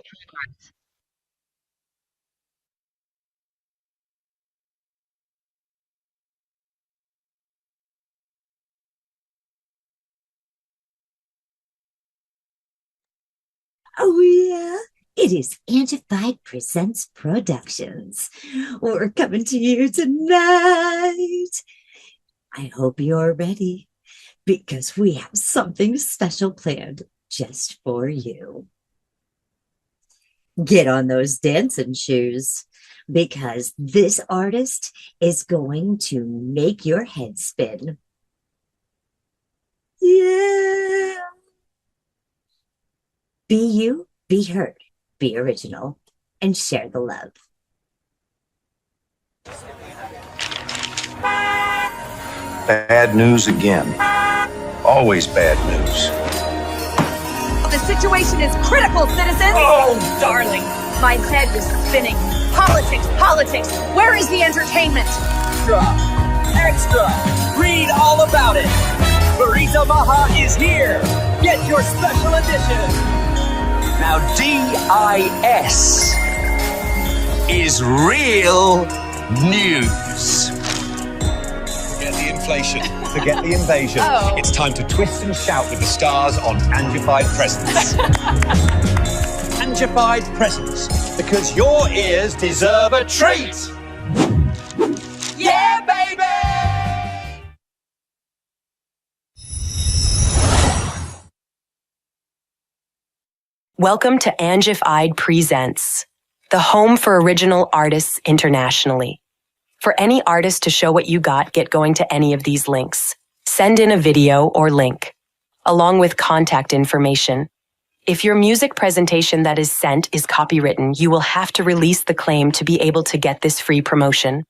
progress. Oh, yeah. It is Angified Presents Productions. We're coming to you tonight. I hope you're ready because we have something special planned just for you. Get on those dancing shoes because this artist is going to make your head spin. Yeah. Be you, be heard, be original, and share the love. Bad news again. Always bad news. The situation is critical, citizens! Oh, darling! My head is spinning. Politics, politics! Where is the entertainment? Extra! Extra! Read all about it! Burrito Maha is here! Get your special edition! Now, DIS is real news. Forget the inflation. Forget the invasion. Oh. It's time to twist and shout with the stars on Angified Presents. Angified presents, because your ears deserve a treat! Yeah, baby! Welcome to Angified Presents, the home for original artists internationally. For any artist to show what you got, get going to any of these links. Send in a video or link, along with contact information. If your music presentation that is sent is copywritten, you will have to release the claim to be able to get this free promotion.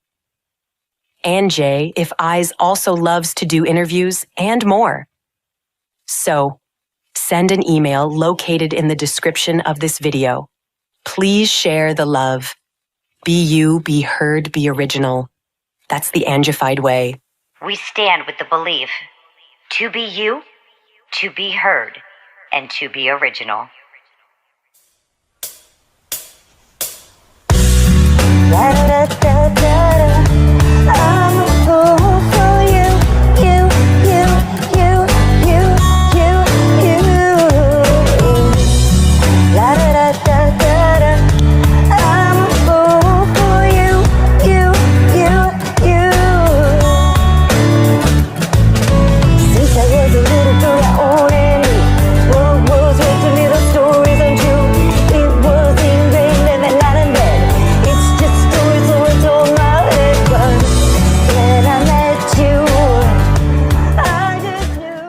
Anjay, if Eyes also loves to do interviews and more. So, send an email located in the description of this video. Please share the love. Be you, be heard, be original. That's the Angified way. We stand with the belief to be you, to be heard, and to be original. I'm a fool for you, you, you, you, you, you, you. La da da da da da. I'm a fool for you, you, you, you. Since I was a little girl, I only knew what was written in the stories untrue. It was in rain and then not in bed. It's just stories so I told my head. But when I met you, I just knew.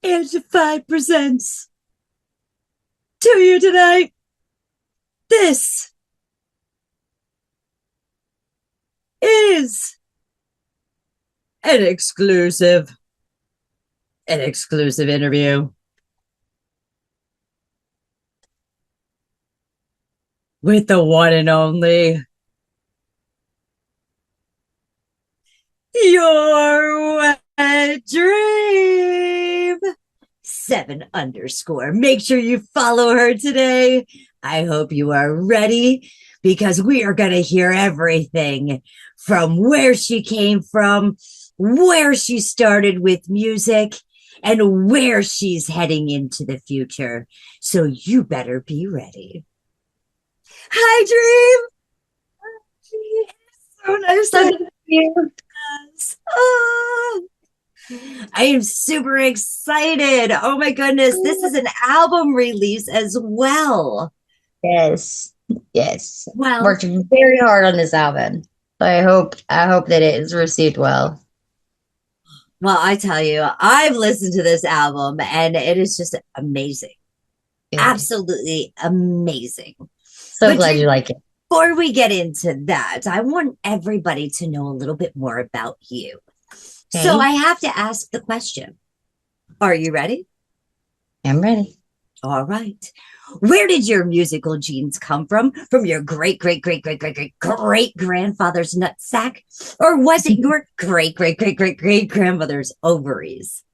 Angified presents to you tonight. This is an exclusive interview with the one and only your wet dream 7_. Make sure you follow her today. I hope you are ready because we are going to hear everything from where she came from, where she started with music, and where she's heading into the future. So you better be ready. Hi, Dream. So nice to meet you. Oh, I am super excited. Oh my goodness. This is an album release as well. Yes, yes. Well, Worked very hard on this album. I hope that it is received well. well, I tell you, I've listened to this album and it is just amazing. Yeah. Absolutely amazing. So But glad you- you like it. Before we get into that, I want everybody to know a little bit more about you. So Okay. I have to ask the question. Are you ready? I'm ready. All right. Where did your musical genes come from? From your great, great, great, great, great, great, great grandfather's nutsack? Or was it your great, great, great, great, great grandmother's ovaries?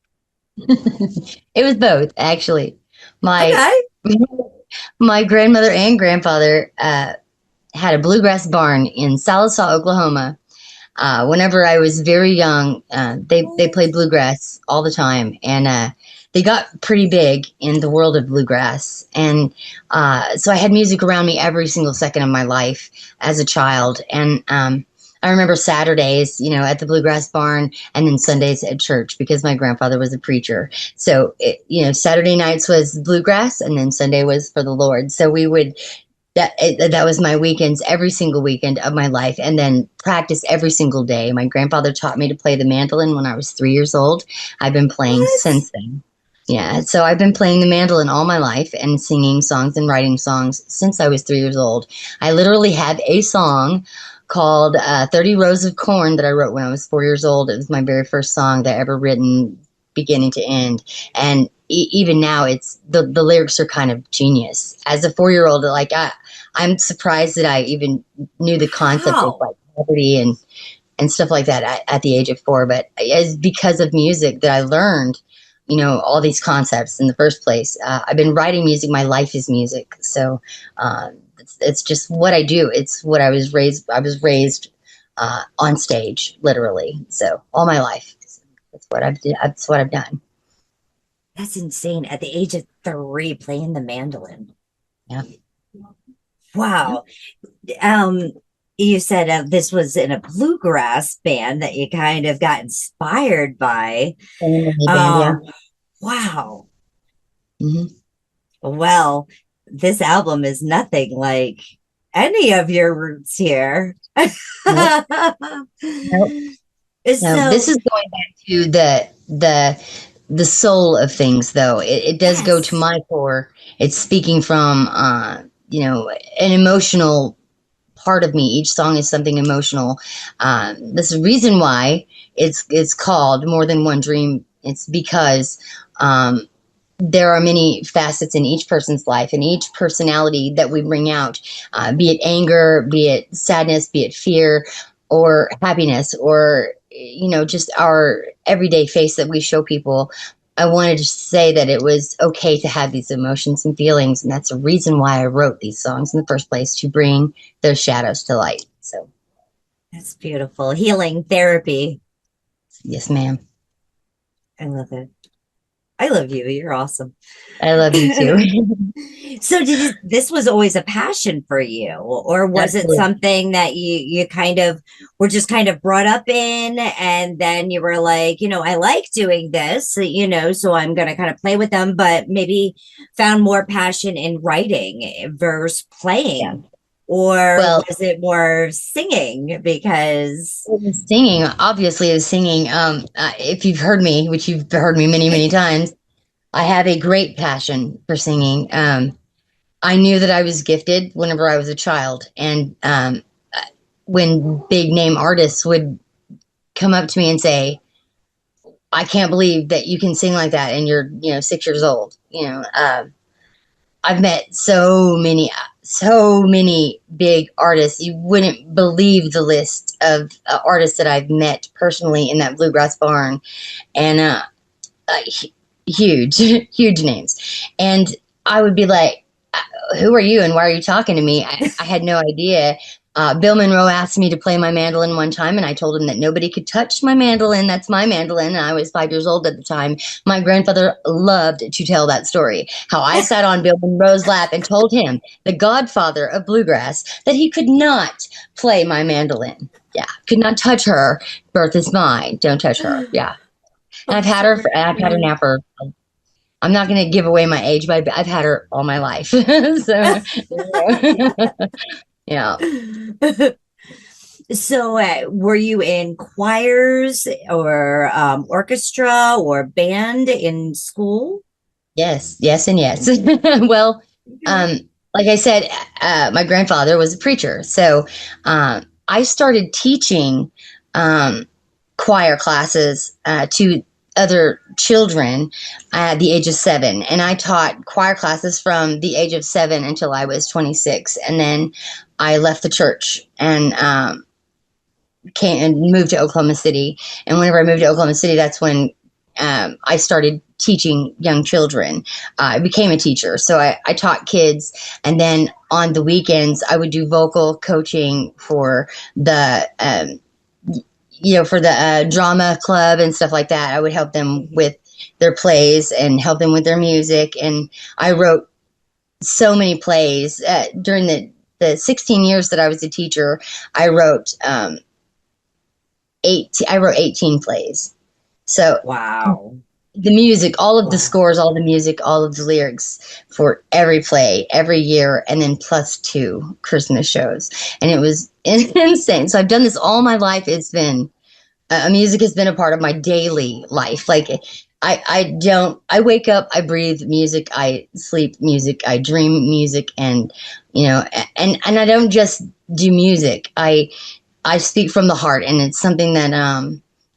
It was both, actually. My Okay. my grandmother and grandfather had a bluegrass barn in Sallisaw, Oklahoma. Whenever I was very young, they played bluegrass all the time, and they got pretty big in the world of bluegrass. And so I had music around me every single second of my life as a child. And I remember Saturdays, at the bluegrass barn, and then Sundays at church because my grandfather was a preacher. So, Saturday nights was bluegrass, and then Sunday was for the Lord. So we would that was my weekends, every single weekend of my life, and then practice every single day. My grandfather taught me to play the mandolin when I was 3 years old. I've been playing since then. Yeah, so I've been playing the mandolin all my life and singing songs and writing songs since I was 3 years old. I literally have a song called 30 Rows of Corn that I wrote when I was 4 years old. It was my very first song that I ever written, beginning to end. And even now, it's the lyrics are kind of genius. As a 4-year-old, I'm surprised that I even knew the concept of like poverty and stuff like that at the age of 4. But it's because of music that I learned, all these concepts in the first place. I've been writing music. My life is music. So it's just what I do. It's what I was raised. I was raised on stage, literally. So all my life, that's what I've done. That's insane. At the age of 3, playing the mandolin. Yeah. Wow. You said this was in a bluegrass band that you kind of got inspired by. Yeah. Wow. Mm-hmm. Well, this album is nothing like any of your roots here. Nope. So, No, this is going back to the soul of things, though. It does go to my core. It's speaking from an emotional part of me. Each song is something emotional. This is the reason why it's called More Than One Dream. It's because there are many facets in each person's life and each personality that we bring out, be it anger, be it sadness, be it fear, or happiness, or just our everyday face that we show people. I wanted to say that it was okay to have these emotions and feelings, and that's the reason why I wrote these songs in the first place, to bring those shadows to light. So that's beautiful. Healing therapy. Yes, ma'am. I love it. I love you. You're awesome. I love you too. So this was always a passion for you, or was Absolutely. it something that you kind of were just kind of brought up in, and then you were like, I like doing this, so I'm going to kind of play with them, but maybe found more passion in writing versus playing? Yeah. Or was it more singing? Because singing, obviously, is singing. If you've heard me, which you've heard me many, many times, I have a great passion for singing. I knew that I was gifted whenever I was a child, and when big name artists would come up to me and say, "I can't believe that you can sing like that," and you're 6 years old. I've met so many big artists. You wouldn't believe the list of artists that I've met personally in that bluegrass barn, and huge names. And I would be like, who are you and why are you talking to me? I had no idea. Bill Monroe asked me to play my mandolin one time, and I told him that nobody could touch my mandolin. That's my mandolin. And I was 5 years old at the time. My grandfather loved to tell that story, how I sat on Bill Monroe's lap and told him, the godfather of bluegrass, that he could not play my mandolin. Yeah, could not touch her. Birth is mine. Don't touch her. Yeah. And I've had her now for, I'm not going to give away my age, but I've had her all my life. So, yeah. So were you in choirs or orchestra or band in school? Yes, and yes. Well, like I said, my grandfather was a preacher. So I started teaching choir classes to other children at the age of 7. And I taught choir classes from the age of 7 until I was 26. And then I left the church and came and moved to Oklahoma City. And whenever I moved to Oklahoma City, that's when I started teaching young children. I became a teacher. So I taught kids. And then on the weekends, I would do vocal coaching for the, for the drama club and stuff like that. I would help them with their plays and help them with their music. And I wrote so many plays during the 16 years that I was a teacher. I wrote 18 plays. So wow. The music, all of the scores, all the music, all of the lyrics for every play, every year, and then plus 2 Christmas shows. And it was insane. So I've done this all my life. It's been, music has been a part of my daily life. Like I wake up, I breathe music, I sleep music, I dream music, and, and I don't just do music. I speak from the heart, and it's something that,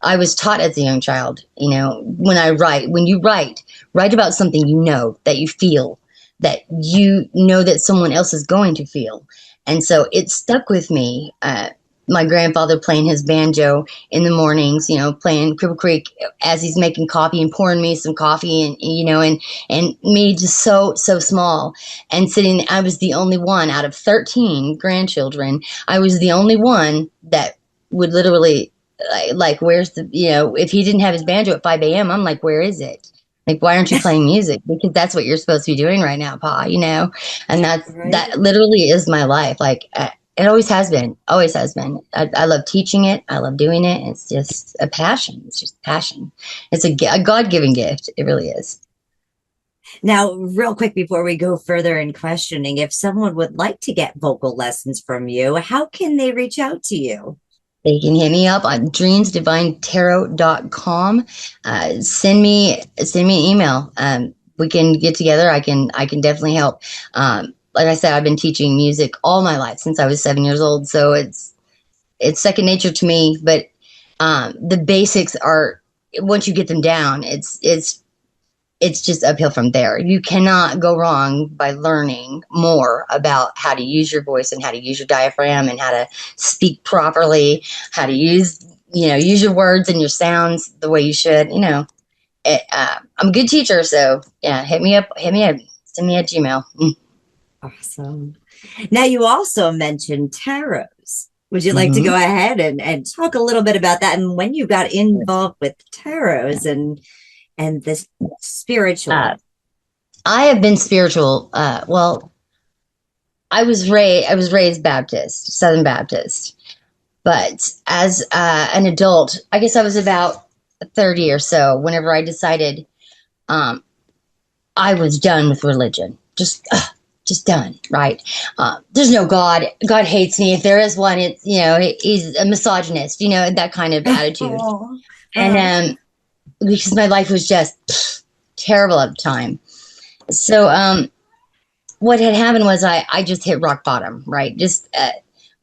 I was taught as a young child, when you write about something, that you feel, that that someone else is going to feel. And so it stuck with me. My grandfather playing his banjo in the mornings, playing Cripple Creek as he's making coffee and pouring me some coffee and me just so small and sitting. I was the only one out of 13 grandchildren. I was the only one that would literally like, where's the, if he didn't have his banjo at 5 a.m., I'm like, where is it? Like, why aren't you playing music? Because that's what you're supposed to be doing right now, Pa, and that literally is my life. Like, it always has been. I love teaching it. I love doing it. It's just a passion. It's just passion. It's a God-given gift. It really is. Now, real quick before we go further in questioning, if someone would like to get vocal lessons from you, how can they reach out to you? They can hit me up on dreamsdivinetarot.com. Send me an email. We can get together. I can definitely help. Like I said, I've been teaching music all my life since I was 7 years old. So it's second nature to me, but the basics are, once you get them down, it's just uphill from there. You cannot go wrong by learning more about how to use your voice and how to use your diaphragm and how to speak properly, how to use your words and your sounds the way you should. I'm a good teacher, so yeah, hit me up, send me a Gmail. Awesome. Now, you also mentioned tarots. Would you like to go ahead and talk a little bit about that and when you got involved with tarots and this spiritual? I have been spiritual. Well, I was raised Baptist, Southern Baptist, but as an adult, I guess I was about 30 or so whenever I decided I was done with religion. Just done, right? There's no God. God hates me. If there is one, it's, he's a misogynist, that kind of attitude. And because my life was just terrible at the time. So what had happened was I just hit rock bottom, right? Just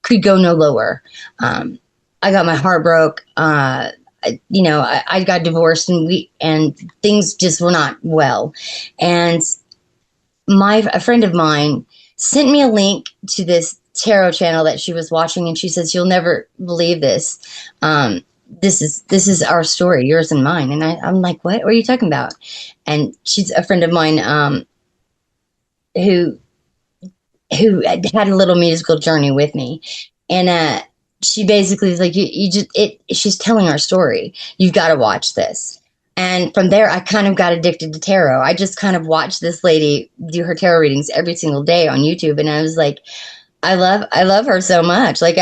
could go no lower. I got my heart broke. I got divorced and things just were not well. And a friend of mine sent me a link to this tarot channel that she was watching, and she says, "You'll never believe this. This is our story, yours and mine." And I'm like, what are you talking about? And she's a friend of mine who had a little musical journey with me. And she basically is like, she's telling our story. You've got to watch this. And from there, I kind of got addicted to tarot. I just kind of watched this lady do her tarot readings every single day on YouTube. And I was like, I love her so much. Like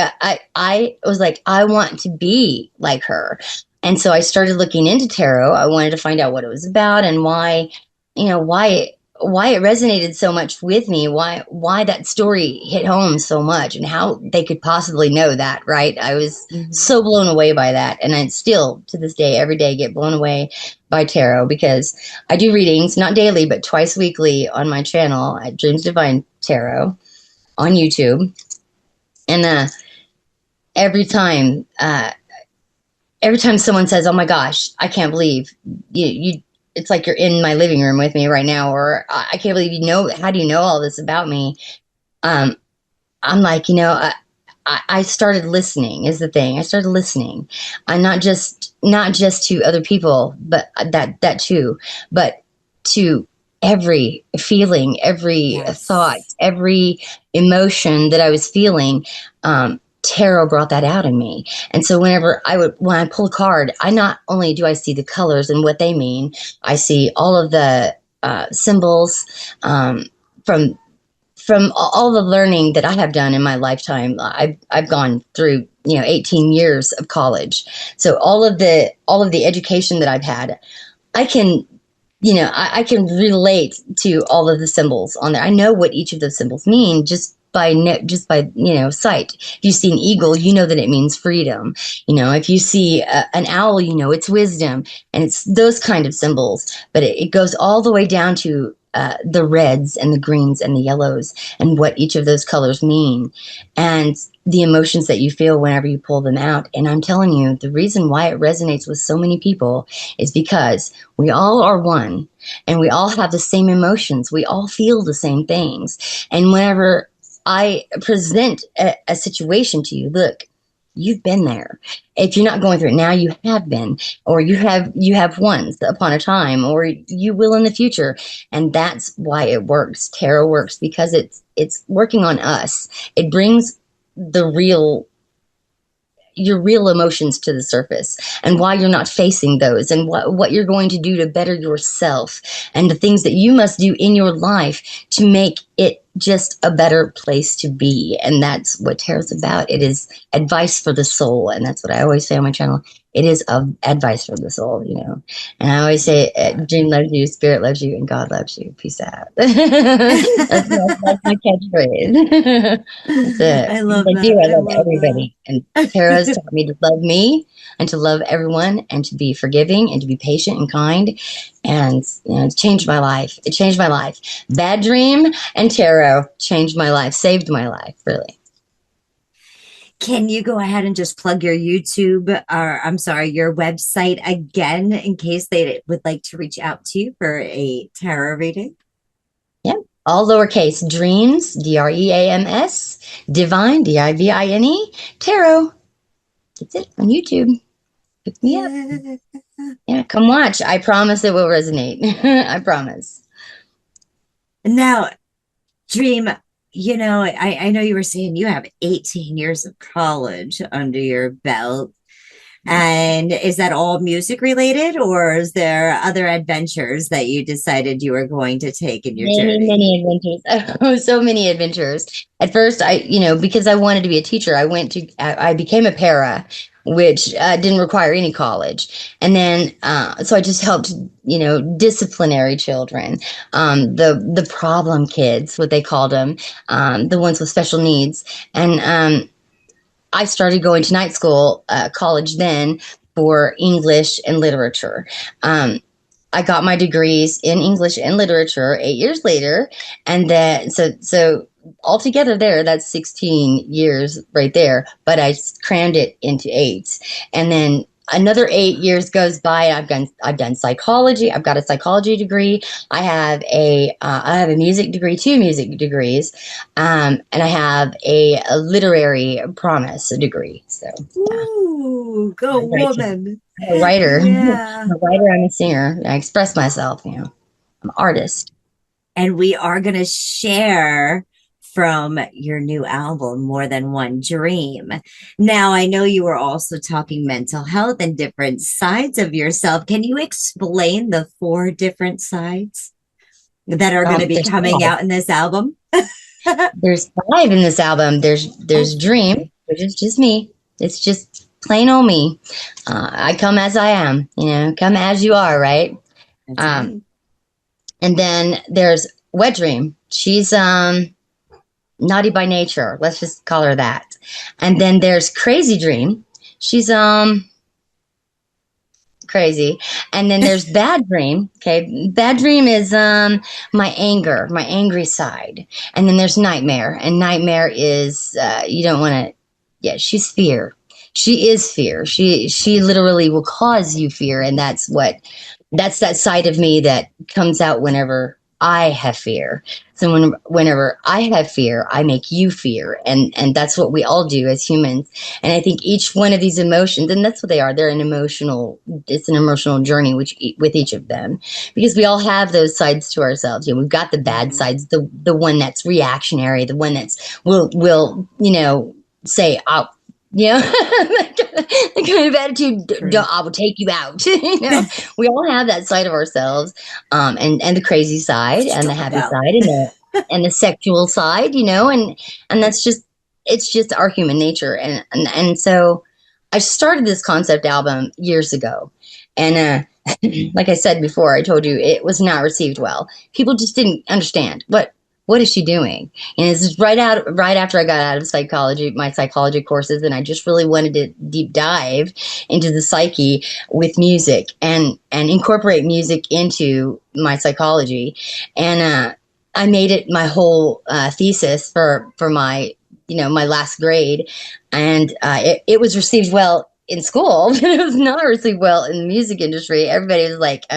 I was like, I want to be like her. And so I started looking into tarot. I wanted to find out what it was about and why it resonated so much with me, why that story hit home so much and how they could possibly know that, right? I was so blown away by that. And I still, to this day, every day get blown away by tarot because I do readings, not daily, but twice weekly on my channel at Dreams Divine Tarot on YouTube. And every time every time someone says, "Oh my gosh, I can't believe you," it's like you're in my living room with me right now, or I can't believe you know. How do you know all this about me? Um, I'm like, I started listening is the thing. I started listening. I'm not just to other people, but that too, but to every feeling, every thought, Yes. every emotion that I was feeling. Tarot brought that out in me. And so when I pull a card, I not only do I see the colors and what they mean, I see all of the symbols from all the learning that I have done in my lifetime. I've gone through 18 years of college, so all of the education that I've had, I can I can relate to all of the symbols on there. I know what each of those symbols mean just by sight. If you see an eagle, you know that it means freedom. If you see an owl, it's wisdom, and it's those kind of symbols. But it goes all the way down to the reds and the greens and the yellows and what each of those colors mean and the emotions that you feel whenever you pull them out. And I'm telling you, the reason why it resonates with so many people is because we all are one and we all have the same emotions. We all feel the same things. And whenever I present a situation to you, look, you've been there. If you're not going through it now, you have been, or you have once upon a time, or you will in the future. And that's why it works. Tarot works because it's working on us. It brings your real emotions to the surface and why you're not facing those and what you're going to do to better yourself and the things that you must do in your life to make it just a better place to be. And that's what tarot's about. It is advice for the soul. And that's what I always say on my channel. It is advice for the soul, And I always say, dream loves you, spirit loves you, and God loves you. Peace out. that's my catchphrase. That's it. I love I that. do. I I love love everybody. And tarot has taught me to love me and to love everyone and to be forgiving and to be patient and kind. And it changed my life. It changed my life. Bad dream and tarot changed my life, saved my life, really. Can you go ahead and just plug your YouTube, or I'm sorry, your website again, in case they would like to reach out to you for a tarot reading? Yeah. All lowercase, dreams, DREAMS, divine, DIVINE, tarot. That's it on YouTube. Pick me up. Yeah, come watch. I promise it will resonate. I promise. Now, Dream, I know you were saying you have 18 years of college under your belt. And is that all music related, or is there other adventures that you decided you were going to take in your journey? Many adventures. Oh, so many adventures. At first, because I wanted to be a teacher, I became a para, which didn't require any college. And then, so I just helped, disciplinary children, the problem kids, what they called them, the ones with special needs. And I started going to night school, college then, for English and literature. I got my degrees in English and literature 8 years later, and then so altogether that's 16 years right there. But I crammed it into 8, and then another 8 years goes by. And I've done psychology. I've got a psychology degree. I have a music degree, 2 music degrees, and I have a literary promise degree. So, Ooh, go woman! I'm a writer. Yeah. I'm a writer. I'm a singer. I express myself. I'm an artist. And we are going to share from your new album, More Than One Dream. Now, I know you were also talking mental health and different sides of yourself. Can you explain the 4 different sides that are going to be coming out in this album? There's 5 in this album. There's Dream, which is just me. It's just plain old me. I come as I am, come as you are, right? Right. And then there's Wet Dream. She's naughty by nature. Let's just call her that. And then there's Crazy Dream. She's crazy. And then there's Bad Dream. Okay, Bad Dream is my angry side. And then there's Nightmare. And Nightmare is you don't want to. Yeah, she's fear. She is fear. She literally will cause you fear, and that's that side of me that comes out whenever I have fear. So whenever I have fear, I make you fear, and that's what we all do as humans. And I think each one of these emotions, and that's what they are. They're it's an emotional journey with each of them, because we all have those sides to ourselves. We've got the bad sides, the one that's reactionary, the one that's will say, "Oh, the kind of attitude, I will take you out." We all have that side of ourselves, and the crazy side, and the happy side, and the sexual side, and it's just our human nature, and so I started this concept album years ago, and like I said before, I told you it was not received well. People just didn't understand what is she doing? And this is right after I got out of my psychology courses, and I just really wanted to deep dive into the psyche with music and incorporate music into my psychology. And I made it my whole thesis for my my last grade, and it was received well in school, but it was not received well in the music industry. Everybody was like,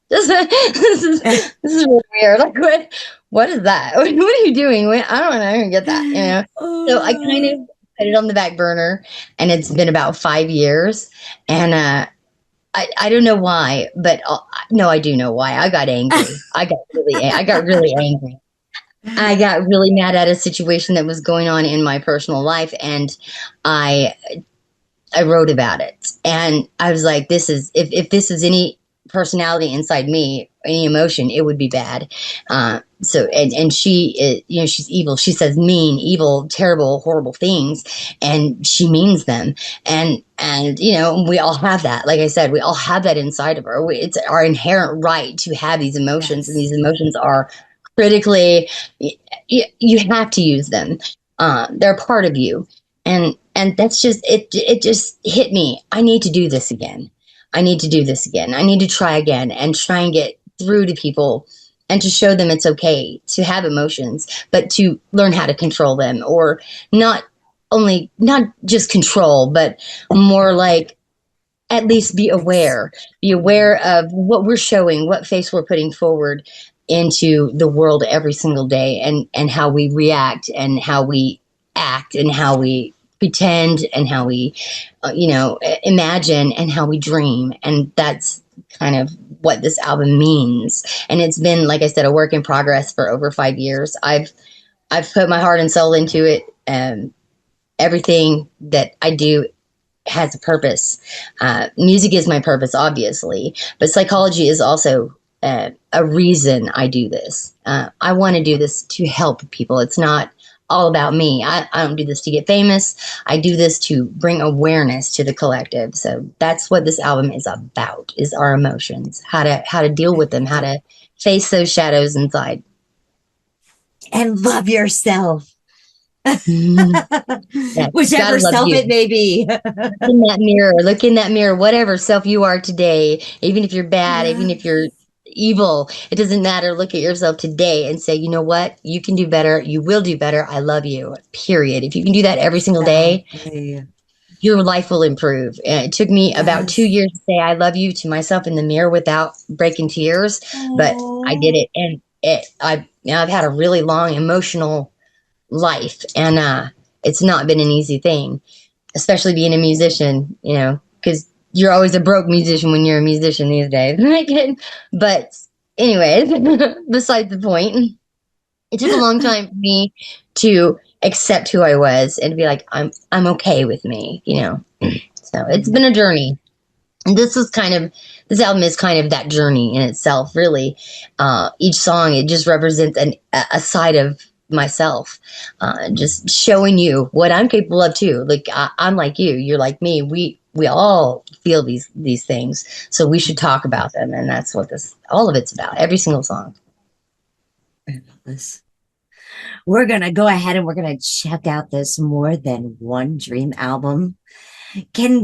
this is really weird. Like, what is that? What are you doing? I don't get that. So I kind of put it on the back burner, and it's been about 5 years, and I don't know why, but no, I do know why. I got angry. I got really angry. I got really mad at a situation that was going on in my personal life, and I wrote about it, and I was like, this is if this is any personality inside me, any emotion, it would be bad. So she she's evil. She says mean, evil, terrible, horrible things, and she means them. And we all have that. Like I said, we all have that inside of her. It's our inherent right to have these emotions, and these emotions are critically. You have to use them. They're a part of you, and that's just it. It just hit me. I need to do this again. I need to do this again. I need to try again and try and get through to people and to show them it's okay to have emotions, but to learn how to control them, or not just control, but more like at least be aware of what we're showing, what face we're putting forward into the world every single day, and how we react, and how we act, and how we pretend, and how we imagine, and how we dream. And that's kind of what this album means. And it's been, like I said, a work in progress for over 5 years. I've put my heart and soul into it, and everything that I do has a purpose. Music is my purpose, obviously, but psychology is also a reason I do this. I want to do this to help people. It's not all about me. I don't do this to get famous. I do this to bring awareness to the collective. So that's what this album is about, is our emotions, how to deal with them, how to face those shadows inside. And love yourself. Yeah, whichever self it may be. Look in that mirror, whatever self you are today, even if you're bad, even if you're evil, it doesn't matter. Look at yourself today and say, you know what? You can do better. You will do better. I love you. Period. If you can do that every single day, your life will improve. And it took me about 2 years to say I love you to myself in the mirror without breaking tears, but I did it. And I've had a really long emotional life, and it's not been an easy thing, especially being a musician, because you're always a broke musician when you're a musician these days. But anyways, besides the point, it took a long time for me to accept who I was and to be like, I'm okay with me, So it's been a journey. And this album is kind of that journey in itself, really. Each song, it just represents a side of myself, just showing you what I'm capable of too. Like I'm like you, you're like me. We all feel these things, so we should talk about them, and that's what all of it's about. Every single song. I love this. We're gonna go ahead and we're gonna check out this More Than One Dream album.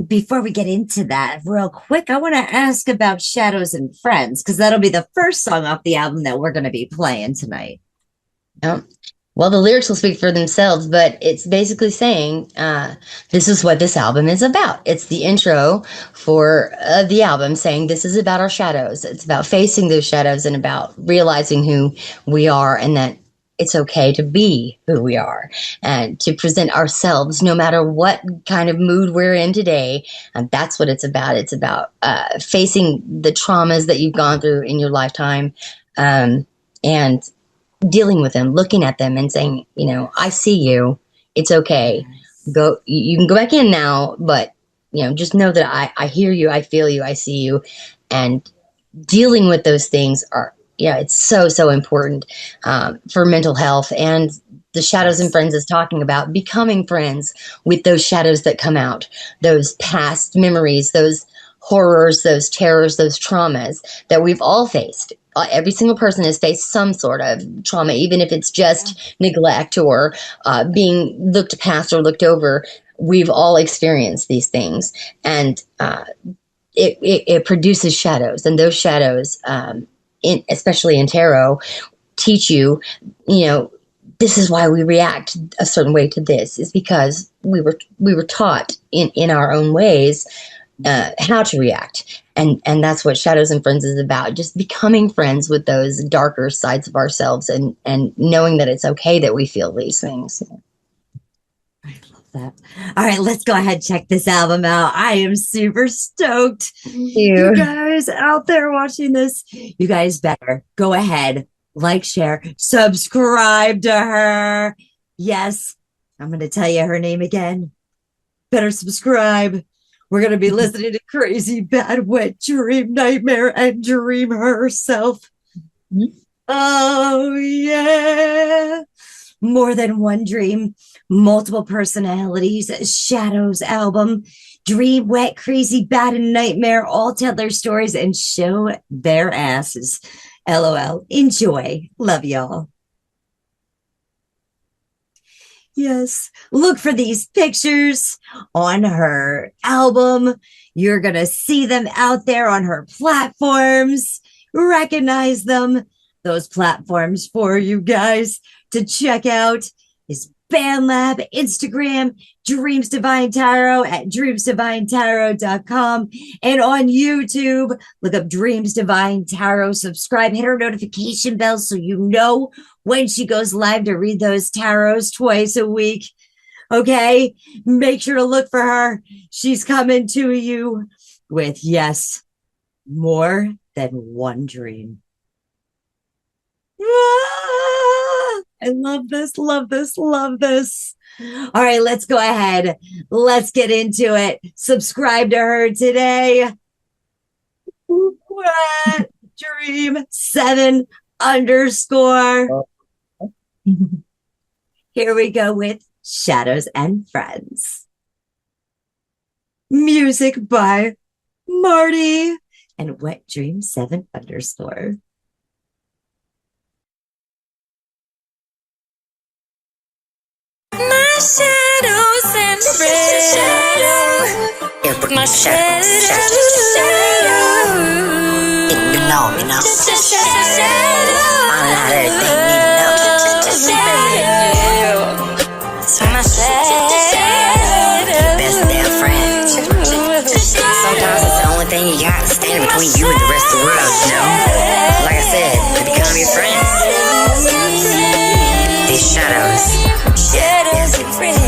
Before we get into that, real quick, I want to ask about Shadows and Friends, because that'll be the first song off the album that we're going to be playing tonight. Yep. Well, the lyrics will speak for themselves, but it's basically saying this is what this album is about. It's the intro for the album saying this is about our shadows. It's about facing those shadows and about realizing who we are and that it's okay to be who we are and to present ourselves no matter what kind of mood we're in today. And that's what it's about. It's about facing the traumas that you've gone through in your lifetime and dealing with them, looking at them and saying, you know, I see you. It's okay. Go. You can go back in now, but, you know, just know that I hear you. I feel you. I see you. And dealing with those things are, yeah, it's so, so important for mental health. And the Shadows and Friends is talking about becoming friends with those shadows that come out, those past memories, those horrors, those terrors, those traumas that we've all faced. Every single person has faced some sort of trauma, even if it's just neglect or being looked past or looked over. We've all experienced these things, and it produces shadows, and those shadows, especially in tarot, teach you, you know, this is why we react a certain way to this, is because we were taught in our own ways how to react. And that's what Shadows and Friends is about, just becoming friends with those darker sides of ourselves and knowing that it's okay that we feel these things. I love that. All right, let's go ahead and check this album out. I am super stoked. You guys out there watching this, you guys better go ahead, like, share, subscribe to her. Yes, I'm going to tell you her name again. Better subscribe. We're going to be listening to Crazy Bad Wet Dream Nightmare and Dream herself. Oh, yeah. More Than One Dream, Multiple Personalities, Shadows album, Dream Wet, Crazy Bad, and Nightmare all tell their stories and show their asses. LOL. Enjoy. Love y'all. Yes, look for these pictures on her album. You're going to see them out there on her platforms. Recognize them. Those platforms for you guys to check out is BandLab, Instagram, Dreams Divine Tarot at dreamsdivinetarot.com, and on YouTube, look up Dreams Divine Tarot. Subscribe, hit her notification bell so you know when she goes live to read those tarots twice a week. Okay, make sure to look for her. She's coming to you with, yes, more than one dream. I love this, love this, love this. All right, let's go ahead. Let's get into it. Subscribe to her today. What? Dream 7_. Here we go with Shadows and Friends. Music by Marty and Wet Dream 7_. My shadows and friends. My shadows. You know. I'm not everything you know. My shadows. Best damn friend. Sometimes it's the only thing you got standing between you and the rest of the world, you know? Like I said, they become your friends. These shadows. Shadows and friends.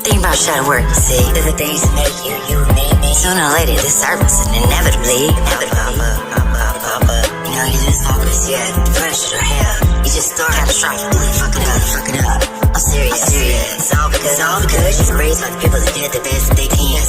Think about shadow work, you see. They're the things that make you, you and me. Sooner or later, this surface and inevitably pop up. You know, you just talk this, you have depression or hell. You just start catastrophically fucking up. I'm serious. It's all because you were raised by the people that did the best that they can.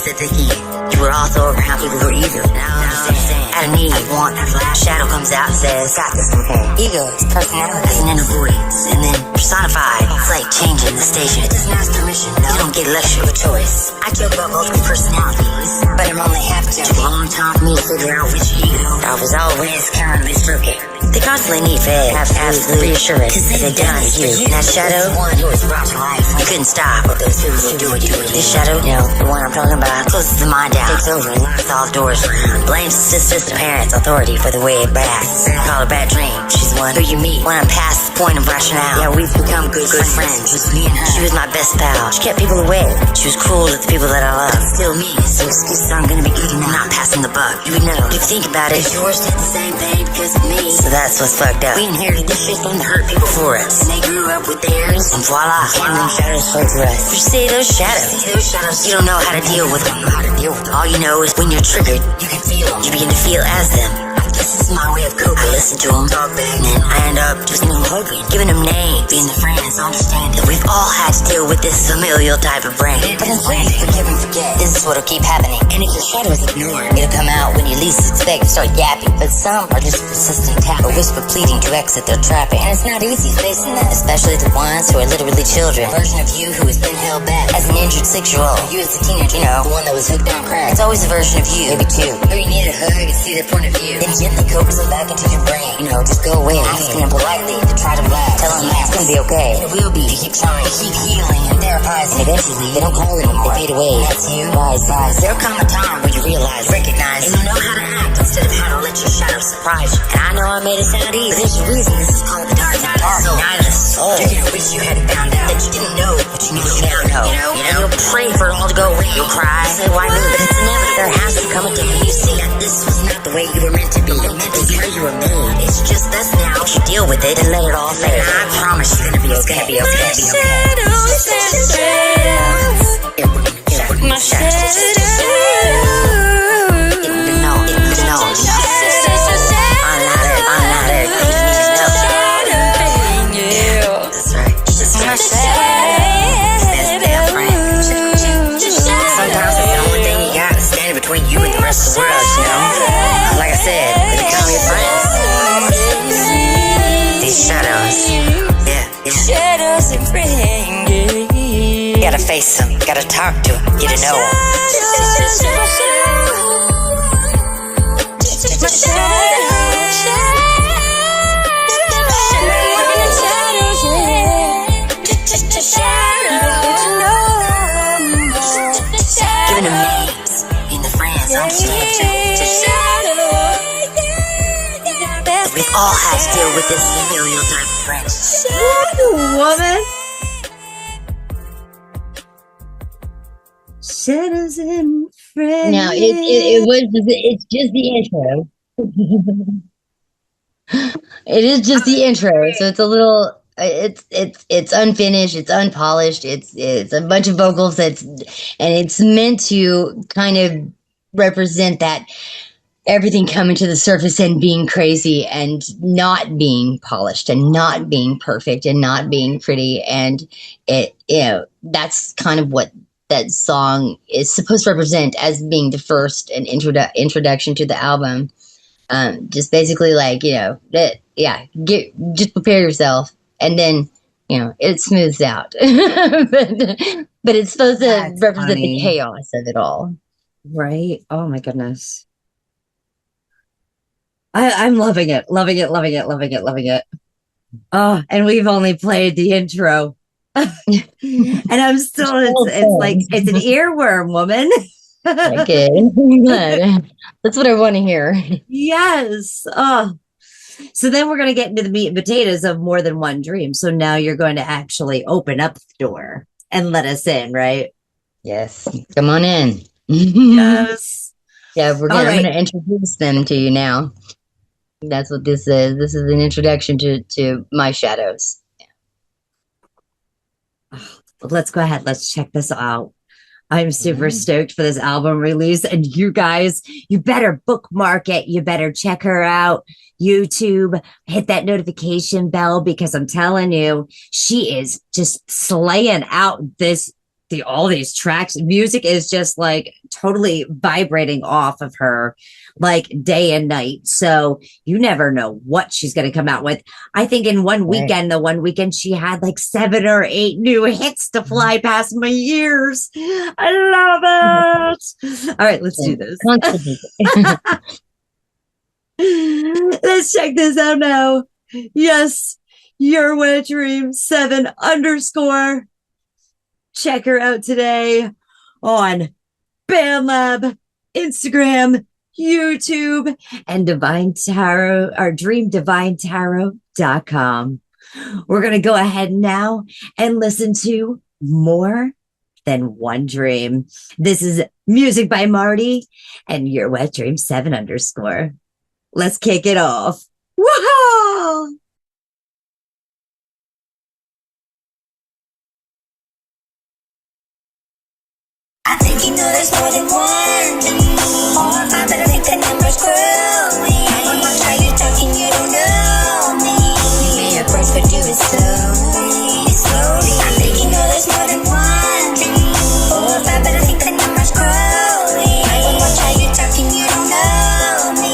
You were also around people who were evil. Now I understand. Out of need, I want that flash. Shadow comes out and says, got this okay. Ego is personality. As an inner voice. And then personified. It's like changing the station. It doesn't ask permission. No. You don't get luxury of choice. I joke about multiple personalities, but I'm only half. It took a long time for me to figure out which ego I was always kind of broken. They constantly need fed, absolute reassurance, cause they done to you. And that shadow, one who was brought to life, you couldn't stop what those people were doing to you. This shadow, you know, the one I'm talking about, closes the mind down, takes over and locks all doors around. Blames sisters, the parents' authority for the way it backs. Call her bad dream. She's the one who you meet when I'm past the point of rationale. Yeah, we've become good friends. Just me and her. She was my best pal. She kept people away. She was cruel to the people that I love. Still me, so excuses aren't gonna be good enough. Not passing the buck. You would know. If you think about it, yours did the same thing because of me. So that's what's fucked up. We inherited this shit from the hurt people for us. And they grew up with theirs. And voila. And them shadows spoke for us. You see those shadows. You don't know how to deal with them. All you know is when you're triggered, you can feel them. You begin to feel as them. This is my way of coping. I listen to them, talk back, and I end up just, hoping, giving them names, being the friends, understanding. We've all had to deal with this familial type of brain. But in friends, forgive and forget. This is what'll keep happening. And if your shadow is ignored, it'll come out when you least expect and start yapping. But some are just persistent tap, a whisper pleading to exit their trapping. And it's not easy facing that, especially the ones who are literally children. A version of you who has been held back as an injured 6-year-old. You as a teenager, the one that was hooked on crack. It's always a version of you, maybe two. Or you need a hug and see their point of view. Then gently coax them back into your brain. Just go away. Asking them politely to try to relax. Tell them it's gonna be okay. And it will be. You keep trying. You keep healing and therapizing. And eventually, they don't call it anymore. They fade away. That's you. Rise. There'll come a time where you realize, recognize, and you know how to act instead of how to let your shadow surprise you. And I know I made it sound easy, but there's a reason this is called the dark night of the soul. You're gonna wish you hadn't found out that you didn't know what you knew you never know. And you'll pray for it all to go away. You'll cry. Say, why me? But it's inevitable. There has to come a day when you see that this was not the way you were meant to be. You're meant to be how you were made. It's just that's now. You deal with it and let it all fade. And I promise you're gonna be okay. My shadows. Between you and the rest of the world, Like I said, they become your friends. These shadows, shadows and friends. You gotta face them, gotta talk to them, get to know them. Giving them names in the friends, we've all had to deal with this familial type of friends. Woman. Shadows and friends. Now it's just the intro. It is just the intro, so it's a little. It's unfinished. It's unpolished. It's a bunch of vocals. And it's meant to kind of represent that everything coming to the surface and being crazy and not being polished and not being perfect and not being pretty. And that's kind of what that song is supposed to represent as being the first and introduction to the album. Just basically just prepare yourself and then, it smooths out, but it's supposed to represent the chaos of it all. Right. Oh my goodness. I'm loving it. Loving it. Oh, and we've only played the intro. And I'm still, it's an earworm, woman. Okay. That's what I want to hear. Yes. Oh, so then we're going to get into the meat and potatoes of More Than One Dream. So now you're going to actually open up the door and let us in, right? Yes. Come on in. Yes. Yeah, I'm going to introduce them to you now. That's what this is. This is an introduction to my shadows. Let's go ahead. Let's check this out. I'm super stoked for this album release. And you guys, you better bookmark it. You better check her out. YouTube, hit that notification bell, because I'm telling you, she is just slaying out all these tracks. Music is just totally vibrating off of her day and night. So you never know what she's going to come out with. I think in one weekend, she had 7 or 8 new hits to fly past my ears. I love it. All right, let's do this. Let's check this out now. Yes, your wet dream 7_. Check her out today on BandLab, Instagram, YouTube, and Divine Tarot or DreamDivineTarot.com. We're going to go ahead now and listen to More Than One Dream. This is music by Marty and your wet dream 7_. Let's kick it off. Woohoo! I think you know there's more than one. 4 or 5, but I think the number's growing. When I try you talking, you don't know me. Maybe your approach could do it slowly, slowly. I think you know there's more than one. 4 or 5, but I think the number's growing. When I try you talking, you don't know me.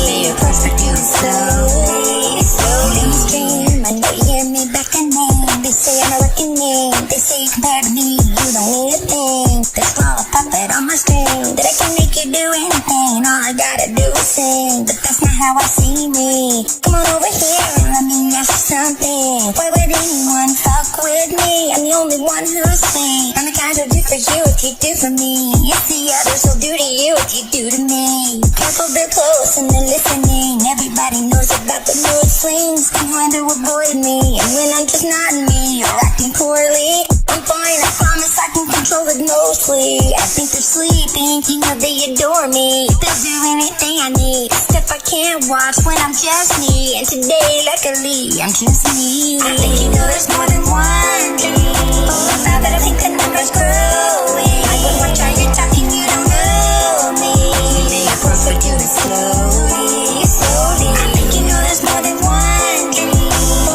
Maybe your approach could do it slowly, slowly. Stream, I know you hear me back and name. They say I'm a reckoning. They say you compare to me. You don't need a thing. This small puppet on my string that I can make you do anything. All I gotta do is sing, but that's not how I see me. Come on over here and let me ask you something. Why would anyone fuck with me? I'm the only one who's sane. I'm the kind who'll do for you what you do for me. It's the others who'll do to you what you do to me. Careful, they're close and they're listening. Everybody knows about the mood swings. Can trying to avoid me, and when I'm just not me, you're acting poorly. I'm fine, I promise I can control it mostly. I think they're sleeping, you know they adore me. They'll do anything I need, stuff I can't watch when I'm just me. And today, luckily, I'm just me. I think you know there's more than one. 4 or 5, but I think the number's growing. When I try you talking, you don't know me. Maybe I approach but do it slowly, slowly. I think you know there's more than one. 4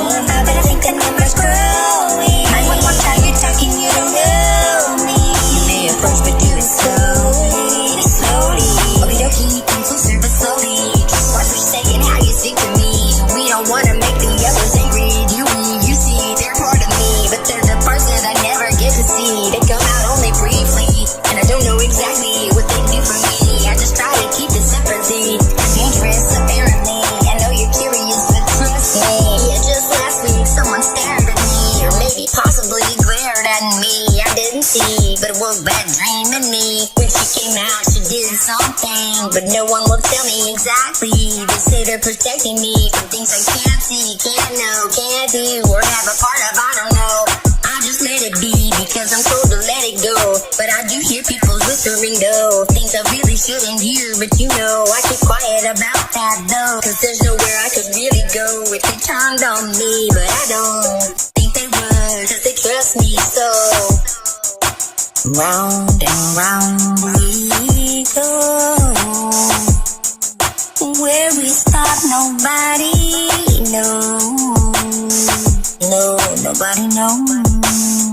or 5, but I think the number's growing. When I try you talking, you don't know me. You may approach but do it slowly, slowly. Okie dokie, come closer but slowly. Just watch what you say and how you speak to me. We don't wanna make the others angry. You see, they're part of me, but they're the parts that I never get to see. They come out only briefly, and I don't know exactly what they do for me. I just try to keep it separately. It's dangerous, apparently. I know you're curious, but trust me. Yeah, just last week someone stared at me, or maybe possibly glared at me. I didn't see, but it woke that dream in me. When she came out, she did something, but no one will tell me exactly. They say they're protecting me from things I can't see, can't know, can't do, or have a part of, I don't know. I just let it be because I'm told to let it go. But I do hear people whispering though, things I really shouldn't hear. But you know, I keep quiet about that though, cause there's nowhere I could really go if they turned on me. But I don't think they would, cause they trust me so. Round and round we go. Where we stop, nobody knows. No, nobody knows.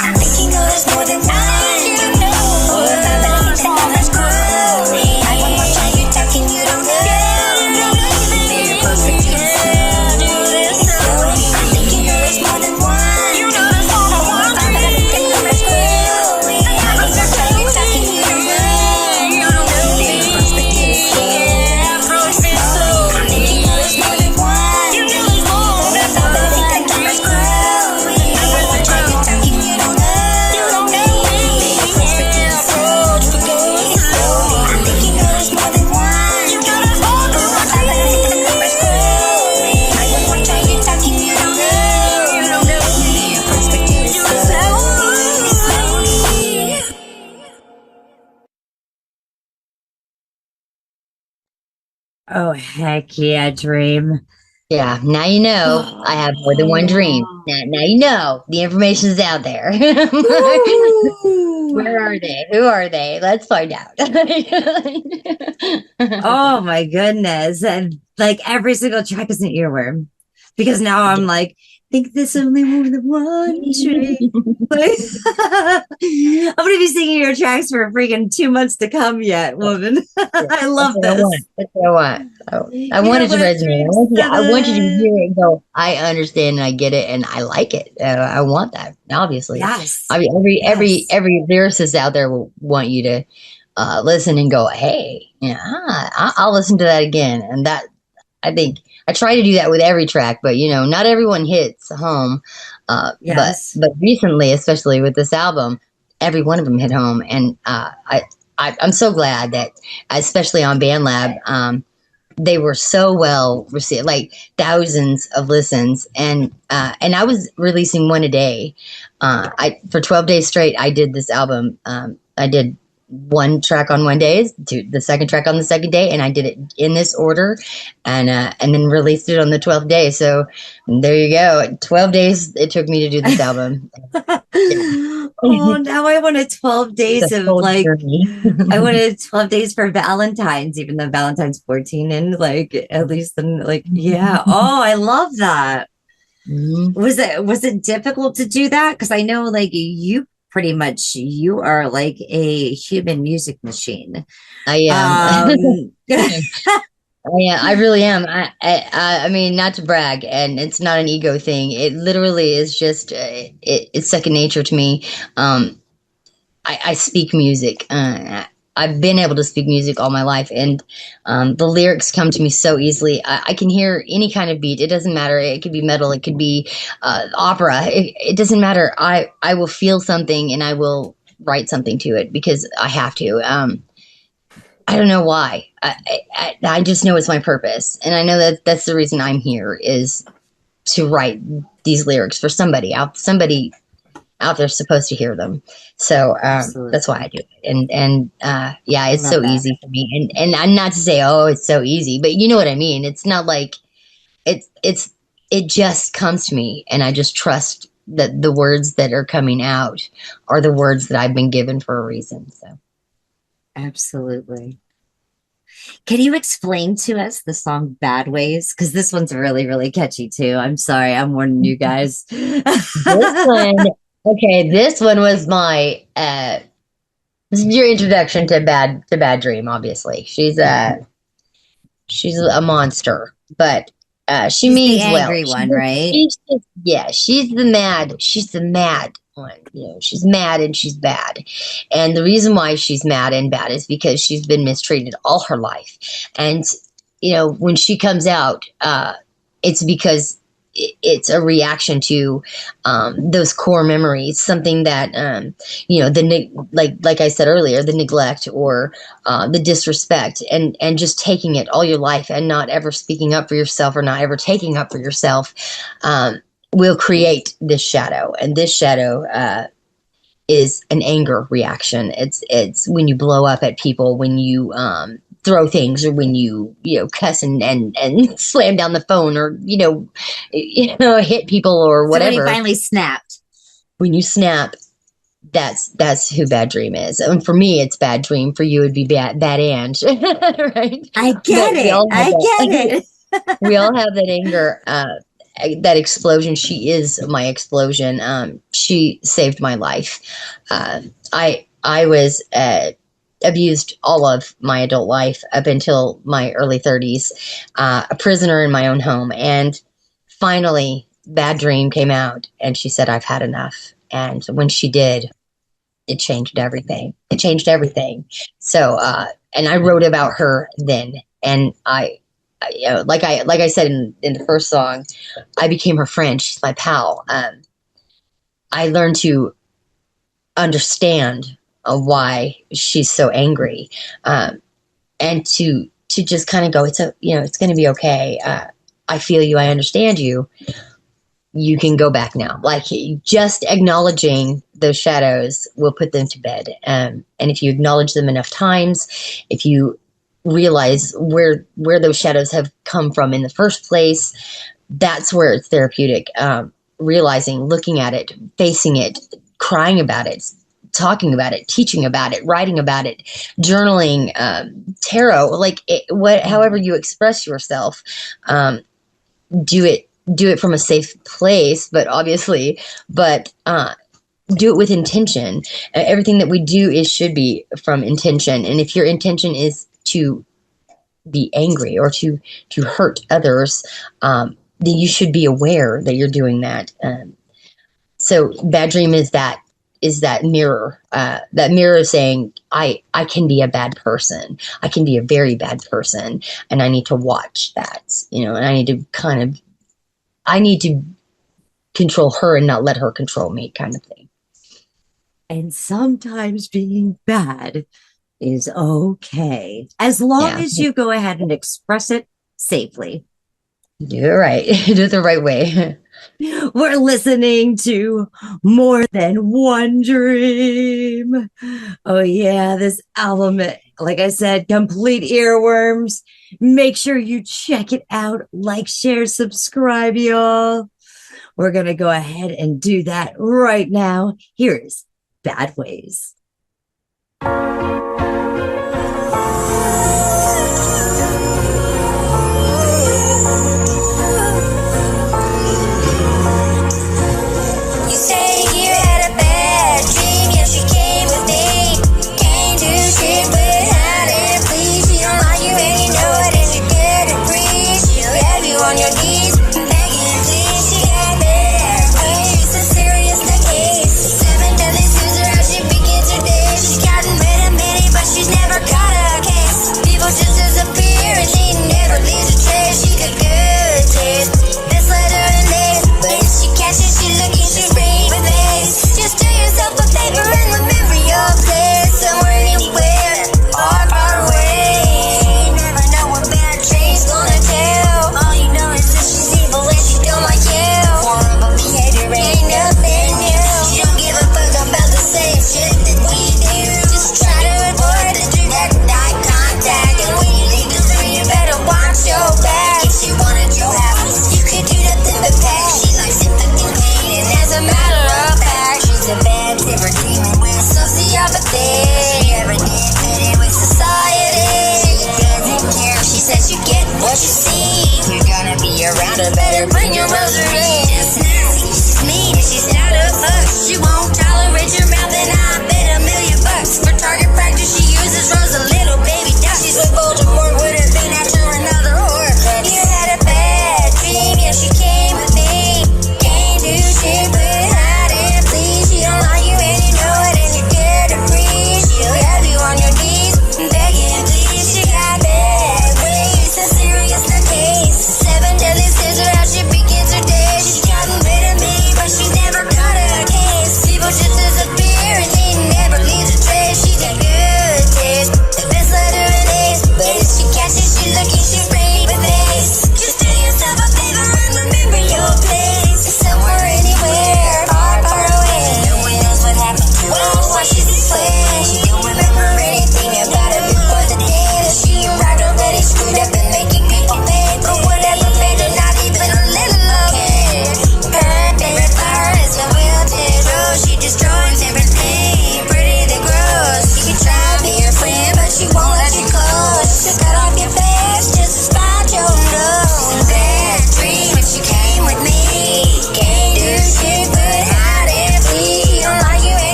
I think you know there's more than one. You know. 4 or 5, but I think the number's growing. When I try you talking, you don't know me. Maybe you're close to you. I think you know there's more than one. You know there's more than one. 4 or 5, but I think the number's growing. When I try you talking, you don't know. You don't know me. Maybe you're close to you. I think you know there's more than one. You know there's more than one. 4 or 5, but I think the number's growing. When I try you talking, you don't know. You don't know me. Maybe you're close to you. I think you know there's more than one. You know there's more than one. 4 or 5, but I think the number's growing. When I try you talking, you don't know. You don't know me. Maybe you're close to you. Slowly. Oh, heck yeah, dream. Yeah, now you know I have more than one dream. Now you know the information's out there. Where are they? Who are they? Let's find out. Oh my goodness. And like every single track is an earworm. Because now I'm like, think there's only more than one dream. Like, I'm gonna be singing your tracks for freaking 2 months to come yet, woman. I love this. That's what I want. I want it to resonate. I want you to hear it and go, I understand and I get it and I like it. I want that, obviously. Yes. I mean, every lyricist out there will want you to listen and go, hey, yeah, I'll listen to that again. And I think I try to do that with every track, but not everyone hits home. Yes. But recently, especially with this album, every one of them hit home, and I'm so glad that, especially on BandLab, they were so well received, like thousands of listens, and I was releasing one a day. For 12 days straight, I did this album. I did one track on one day, the second track on the second day, and I did it in this order, and then released it on the 12th day. So there you go. 12 days it took me to do this album. Oh, now I wanted 12 days of like, I wanted 12 days for Valentine's, even though Valentine's 14, and like at least then like, yeah. Oh, I love that. Mm-hmm. Was it difficult to do that? Because I know like you pretty much, you are like a human music machine. I am. Yeah, I really am. I mean, not to brag, and it's not an ego thing. It literally is just, it's second nature to me. I speak music. I've been able to speak music all my life, and the lyrics come to me so easily. I can hear any kind of beat. It doesn't matter. It could be metal. It could be opera. It doesn't matter. I will feel something, and I will write something to it because I have to. I don't know why. I just know it's my purpose, and I know that that's the reason I'm here, is to write these lyrics for somebody out there supposed to hear them. So that's why I do it. And yeah, it's so easy for me. And I'm not to say, oh, it's so easy, but you know what I mean. It's not like it just comes to me, and I just trust that the words that are coming out are the words that I've been given for a reason. So. Absolutely. Can you explain to us the song Bad Ways? Because this one's really, really catchy too. I'm sorry, I'm warning you guys. This one was my this is your introduction to Bad Dream, obviously. She's a monster, but she means the angry well. one, right? She's the mad one. She's mad and she's bad. And the reason why she's mad and bad is because she's been mistreated all her life. And when she comes out, it's because it's a reaction to those core memories, something that like I said earlier, the neglect or the disrespect, and just taking it all your life and not ever speaking up for yourself or not ever taking up for yourself will create this shadow. And this shadow is an anger reaction. It's when you blow up at people, when you throw things, or when you cuss and slam down the phone, or hit people or whatever. So when he finally snapped. When you snap, that's who Bad Dream is. And for me, it's Bad Dream. For you, it'd be Bad Ange, right? I get it. We all have that anger. That explosion. She is my explosion. She saved my life. I was abused all of my adult life up until my early 30s, a prisoner in my own home. And finally, Bad Dream came out, and she said, I've had enough. And when she did, it changed everything. So, and I wrote about her then, and like I said in the first song, I became her friend. She's my pal. I learned to understand why she's so angry, and to just kind of go, it's going to be okay. I feel you. I understand you. You can go back now. Like, just acknowledging those shadows will put them to bed. And if you acknowledge them enough times, if you realize where those shadows have come from in the first place, that's where it's therapeutic. Realizing, looking at it, facing it, crying about it, talking about it, teaching about it, writing about it, journaling, tarot, however you express yourself, do it from a safe place, but do it with intention. Everything that we do should be from intention. And if your intention is to be angry or to hurt others, then you should be aware that you're doing that. So Bad Dream is that is that mirror saying, I can be a bad person. I can be a very bad person. And I need to watch that, and I need to control her and not let her control me, kind of thing. And sometimes being bad is okay, as long as you go ahead and express it safely. Do it right. Do it the right way. We're listening to More Than One Dream. Oh, yeah, this album, like I said, complete earworms. Make sure you check it out. Like, share, subscribe, y'all. We're going to go ahead and do that right now. Here's Bad Ways.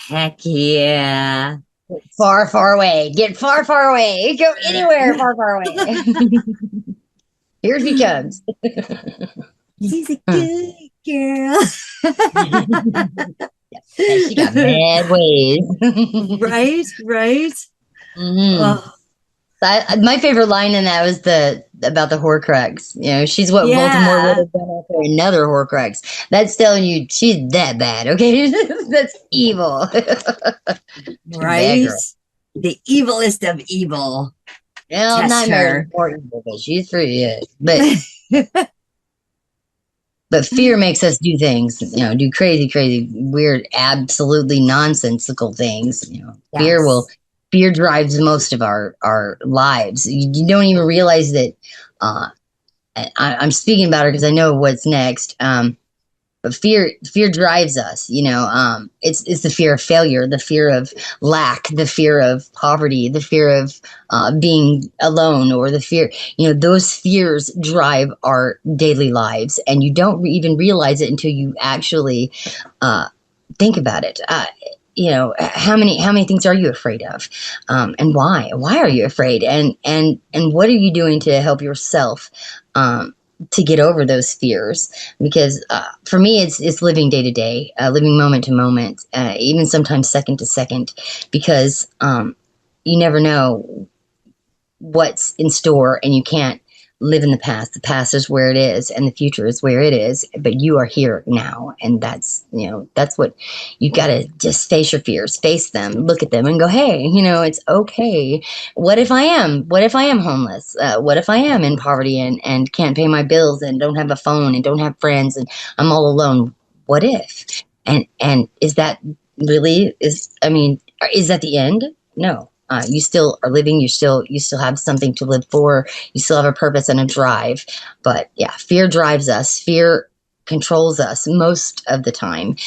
Heck yeah. Far, far away. Get far, far away. Go anywhere far, far away. Here she comes. She's a good girl. She got bad ways. Right. Mm-hmm. Oh. My favorite line in that was about the Horcrux. She's what Voldemort would have done after another Horcrux. That's telling you she's that bad, okay? That's evil. Right? The evilest of evil. Well, not very important, but she's pretty good. But fear makes us do things, do crazy, weird, absolutely nonsensical things. Fear drives most of our lives. You don't even realize that I'm speaking about her because I know what's next. But fear drives us, it's the fear of failure, the fear of lack, the fear of poverty, the fear of being alone, or the fear, those fears drive our daily lives, and you don't even realize it until you actually think about it. How many things are you afraid of, and why are you afraid, and what are you doing to help yourself to get over those fears? Because for me, it's living day to day, living moment to moment, even sometimes second to second, because you never know what's in store, and you can't live in the past. The past is where it is, and the future is where it is, but you are here now, and that's what you got to just face your fears, face them, look at them, and go, hey, it's okay. What if I am homeless? What if I am in poverty and can't pay my bills and don't have a phone and don't have friends and I'm all alone? What if? And is that really is that the end? No. You still are living. You still have something to live for. You still have a purpose and a drive. But yeah, fear drives us. Fear controls us most of the time,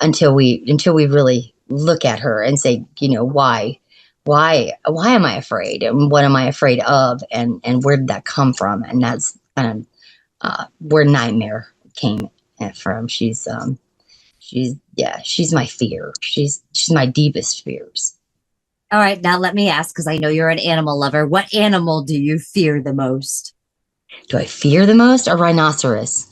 until we really look at her and say, why am I afraid, and what am I afraid of, and where did that come from? And that's kind of where Nightmare came from. She's my fear. She's my deepest fears. All right, now let me ask, because I know you're an animal lover. What animal do you fear the most? Do I fear the most? A rhinoceros.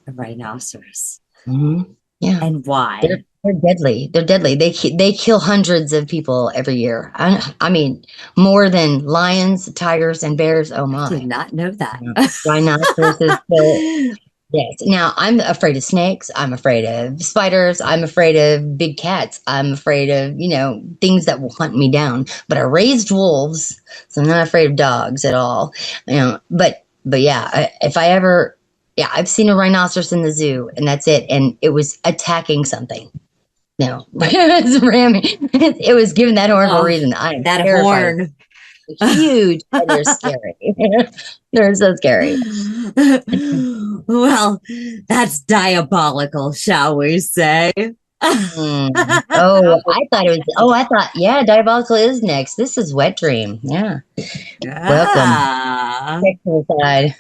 A rhinoceros. Mm-hmm. Yeah. And why? They're deadly. They're deadly. They kill hundreds of people every year. I mean, more than lions, tigers, and bears. Oh my! I did not know that. Rhinoceroses. Yes. Now, I'm afraid of snakes. I'm afraid of spiders. I'm afraid of big cats. I'm afraid of, things that will hunt me down. But I raised wolves, so I'm not afraid of dogs at all. But yeah, if I ever, I've seen a rhinoceros in the zoo, and that's it. And it was attacking something. No, it was ramming. It was given that horn for a reason. I'm that terrified. Horn. Huge, and they're scary. They're so scary. Well, that's diabolical, shall we say? Yeah, diabolical is next. This is Wet Dream. Yeah. Welcome. Sexual side.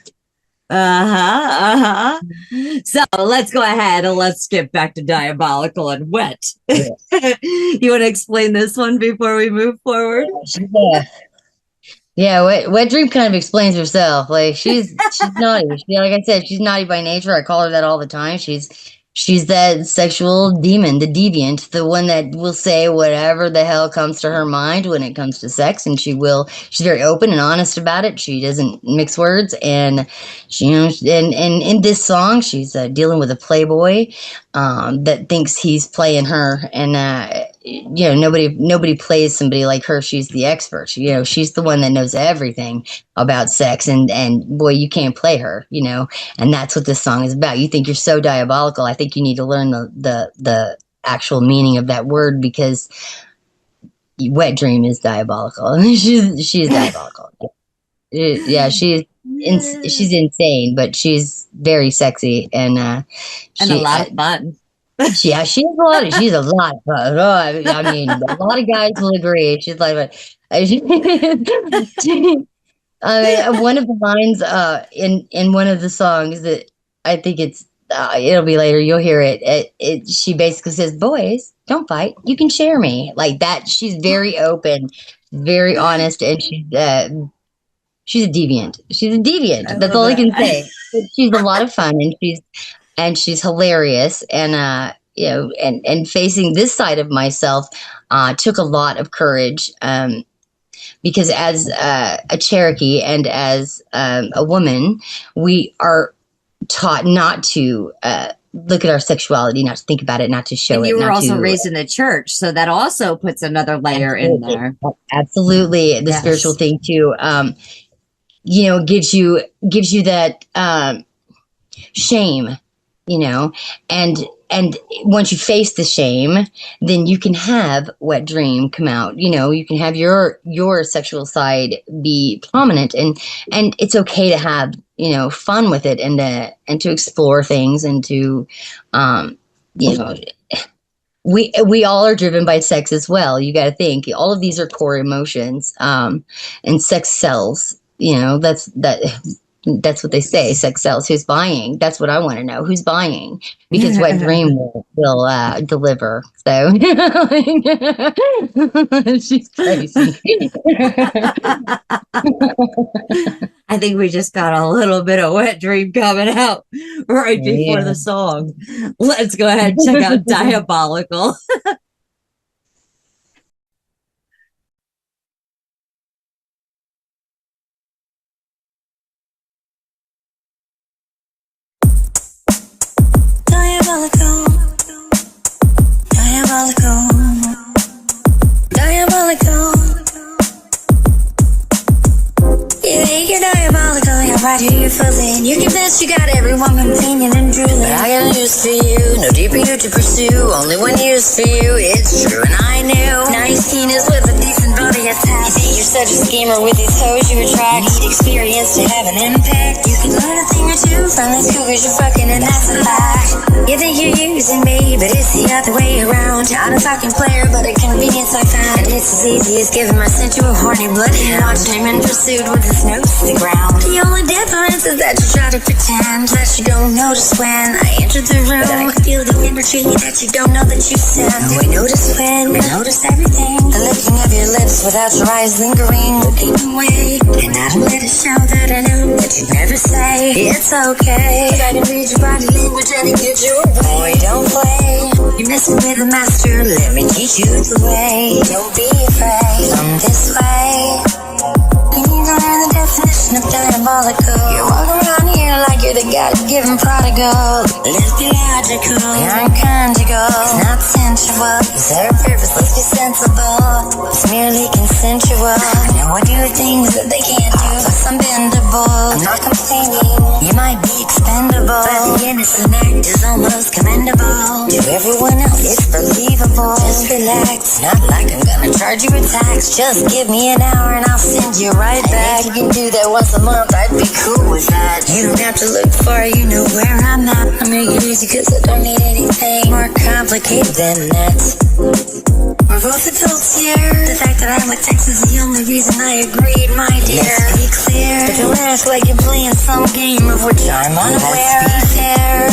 So let's go ahead and let's get back to diabolical and wet. Yeah. You want to explain this one before we move forward? Yeah, Wet Dream kind of explains herself. Like she's naughty. Like I said, she's naughty by nature. I call her that all the time. She's that sexual demon, the deviant, the one that will say whatever the hell comes to her mind when it comes to sex, and she's very open and honest about it. She doesn't mix words, and and in this song, she's dealing with a playboy that thinks he's playing her, and nobody plays somebody like her. She's the expert. She's the one that knows everything about sex, and boy, you can't play her. And that's what this song is about. You think you're so diabolical. I think you need to learn the actual meaning of that word, because Wet Dream is diabolical. she's diabolical. Yeah, she's insane, but she's very sexy, and a lot of fun. Yeah, she's a lot of fun. Oh, I mean, a lot of guys will agree. She's like, one of the lines in one of the songs that I think it'll be later, you'll hear it. She basically says, "Boys, don't fight. You can share me." Like that. She's very open, very honest, and she's a deviant. She's a deviant. That's all I can say. She's a lot of fun, and she's hilarious, and and facing this side of myself took a lot of courage, because as a Cherokee and as a woman, we are taught not to look at our sexuality, not to think about it, not to show it. You were also raised in the church, so that also puts another layer in there. Absolutely, the spiritual thing too. Gives you that shame. you know, and once you face the shame, then you can have wet dream come out. You know, you can have your sexual side be prominent, and it's okay to have, you know, fun with it, and to explore things, and to you know, we all are driven by sex as well. You got to think all of these are core emotions, and sex sells. You know, that's what they say. Sex sells. Who's buying? That's what I want to know. Who's buying? Because wet dream will deliver. So she's crazy. I think we just got a little bit of wet dream coming out right before the song. Let's go ahead and check out Diabolical. Diabolical, diabolical, diabolical. You think you're diabolical, you're right here, you're fuzzy. You convinced you got every woman cleaning and drooling. But I got news for you, no deeper you to pursue. Only one use for you, it's true, and I knew. Now you're seen as with a decent body attached. You think you're such a schemer with these hoes you attract. You need experience to have an impact. You can learn a thing or two from these cougars you're fucking, and that's a fact. You think you're using me, but it's the other way around. Not a fucking player, but a convenience I found. And it's as easy as giving my scent to a horny bloodhound. Watching him in pursuit with his nose to the ground. The only difference is that you try to pretend that you don't notice when I entered the room. But I can feel the energy that you don't know that you send. We notice when we notice everything. The licking of your lips without your eyes lingering. Looking away, and I don't let it show that I know that you never say it's okay. But I can read your body language and get you away. Boy, don't play. You're messing with the master. Let me teach you the way. Don't be afraid. Come this way. You need to learn the definition of diabolical. You walk around here like you're the God-given prodigal. Let's be logical. We aren't conjugal. It's not sensual. You serve purpose, let's be sensible. It's merely consensual. Now I do things that they can't do. Plus I'm bendable. I'm not complaining. You might be expendable, but the innocent act is almost commendable. To everyone else, it's believable. Just relax. Not like I'm gonna charge you a tax. Just give me an hour and I'll send you right back. If you can do that once a month, I'd be cool with that. You don't have to look far, you know where I'm at. I make it easy cause I don't need anything more complicated than that. We're both adults here. The fact that I'm with Tex is the only reason I agreed, my dear. Let's be clear, but don't act like you're playing some game of which I'm unaware. Let's be fair,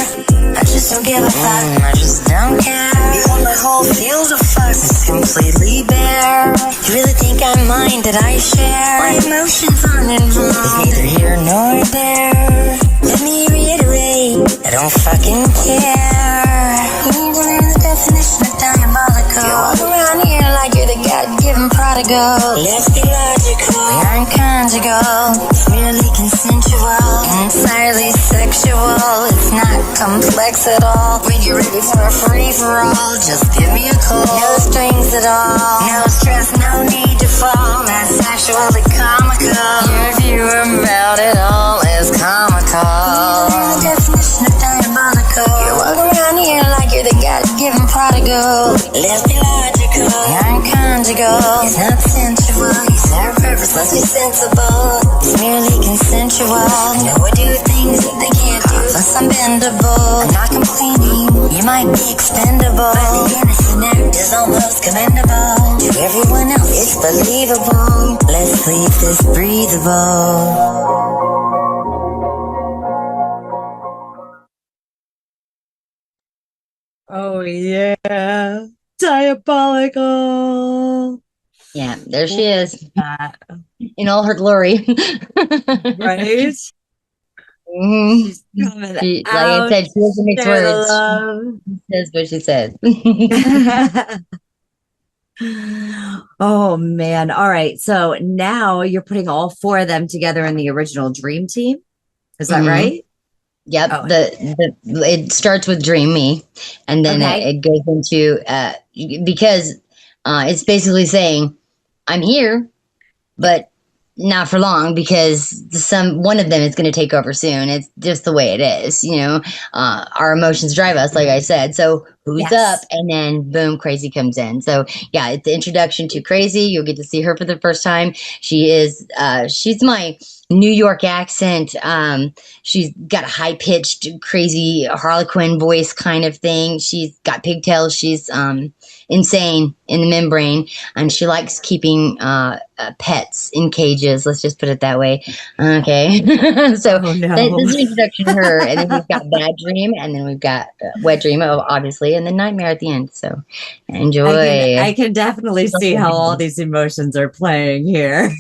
I just don't give a fuck. I just don't care. You want my whole field of fucks is completely bare. You really think I'm mine, that I share? My emotions aren't involved. It's neither here nor there. Let me reiterate, I don't fucking care. You need to learn the definition of diabolical. You walk around here like you're the God-given prodigal. Let's be logical. We aren't conjugal. It's merely consensual. Entirely sexual. It's not complex at all. When you're ready for a free-for-all, just give me a call. No strings at all. No stress, no need to fall. That's actually comical. Your view about it all is comical. The definition of diabolical. You walk around here like you're the God-given prodigal. Let's be logical. We aren't conjugal. It's not sensual. You serve purpose, let's be sensible. It's merely consensual. I know we do things that they can't do. Plus I'm bendable. I'm not complaining. You might be expendable, but the innocent act is almost commendable. To everyone else, it's believable. Let's leave this breathable. Oh yeah, Diabolical. Yeah, there she is in all her glory. Right? Mm-hmm. Like I said, she doesn't mix words. She says what she says. Oh man. All right. So now you're putting all four of them together in the original Dream Team. Is that right? Yep. Oh. It starts with Dream Me, and then it goes into because it's basically saying I'm here, but not for long, because one of them is going to take over soon. It's just the way it is, our emotions drive us, like I said. So who's up? And then boom, Crazy comes in. So yeah, it's the introduction to Crazy. You'll get to see her for the first time. She's my New York accent. She's got a high pitched, crazy Harlequin voice kind of thing. She's got pigtails. She's insane in the membrane, and she likes keeping pets in cages. Let's just put it that way. Okay. So this is the introduction to her, and then we've got Bad Dream, and then we've got Wet Dream, obviously, and then Nightmare at the end. So enjoy. I can definitely see how all these emotions are playing here.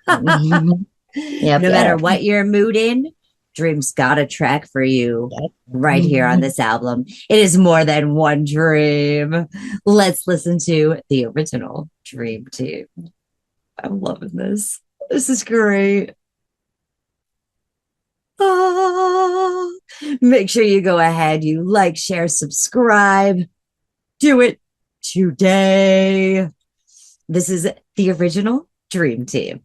No matter what your mood in, Dream's got a track for you right here on this album. It is more than one dream. Let's listen to the original Dream Team. I'm loving this. This is great. Oh, make sure you go ahead, you like, share, subscribe. Do it today. This is the original Dream Team.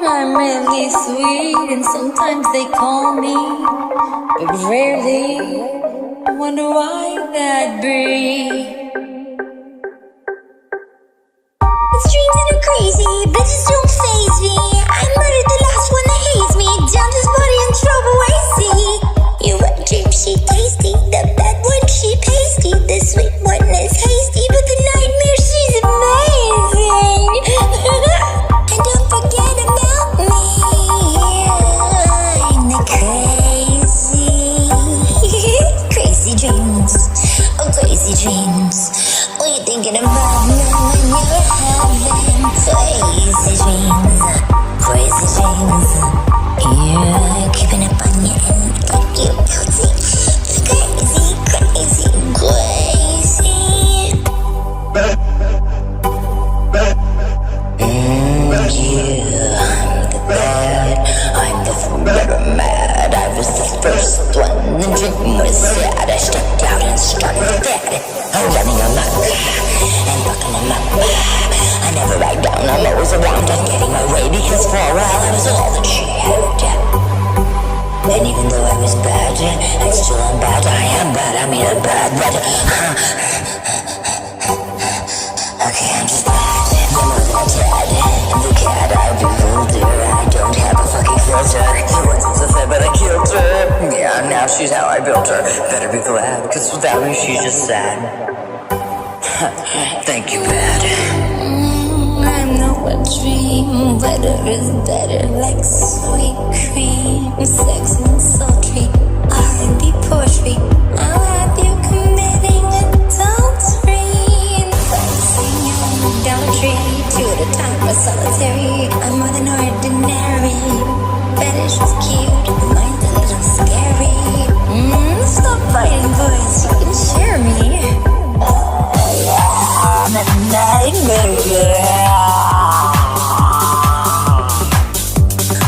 I'm really sweet, and sometimes they call me, but rarely. Wonder why that be. These dreams that are crazy, but just don't faze me. I murdered the last one that hates me. Down to body and trouble I see. You wet dream, she tasty. The bad one, she pasty. The sweet one is hasty, but the nightmare, she's amazing. And don't forget about me. I'm the crazy dreams. Oh, crazy dreams. What you thinking about me when you're having crazy dreams? Crazy dreams. Yeah, keeping up on you and keep you guilty. Crazy, crazy, crazy. Yeah, I'm the bad. I'm the forever mad. I was the first one. The dream was sad. I stepped out and started dead. I'm running amok and fucking them up. I never back down. I'm always around and getting my way, because for a while I was all that she had. And even though I was bad, I still am bad. I am bad. I mean I'm bad, but okay, I'm just bad. You're more than a tad. And the cat I bewilder. I don't have a fucking filter. She wasn't so sad, but I killed her. Yeah, now she's how I built her. Better be glad, cause without me she's just sad. Thank you, bad. I know a dream. Better is better, like sweet cream. Sex and sultry, R&B poetry. I'll have you committing adultery. Dancing on the dollar tree, two at a time, a solitary. I'm more than ordinary. Fetish is cute, mine's a little scary. Stop fighting, boys, you can share me. I'm a nightmare.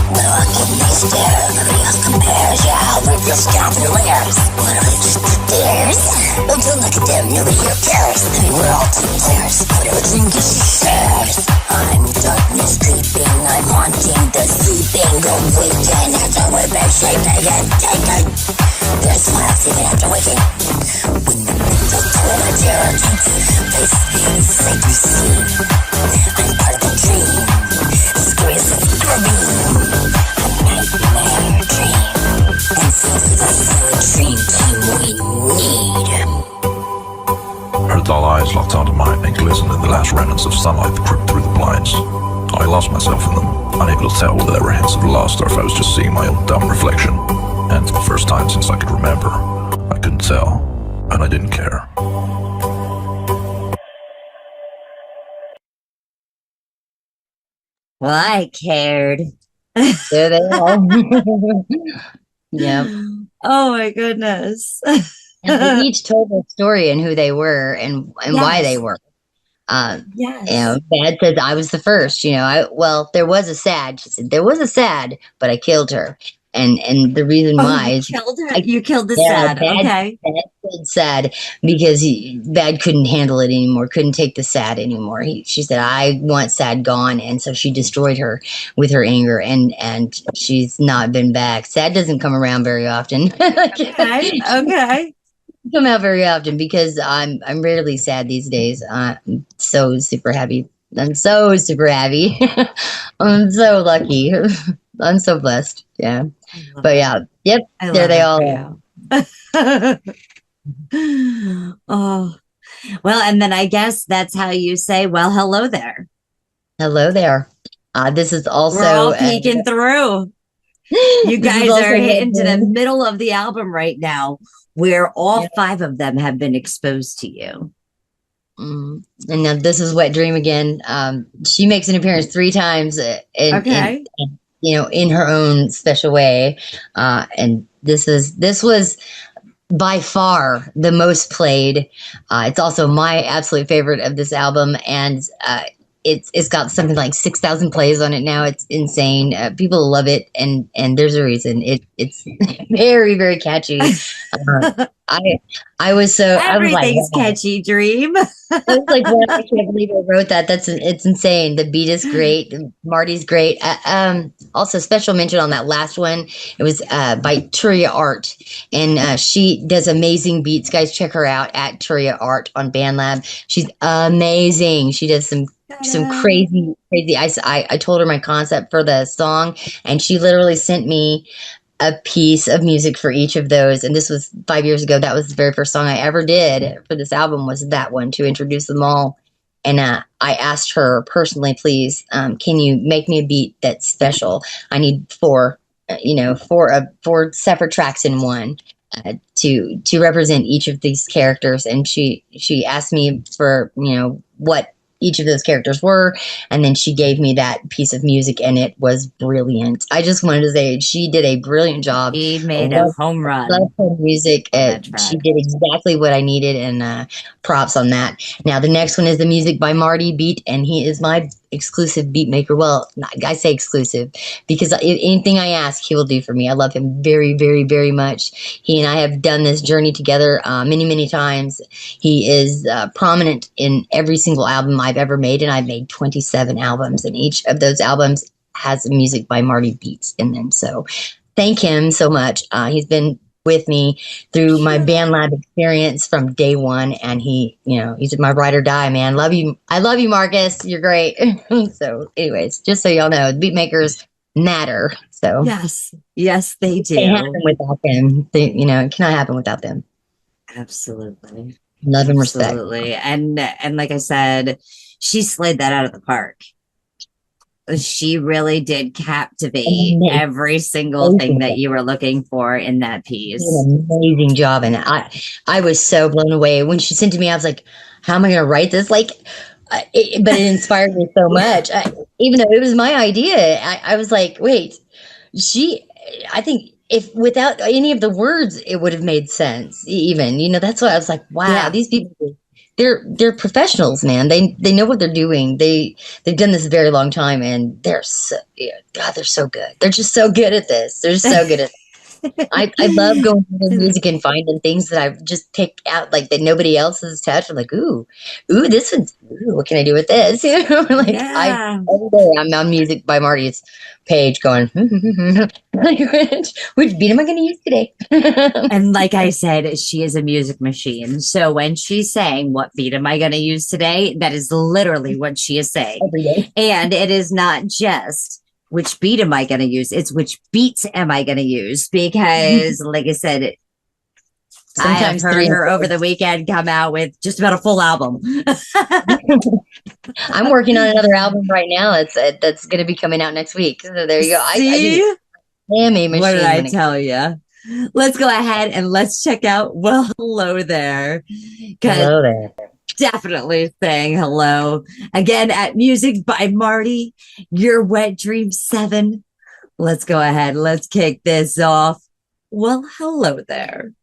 When I walk in these stairs, nobody else compares. Yeah, I'll rip your scalp in layers. What are they, just the stairs? Don't you look at them, nobody here cares. I mean, we're all team players. Whatever dream gets you shares. I'm darkness creeping, I'm haunting the sleeping. Go weekend after we're bed shaping and taking. Their smiles even after waking. When the windows pull my terror drinks, this is sacred scene. I'm part of the dream. Scream is screaming. A nightmare dream. And this is the dream team we need. Her dull eyes locked onto mine and glistened in the last remnants of sunlight that crept through the blinds. I lost myself in them, unable to tell whether they were hints of lust or if I was just seeing my own dumb reflection. And for the first time since I could remember, I couldn't tell, and I didn't care. Well, I cared. There they are. Yep. Oh my goodness. And they each told their story and who they were and why they were. Yes. Bad says I was the first. There was a sad. She said there was a sad, but I killed her. And the reason why is you killed the yeah, sad. Okay. Bad killed sad because Bad couldn't handle it anymore, couldn't take the sad anymore. She said, "I want sad gone," and so she destroyed her with her anger, and she's not been back. Sad doesn't come around very often. Okay. Come out very often because I'm rarely sad these days. I'm so super happy. I'm so super happy. I'm so lucky. I'm so blessed. Yeah. But yeah, yep. There they all are. Oh, well, and then I guess that's how you say, well, hello there. Hello there. This is also we're all peeking through. You guys are hitting to the middle of the album right now, where all 5 of them have been exposed to you. And now this is Wet Dream again. She makes an appearance 3 times, in in her own special way. And this was by far the most played. It's also my absolute favorite of this album, and it's got something like 6,000 plays on it now. It's insane. People love it, and there's a reason. It's very, very catchy. I was so everything's wow. Catchy, Dream. I was like, wow, I can't believe I wrote that. It's insane. The beat is great. Marty's great. Also, special mention on that last one. It was by Turia Art, and she does amazing beats. Guys, check her out at Turia Art on BandLab. She's amazing. She does some crazy. I told her my concept for the song, and she literally sent me a piece of music for each of those. And this was 5 years ago. That was the very first song I ever did for this album, was that one, to introduce them all. And I asked her personally, please, can you make me a beat that's special? I need 4 separate tracks in one. To represent each of these characters. And she asked me for what each of those characters were, and then she gave me that piece of music, and it was brilliant. I just wanted to say she did a brilliant job. She made a home run. Love her music. She did exactly what I needed, and props on that. Now the next one is the music by Marty Beat, and he is my exclusive beat maker. Well, I say exclusive because anything I ask, he will do for me. I love him very, very, very much. He and I have done this journey together many, many times. He is prominent in every single album I've ever made, and I've made 27 albums, and each of those albums has music by Marty Beats in them. So thank him so much. He's been with me through my BandLab experience from day one, and he's my ride or die, man. Love you. I love you, Marcus. You're great. So anyways, just so y'all know, beat makers matter. So yes, they do. Can't happen without them. It cannot happen without them. Absolutely. Love and respect. Absolutely. And like I said, she slayed that out of the park. She really did captivate every single thing that you were looking for in that piece. An amazing job. And I was so blown away when she sent to me. I was like, how am I going to write this? But it inspired me so much. Even though it was my idea, I was like, wait, I think if without any of the words, it would have made sense. Even, that's why I was like, wow, these people, they're professionals, man. They know what they're doing. They've done this a very long time, and they're so good. They're just so good at this. They're just so good at it. I love going through the music and finding things that I just pick out, like that nobody else has touched. I'm like, ooh, this one's, what can I do with this? Every day I'm on Music by Marty's page going, which beat am I going to use today? And like I said, she is a music machine. So when she's saying, what beat am I going to use today? That is literally what she is saying. Every day. And it is not just, which beat am I going to use? It's which beats am I going to use? Because, like I said, sometimes I heard her over the weekend come out with just about a full album. I'm working on another album right now. That's going to be coming out next week. So there you go. See? I am a machine. What did I tell you? Let's go ahead and let's check out Well, Hello There. Hello there. Definitely saying hello again at Music by Marty, Your Wet Dream 7. Let's go ahead. Let's kick this off. Well, hello there.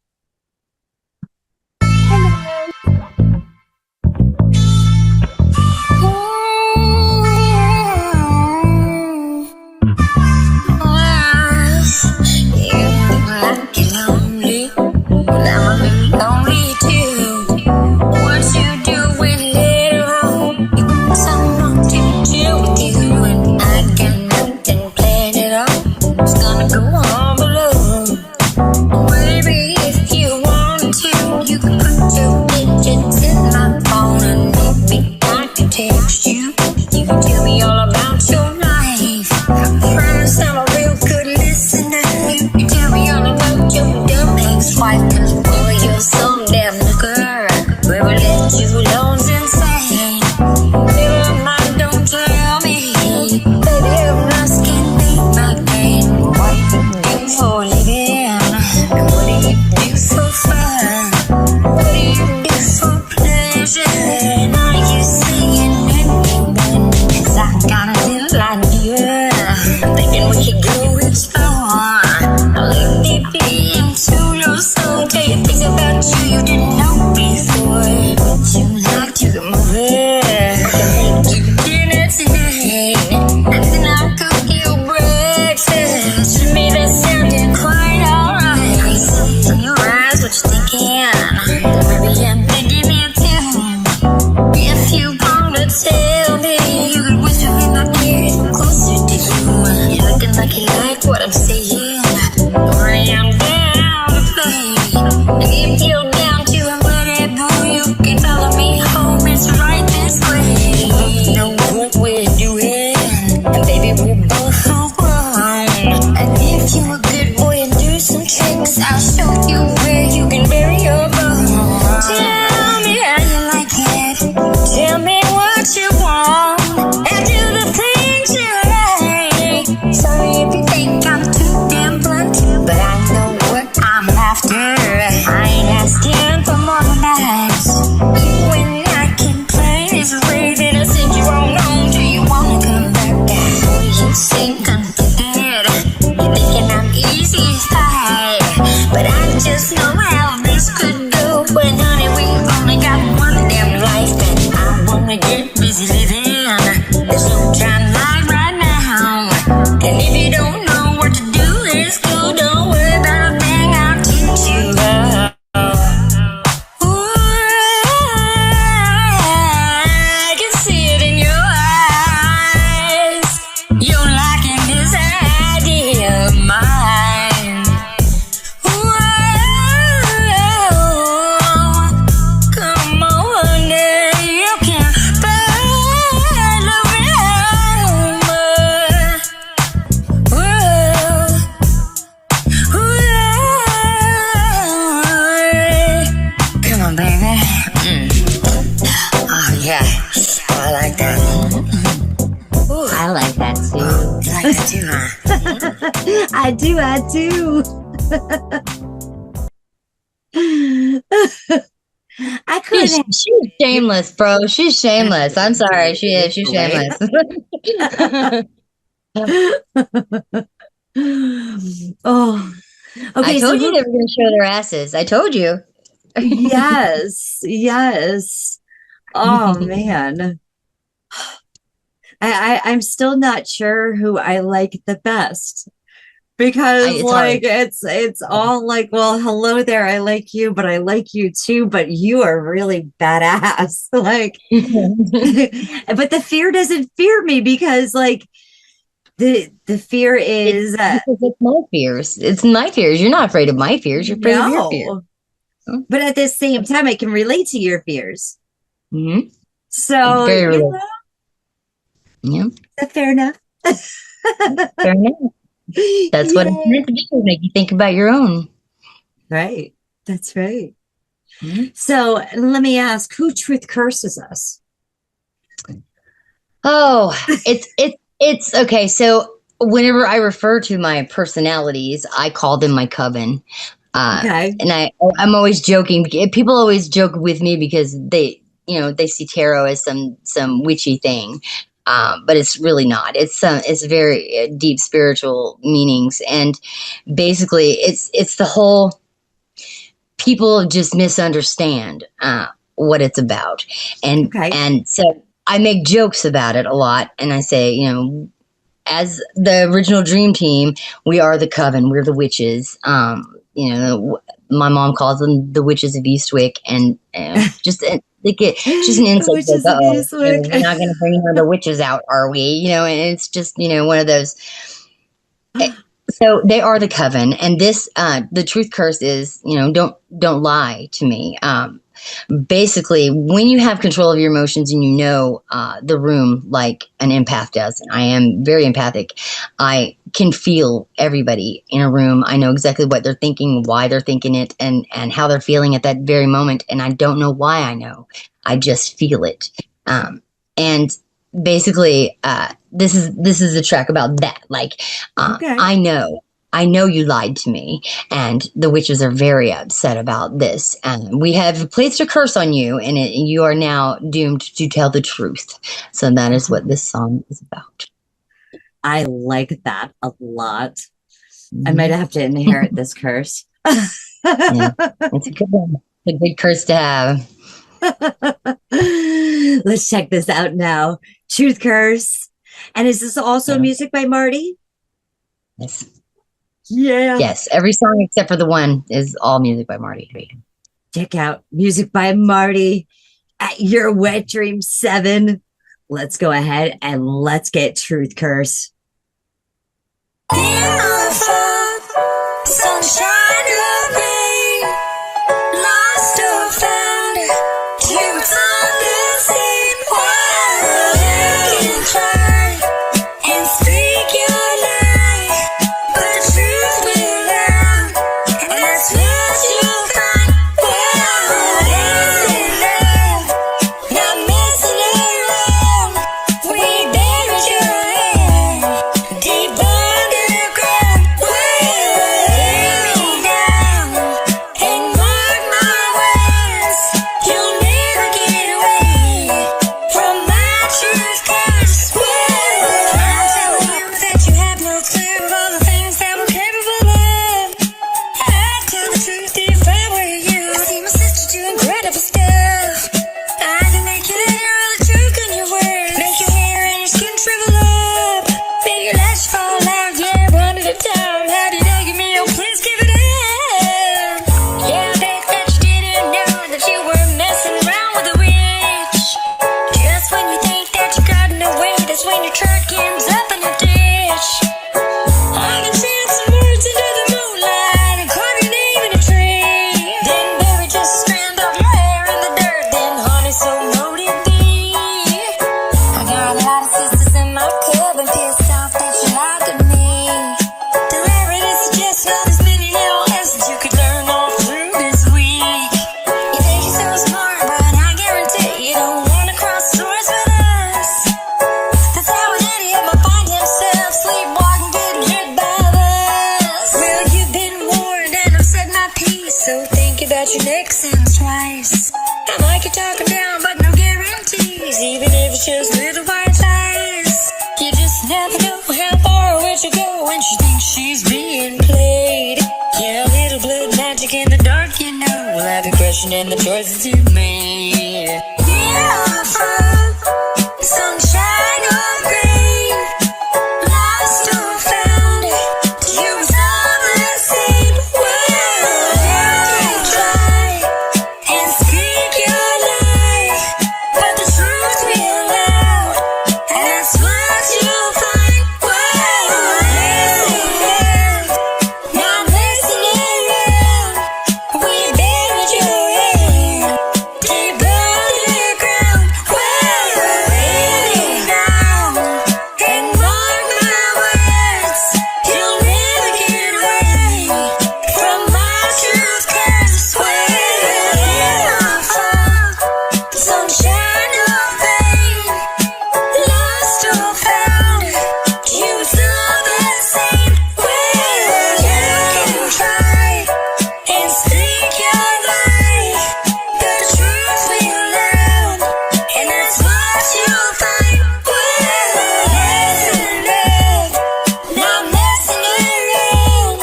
like you like what I'm saying. Honey, I'm down to play. And if you're down to a whatever, you can follow me home. It's right this way. You know what we're doing. And baby, we're both so wrong. And if you're a good boy and do some tricks, I'll show you where you can bury your bones. Tell me how you like it. Tell me what you want. And do the things you like. Sorry if you think I'm too damn blunt, but I know what I'm after. I ain't asking for more than that. You and I can play this way, then I'll send you on home. Do you wanna come back? You think I'm dead. You're thinking I'm easy as pie, but I just know how this could go. But honey, we've only got one damn life, and I wanna get busy living. There's no time like right now, and if you don't know what to do, let's go. Don't worry about a thing, I'll teach you. Ooh, I can see it in your eyes. You're liking this idea of mine. Ooh, come on, honey, you can follow me home. Come on, baby. Oh, yeah. Oh, I like that. Ooh. I like that too. You like that too, huh? I do. I couldn't. She's shameless, bro. She's shameless. I'm sorry. She is. She's shameless. Oh, okay. I told you they were going to show their asses. I told you. Yes. Oh man, I'm still not sure who I like the best because It's like hard. it's all like, well, hello there, I like you, but I like you too, but you are really badass. Like, but the fear doesn't fear me because like the fear is Because it's my fears. It's my fears. You're not afraid of my fears. You're afraid of your fears. no. But at the same time, I can relate to your fears. Mm-hmm. So, Very you real. know, Yeah. is that fair enough? Fair enough. That's what it's meant to do. Make you think about your own. Right. That's right. Mhm. So let me ask, who truth curses us? Oh, it's okay. So whenever I refer to my personalities, I call them my coven. Okay. And I'm always joking. People always joke with me because they see tarot as some witchy thing, but it's really not. It's very deep spiritual meanings, and basically, it's the whole. People just misunderstand what it's about, and Okay. and so I make jokes about it a lot, and I say, as the original Dream Team, we are the coven. We're the witches. My mom calls them the witches of Eastwick, and just just an insult. Witches Like, of Eastwick. we're not going to bring the witches out, are we? And it's just one of those. So they are the coven, and this the truth curse is don't lie to me. Basically, when you have control of your emotions and the room like an empath does, and I am very empathic, I can feel everybody in a room. I know exactly what they're thinking, why they're thinking it, and how they're feeling at that very moment. And I don't know why I know. I just feel it. And basically, this is a track about that. Like, Okay. I know you lied to me, and the witches are very upset about this. And we have placed a curse on you, and you are now doomed to tell the truth. So that is what this song is about. I like that a lot. I might have to inherit this curse. Yeah, it's a good one. It's a good curse to have. Let's check this out now. Truth curse. And is this also Yeah. music by Marty? Yes. Yeah. Yes, every song except for the one is all music by Marty. Check out music by Marty at Your Wet Dream 7. Let's go ahead and let's get Truth Curse. If discretion in the choices you made. Yeah, sunshine or rain, lost or found, you was all the same. Well, you try and speak your life, but the truth will out, and that's what you'll find. Well, listen, now listen around, we buried your head deep underground. Well, really now, and mark my words, you'll never get away from my truth, 'cause well, sunshine or rain, lost or found, you was all the same. Well, you can try and speak your life, but the truth will out, and that's what you'll find. Well, listen up, now messing around,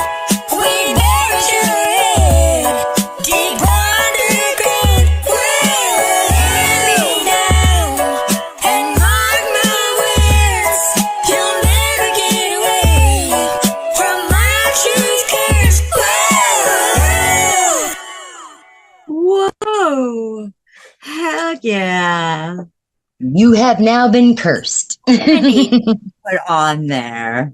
we buried your head deep underground. Well, hear me now, and mark my words, you'll never get away from my truth, 'cause well, Whoa. Heck yeah. You have now been cursed. Put on there.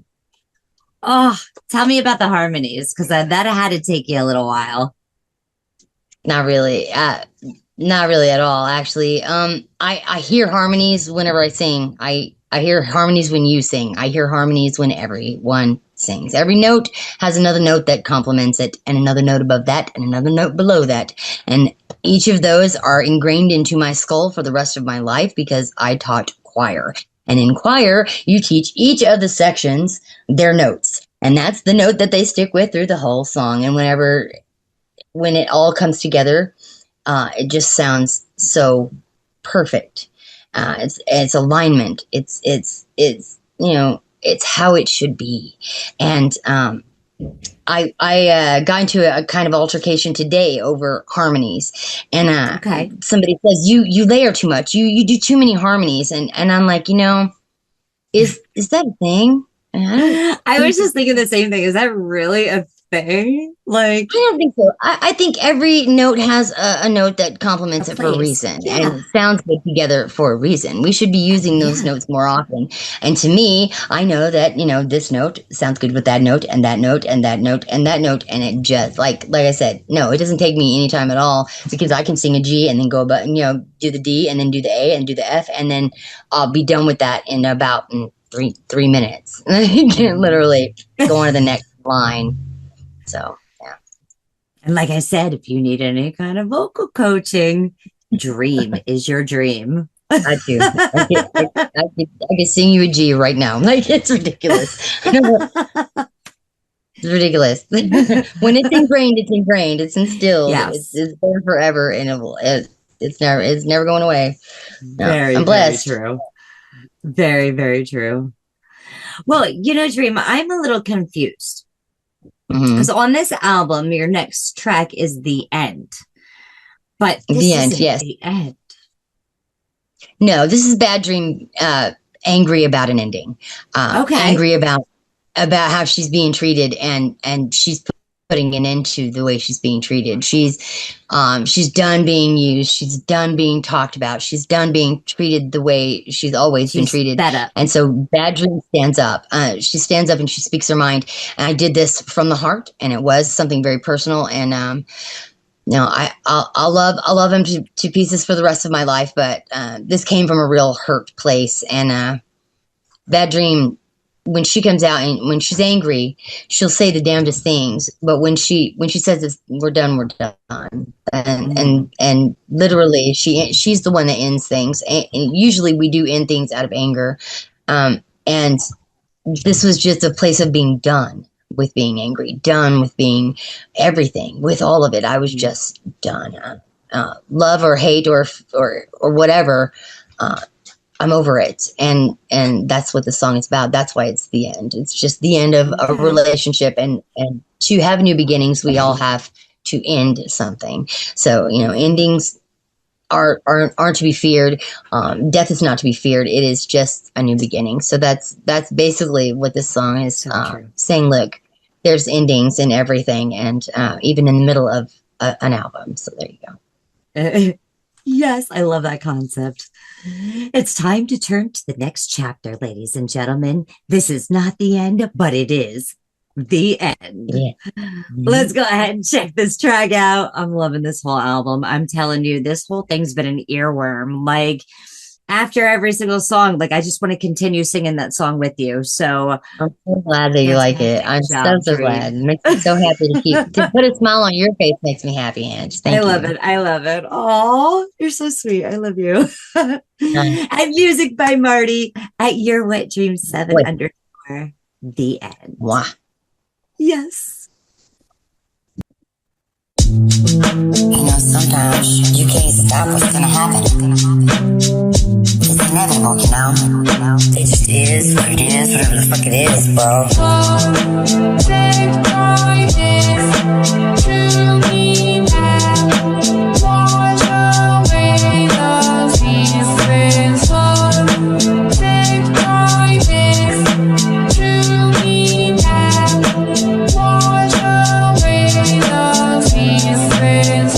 Oh, tell me about the harmonies, because that had to take you a little while. Not really. Not really at all, actually. I hear harmonies whenever I sing. I hear harmonies when you sing. I hear harmonies when everyone sings. Every note has another note that complements it, and another note above that, and another note below that. And each of those are ingrained into my skull for the rest of my life because I taught choir. And in choir, you teach each of the sections their notes. And that's the note that they stick with through the whole song. And when it all comes together, it just sounds so perfect. It's alignment. It's it's how it should be. And I got into a kind of altercation today over harmonies, and somebody says you layer too much. You do too many harmonies, and I'm like, is that a thing? I was just thinking the same thing. Is that really a thing? Like, I don't think so. I think every note has a note that complements it for a reason, and it sounds good together for a reason. We should be using those notes more often. And to me, I know that this note sounds good with that note, and that note, and that note, and that note, and it just like I said, no, it doesn't take me any time at all because I can sing a G and then go about do the D and then do the A and do the F, and then I'll be done with that in about 3 minutes. You can literally go on to the next line. So, yeah. And like I said, if you need any kind of vocal coaching, Dream is your dream. I do. I could sing you a G right now. Like, it's ridiculous. It's ridiculous. When it's ingrained, it's ingrained. It's instilled. Yes. It's there forever, and it's never going away. No, Very, I'm blessed. very true. Very, very true. Well, Dream, I'm a little confused. Because on this album, your next track is The End. But this The End, isn't yes. The End. No, this is Bad Dream angry about an ending. Angry about how she's being treated, and she's putting an end to the way she's being treated. She's done being used. She's done being talked about. She's done being treated the way she's always been treated. Fed up. And so Bad Dream stands up. She stands up and she speaks her mind. And I did this from the heart, and it was something very personal. And I'll love him to pieces for the rest of my life. But this came from a real hurt place. And Bad Dream, when she comes out and when she's angry, she'll say the damnedest things. But when she says this, we're done. And literally she's the one that ends things. And usually we do end things out of anger. And this was just a place of being done with being angry, done with being everything, with all of it. I was just done. Love or hate or whatever. I'm over it. And that's what the song is about. That's why it's the end. It's just the end of a relationship. And to have new beginnings, we all have to end something. So, you know, endings aren't to be feared. Death is not to be feared. It is just a new beginning. So that's basically what this song is saying. Look, there's endings in everything, and even in the middle of an album. So there you go. Yes, I love that concept. It's time to turn to the next chapter, ladies and gentlemen. This is not the end, but it is the end. Yeah. Let's go ahead and check this track out. I'm loving this whole album. I'm telling you, this whole thing's been an earworm. Like, after every single song, like, I just want to continue singing that song with you. So I'm so glad that you like it. I'm so glad. It makes me so happy to put a smile on your face. Makes me happy, Ange. Thank you. I love it. Oh, you're so sweet. I love you. And music by Marty at Your Wet Dream 7 _ the end. Wow. Yes. You know, sometimes you can't stop what's gonna happen. It's inevitable, you know? It just is what it is, whatever the fuck it is, bro. Take my hands to me now. Wash away the secrets. Take my hands to me now. Wash away the secrets.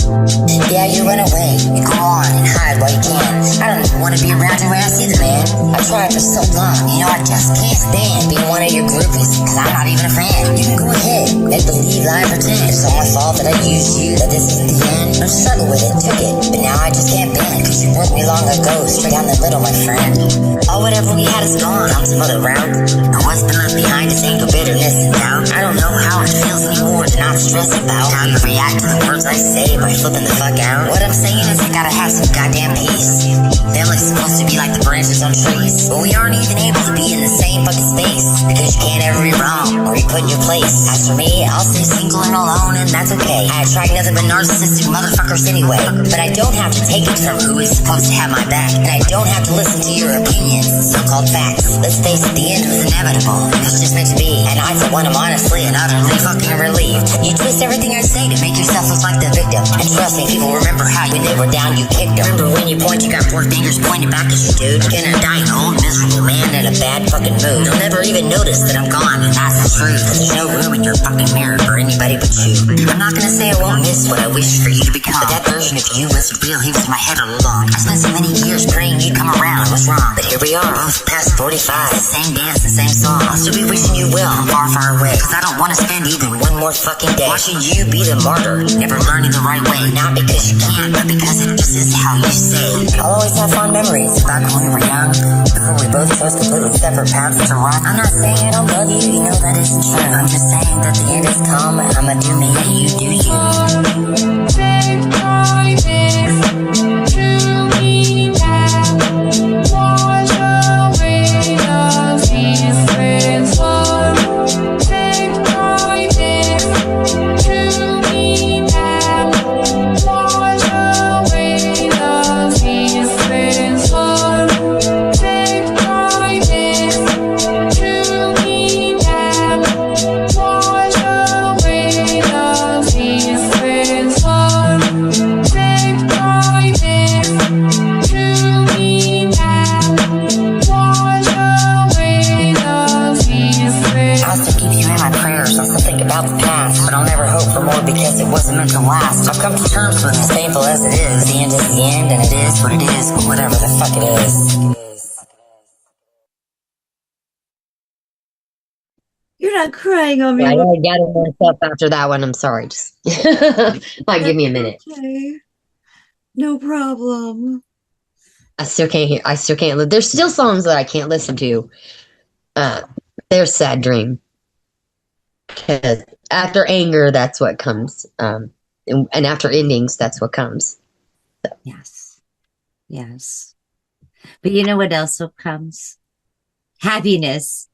Yeah, you run away. You go on and hide while you can. I don't want to be around your ass either, man. I've tried for so long. You know, I just can't stand being one of your groupies, cause I'm not even a fan. You can go ahead and believe, lie, and pretend it's all my fault that I used you, that this isn't the end. I struggled with it, took it, but now I just can't bend it, cause you broke me long ago, straight down the middle, my friend. All whatever we had is gone, on some other route. And what's been left behind is anger, bitterness, and doubt. I don't know how it feels anymore to not stress about how you react to the words I say by flipping the fuck out. What I'm saying is I gotta have some goddamn peace. Family's supposed to be like the branches on trees, but we aren't even able to be in the same fucking space, because you can't ever be wrong or be put in your place. As for me, I'll stay single and alone, and that's okay. I attract nothing but narcissistic motherfuckers anyway, but I don't have to take it from who is supposed to have my back, and I don't have to listen to your opinions, so-called facts. Let's face it, the end was inevitable. It was just meant to be, and I, for one, am honestly and utterly fucking relieved. You twist everything I say to make yourself look like the victim, and trust me, people remember how when they were down, you kicked them. Remember when you point, you got 4 fingers pointed back at you, dude. You're gonna die an old, miserable man in a bad fucking mood. You'll never even notice that I'm gone, and that's the truth, cause there's no room in your fucking mirror for anybody but you. I'm not gonna say I won't miss what I wish for you to become, but that version of you wasn't real, he was in my head all along. I spent so many years praying you'd come around, what's wrong? But here we are, both past 45, the same dance, the same song. I'll still be wishing you well, I'm far, far away, cause I don't wanna spend even one more fucking day watching you be the martyr, never learning the right way. Not because you can't, but because it just is how you say. I'll always have fond memories back when we were young, before we both chose completely separate paths to run. I'm not saying I don't love you, you know that isn't true. I'm just saying that the end has come, and I'ma do me and you do you. Take my hand to me now. Wash away the secrets. Take my hand to me now. Wash away the secrets. Take my hand to me now. Wash away the secrets. Take my hand to me now. Wash away the secrets. I'll still keep you in my prayers. I'll still think about the past, but I'll never hope for more because it wasn't meant to last. I've come to terms with it, as painful as it is. The end is the end, and it is what it is, but whatever the fuck it is. You're not crying on me. I gotta gather myself after that one. I'm sorry. Just like, give me a minute. Okay. No problem. I still can't hear. I still can't. There's still songs that I can't listen to. There's Sad Dream. Because after anger, that's what comes. And after endings, that's what comes. So. Yes. Yes. But you know what else comes? Happiness.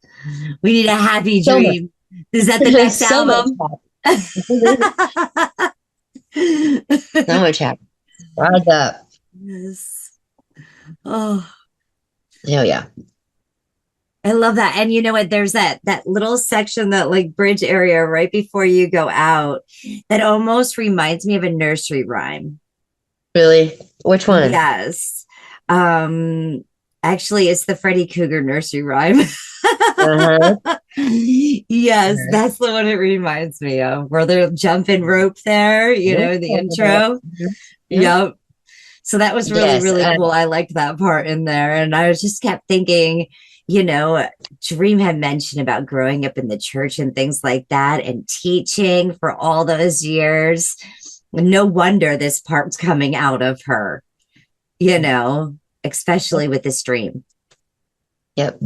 We need a happy dream. Is that the next album? So much happy. Rise up. Yes. Oh. Hell yeah. I love that. And you know what? There's that little section, that like bridge area right before you go out that almost reminds me of a nursery rhyme. Really? Which one? Yes. Actually, it's the Freddy Cougar nursery rhyme. Uh-huh. Yes, that's the one it reminds me of, where they're jumping rope there, in the intro. Yeah. Yep. So that was really, Yes. really cool. I liked that part in there. And I was just kept thinking, Dream had mentioned about growing up in the church and things like that and teaching for all those years. No wonder this part's coming out of her, especially with this dream. Yep.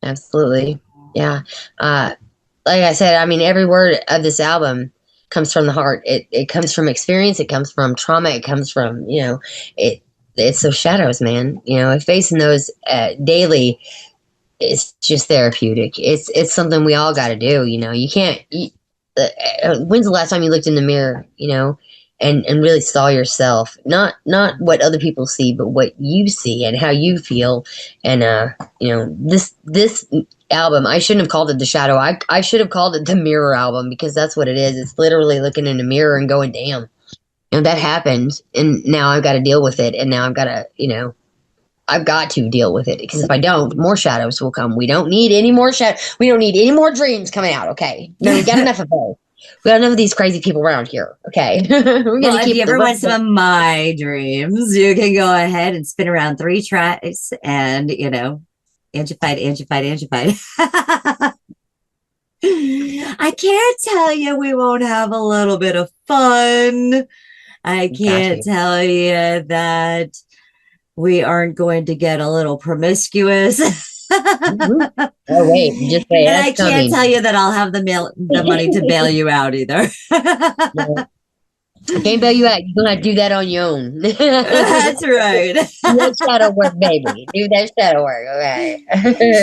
Absolutely. Yeah. Like I said, I mean, every word of this album comes from the heart. It comes from experience. It comes from trauma. It comes from, it's those shadows, man. Facing those daily, it's just therapeutic. It's something we all got to do. You can't. When's the last time you looked in the mirror? And really saw yourself, not what other people see, but what you see and how you feel. And this album, I shouldn't have called it The Shadow. I should have called it The Mirror Album, because that's what it is. It's literally looking in the mirror and going, damn, that happened, and now I've got to deal with it, and now I've got to, I've got to deal with it, because if I don't, more shadows will come. We don't need any more we don't need any more dreams coming out. Okay, no, we got enough of those. We got enough of these crazy people around here. Okay. Well, if you ever want some of my dreams, you can go ahead and spin around 3 tracks and, Angified. I can't tell you we won't have a little bit of fun. I can't tell you that we aren't going to get a little promiscuous. Oh, wait, just wait. And I can't tell you that I'll have the money to bail you out either. No. I can't bail you out. You're going to have to do that on your own. That's right. Do that shadow work, baby. Do that shadow work, okay?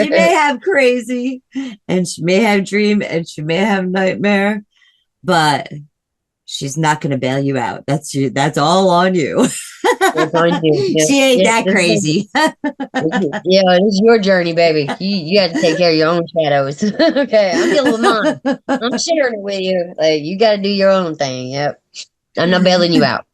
She may have crazy, and she may have dream, and she may have nightmare, but she's not going to bail you out. That's all on you. It's on you. Yeah. She ain't that crazy. Yeah, it's your journey, baby. You have to take care of your own shadows. Okay, I'm dealing with mine. I'm sharing it with you. Like, you got to do your own thing. Yep. I'm not bailing you out.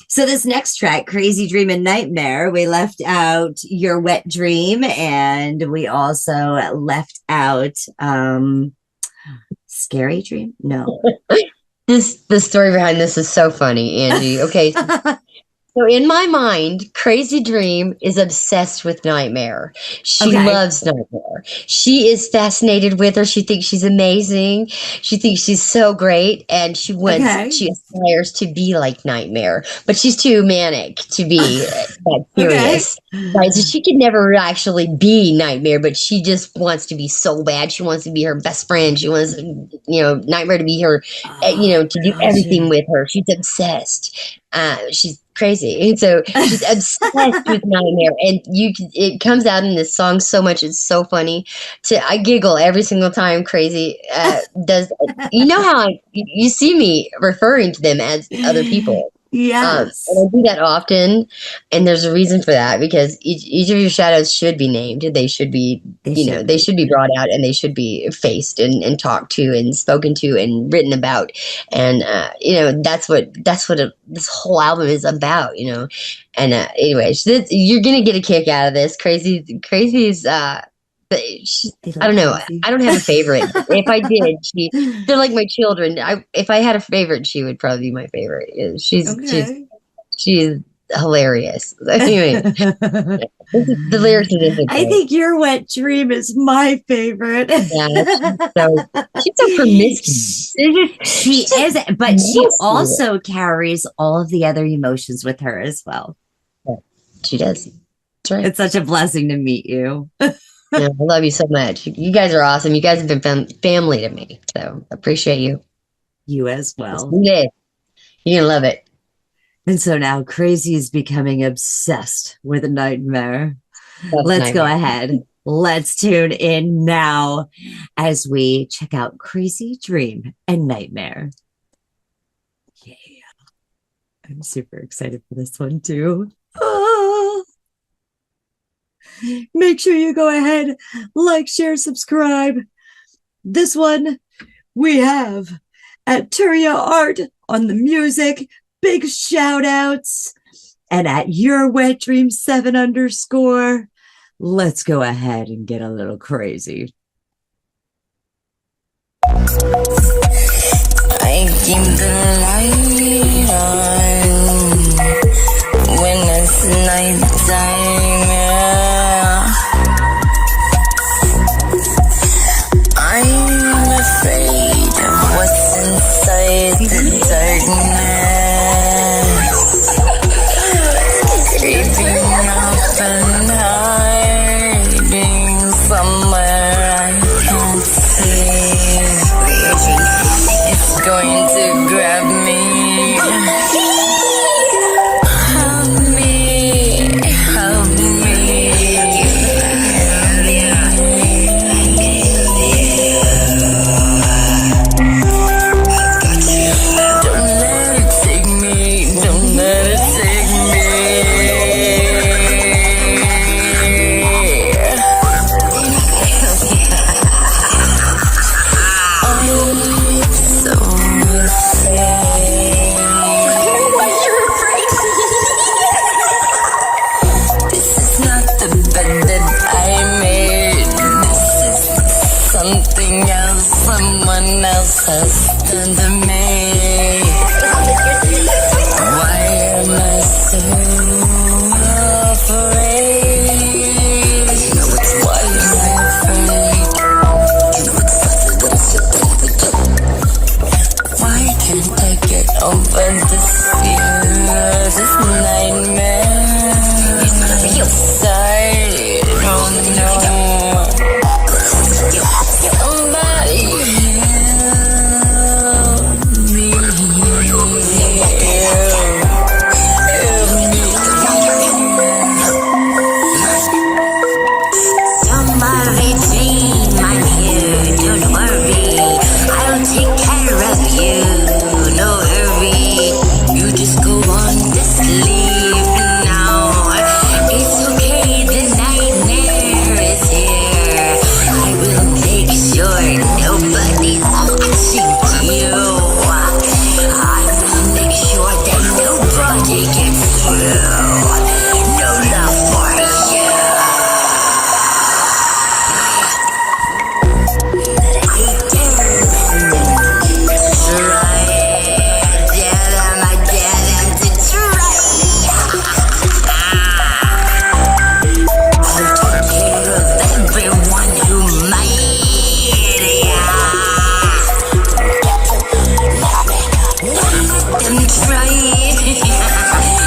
So this next track, Crazy Dream and Nightmare, we left out Your Wet Dream, and we also left out Scary Dream. No. The story behind this is so funny, Angie. Okay. So in my mind, Crazy Dream is obsessed with Nightmare. She loves Nightmare. She is fascinated with her. She thinks she's amazing. She thinks she's so great, and she aspires to be like Nightmare, but she's too manic to be that serious. Right? So she could never actually be Nightmare, but she just wants to be so bad. She wants to be her best friend. She wants, Nightmare to be her, to do everything with her. She's obsessed. She's crazy, and so she's obsessed with Nightmare, and it comes out in this song so much. It's so funny. I giggle every single time Crazy does. How you see me referring to them as other people. Yes. And I do that often, and there's a reason for that, because each of your shadows should be named. They should be, they should be brought out, and they should be faced and talked to and spoken to and written about. And, that's what this whole album is about, And anyways, you're going to get a kick out of this. Crazy is, I don't know. I don't have a favorite. If I did, they're like my children. If I had a favorite, she would probably be my favorite. She's hilarious. Anyway, the lyrics are different. I think Your Wet Dream is my favorite. Yeah, she's so promiscuous. She is, but she also carries all of the other emotions with her as well. Yeah, she does. That's right. It's such a blessing to meet you. Yeah, I love you so much. You guys are awesome. You guys have been family to me, so I appreciate you. You as well. Yeah, you're gonna love it. And so now Crazy is becoming obsessed with a Nightmare. Let's go ahead. Let's tune in now as we check out Crazy Dream and Nightmare. Yeah. I'm super excited for this one too. Make sure you go ahead, like, share, subscribe. This one we have at Turia Art on the music. Big shout outs. And at Your Wet Dream 7_. Let's go ahead and get a little crazy. I keep the light on when it's nighttime. I'm afraid of what's inside the darkness, creeping up and hiding somewhere I can't see. It's going to grab me. Help me, help me. Don't let it take me, don't let it take me. This is not the bed that I made. This is something else, someone else has done to me. Why am I so afraid? Why am I afraid? Why can't I get over this fear, this nightmare inside? Oh no. Somebody help me. Somebody dream I'm here, don't worry, I'll take care of you, no hurry, you just go on to sleep now, it's okay, the nightmare is here, I will make sure nobody's watching you, I will make sure that nobody gets through, no love for you.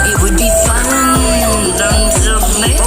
It would be fun, don't you think?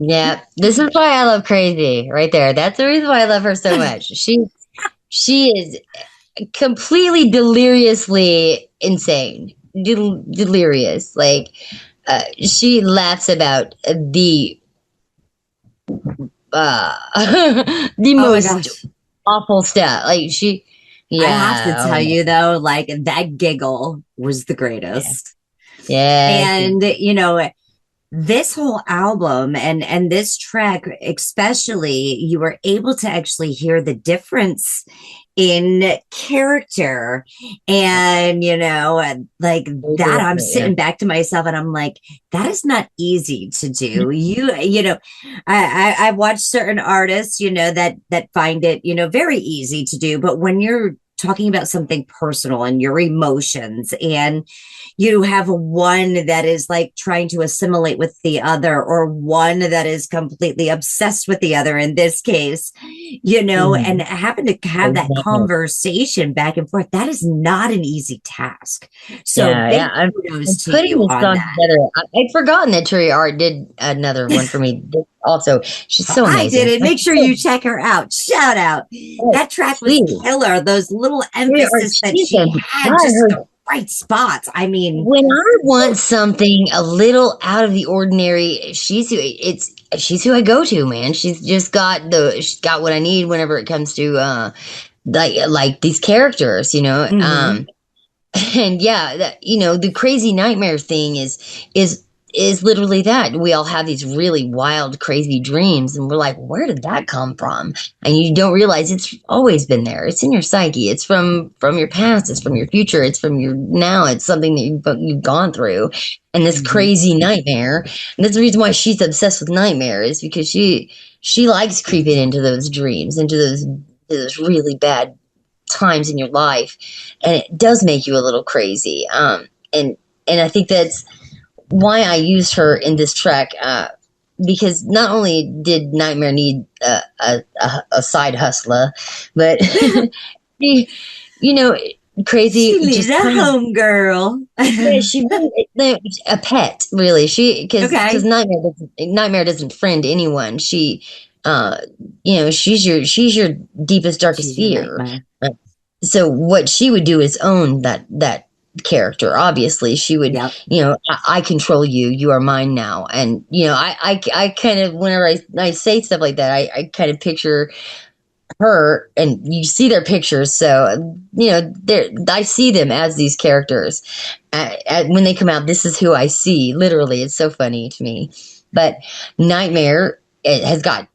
Yeah, this is why I love Crazy right there. That's the reason why I love her so much. She is completely deliriously insane, delirious. Like she laughs about the the Oh my most gosh. awful stuff. Like she, I have to yeah, tell you though, like that giggle was the greatest. yeah. And this whole album and this track especially, you were able to actually hear the difference in character. And like that, I'm sitting back to myself and I'm like, that is not easy to do. I've watched certain artists that find it very easy to do, but when you're talking about something personal and your emotions, and you have one that is like trying to assimilate with the other, or one that is completely obsessed with the other in this case, and having to have that conversation back and forth, that is not an easy task. So I'm kudos to putting you this on song that. together. I'd forgotten that Trey Art did another one for me. Also, she's so amazing. I did it. Make sure you check her out. Shout out. That track was killer. Those little emphasis that she had, just the right spots. I mean, when I want something a little out of the ordinary, she's who I go to, man. She's got what I need whenever it comes to like these characters, and yeah, the crazy nightmare thing is literally that. We all have these really wild, crazy dreams, and we're like, where did that come from? And you don't realize it's always been there. It's in your psyche. It's from your past. It's from your future. It's from your now. It's something that you've gone through. And this crazy nightmare, and that's the reason why she's obsessed with nightmares, because she likes creeping into those dreams, into those really bad times in your life, and it does make you a little crazy. And I think that's why I used her in this track, because not only did Nightmare need a side hustler, but Crazy. She needs a home girl. Yeah, she a pet, really. Because Nightmare doesn't friend anyone. She's your deepest, darkest fear. So what she would do is own that character. Obviously, she would. I control you. You are mine now. And I kind of, whenever I say stuff like that, I kind of picture her, and you see their pictures, so I see them as these characters. When they come out, this is who I see. Literally, it's so funny to me. But Nightmare has got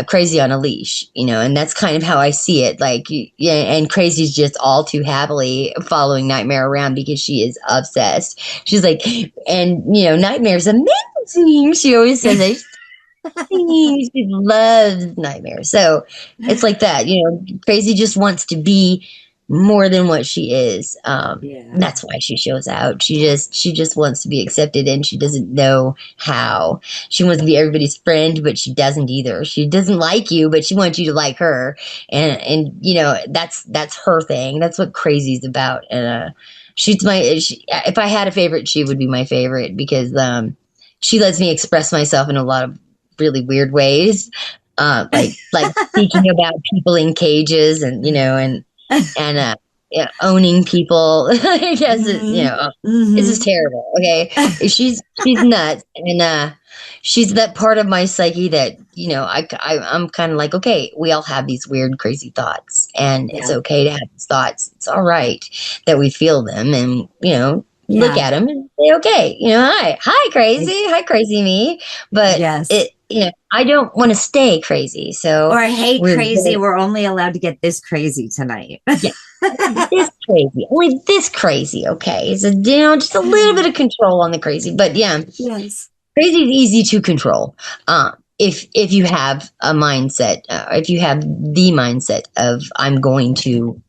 Crazy on a leash, and that's kind of how I see it. Like, and Crazy's just all too happily following Nightmare around because she is obsessed. She's like, and Nightmare's amazing. She always says it. She loves Nightmare. So it's like that, Crazy just wants to be more than what she is. That's why she shows out. She just wants to be accepted, and she doesn't know how. She wants to be everybody's friend, but she doesn't either. She doesn't like you, but she wants you to like her. And that's her thing. That's what Crazy's about. And if I had a favorite, she would be my favorite, because she lets me express myself in a lot of really weird ways, like speaking about people in cages, and owning people. I guess this is terrible. Okay, she's nuts, and she's that part of my psyche that I'm kind of like, okay, we all have these weird, crazy thoughts, and it's okay to have these thoughts. It's all right that we feel them, and look at them and say, okay, hi, crazy me. But I don't want to stay crazy. So, or hey, crazy, we're only allowed to get this crazy tonight. This crazy, only this crazy. Okay, so just a little bit of control on the crazy, but crazy is easy to control. If you have a mindset, if you have the mindset of I'm going to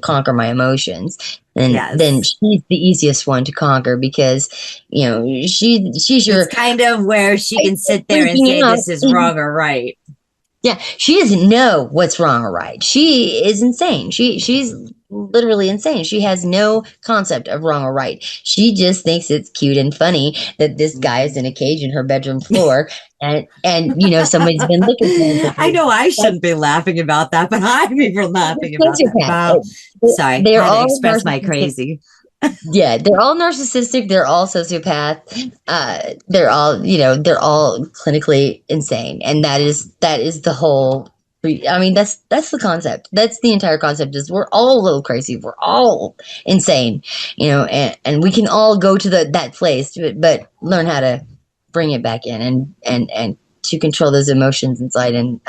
conquer my emotions, then she's the easiest one to conquer, because she's your kind of where she can sit there and say this is wrong or right. Yeah, she doesn't know what's wrong or right. She is insane. She's literally insane. She has no concept of wrong or right. She just thinks it's cute and funny that this guy is in a cage in her bedroom floor, and somebody's been looking for him. I know I shouldn't be laughing about that, but I'm even laughing about that. Wow. Sorry, They're I had to all express my narcissistic. crazy. Yeah, they're all narcissistic. They're all sociopath. They're all clinically insane, and that is the whole. I mean, that's the concept. That's the entire concept. Is we're all a little crazy. We're all insane, and we can all go to that place, but learn how to bring it back in and to control those emotions inside and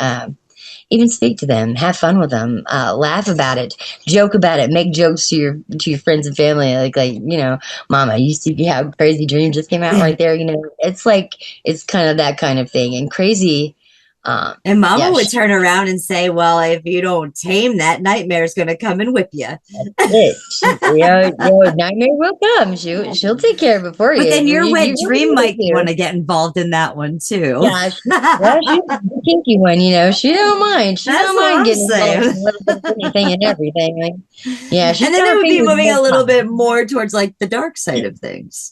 even speak to them, have fun with them, laugh about it, joke about it, make jokes to your friends and family, like Mama, you see how Crazy Dream just came out right there. It's like it's kind of that kind of thing, and crazy. And Mama would turn around and say, "Well, if you don't tame that, Nightmare's going to come and whip you." Nightmare will come. She'll take care of it for you. But then your wet you dream really might want to get involved in that one too. Yeah, she's the kinky one. She don't mind. She don't mind getting involved in a little bit of anything and everything. And then it would be moving a little bit more towards like the dark side of things.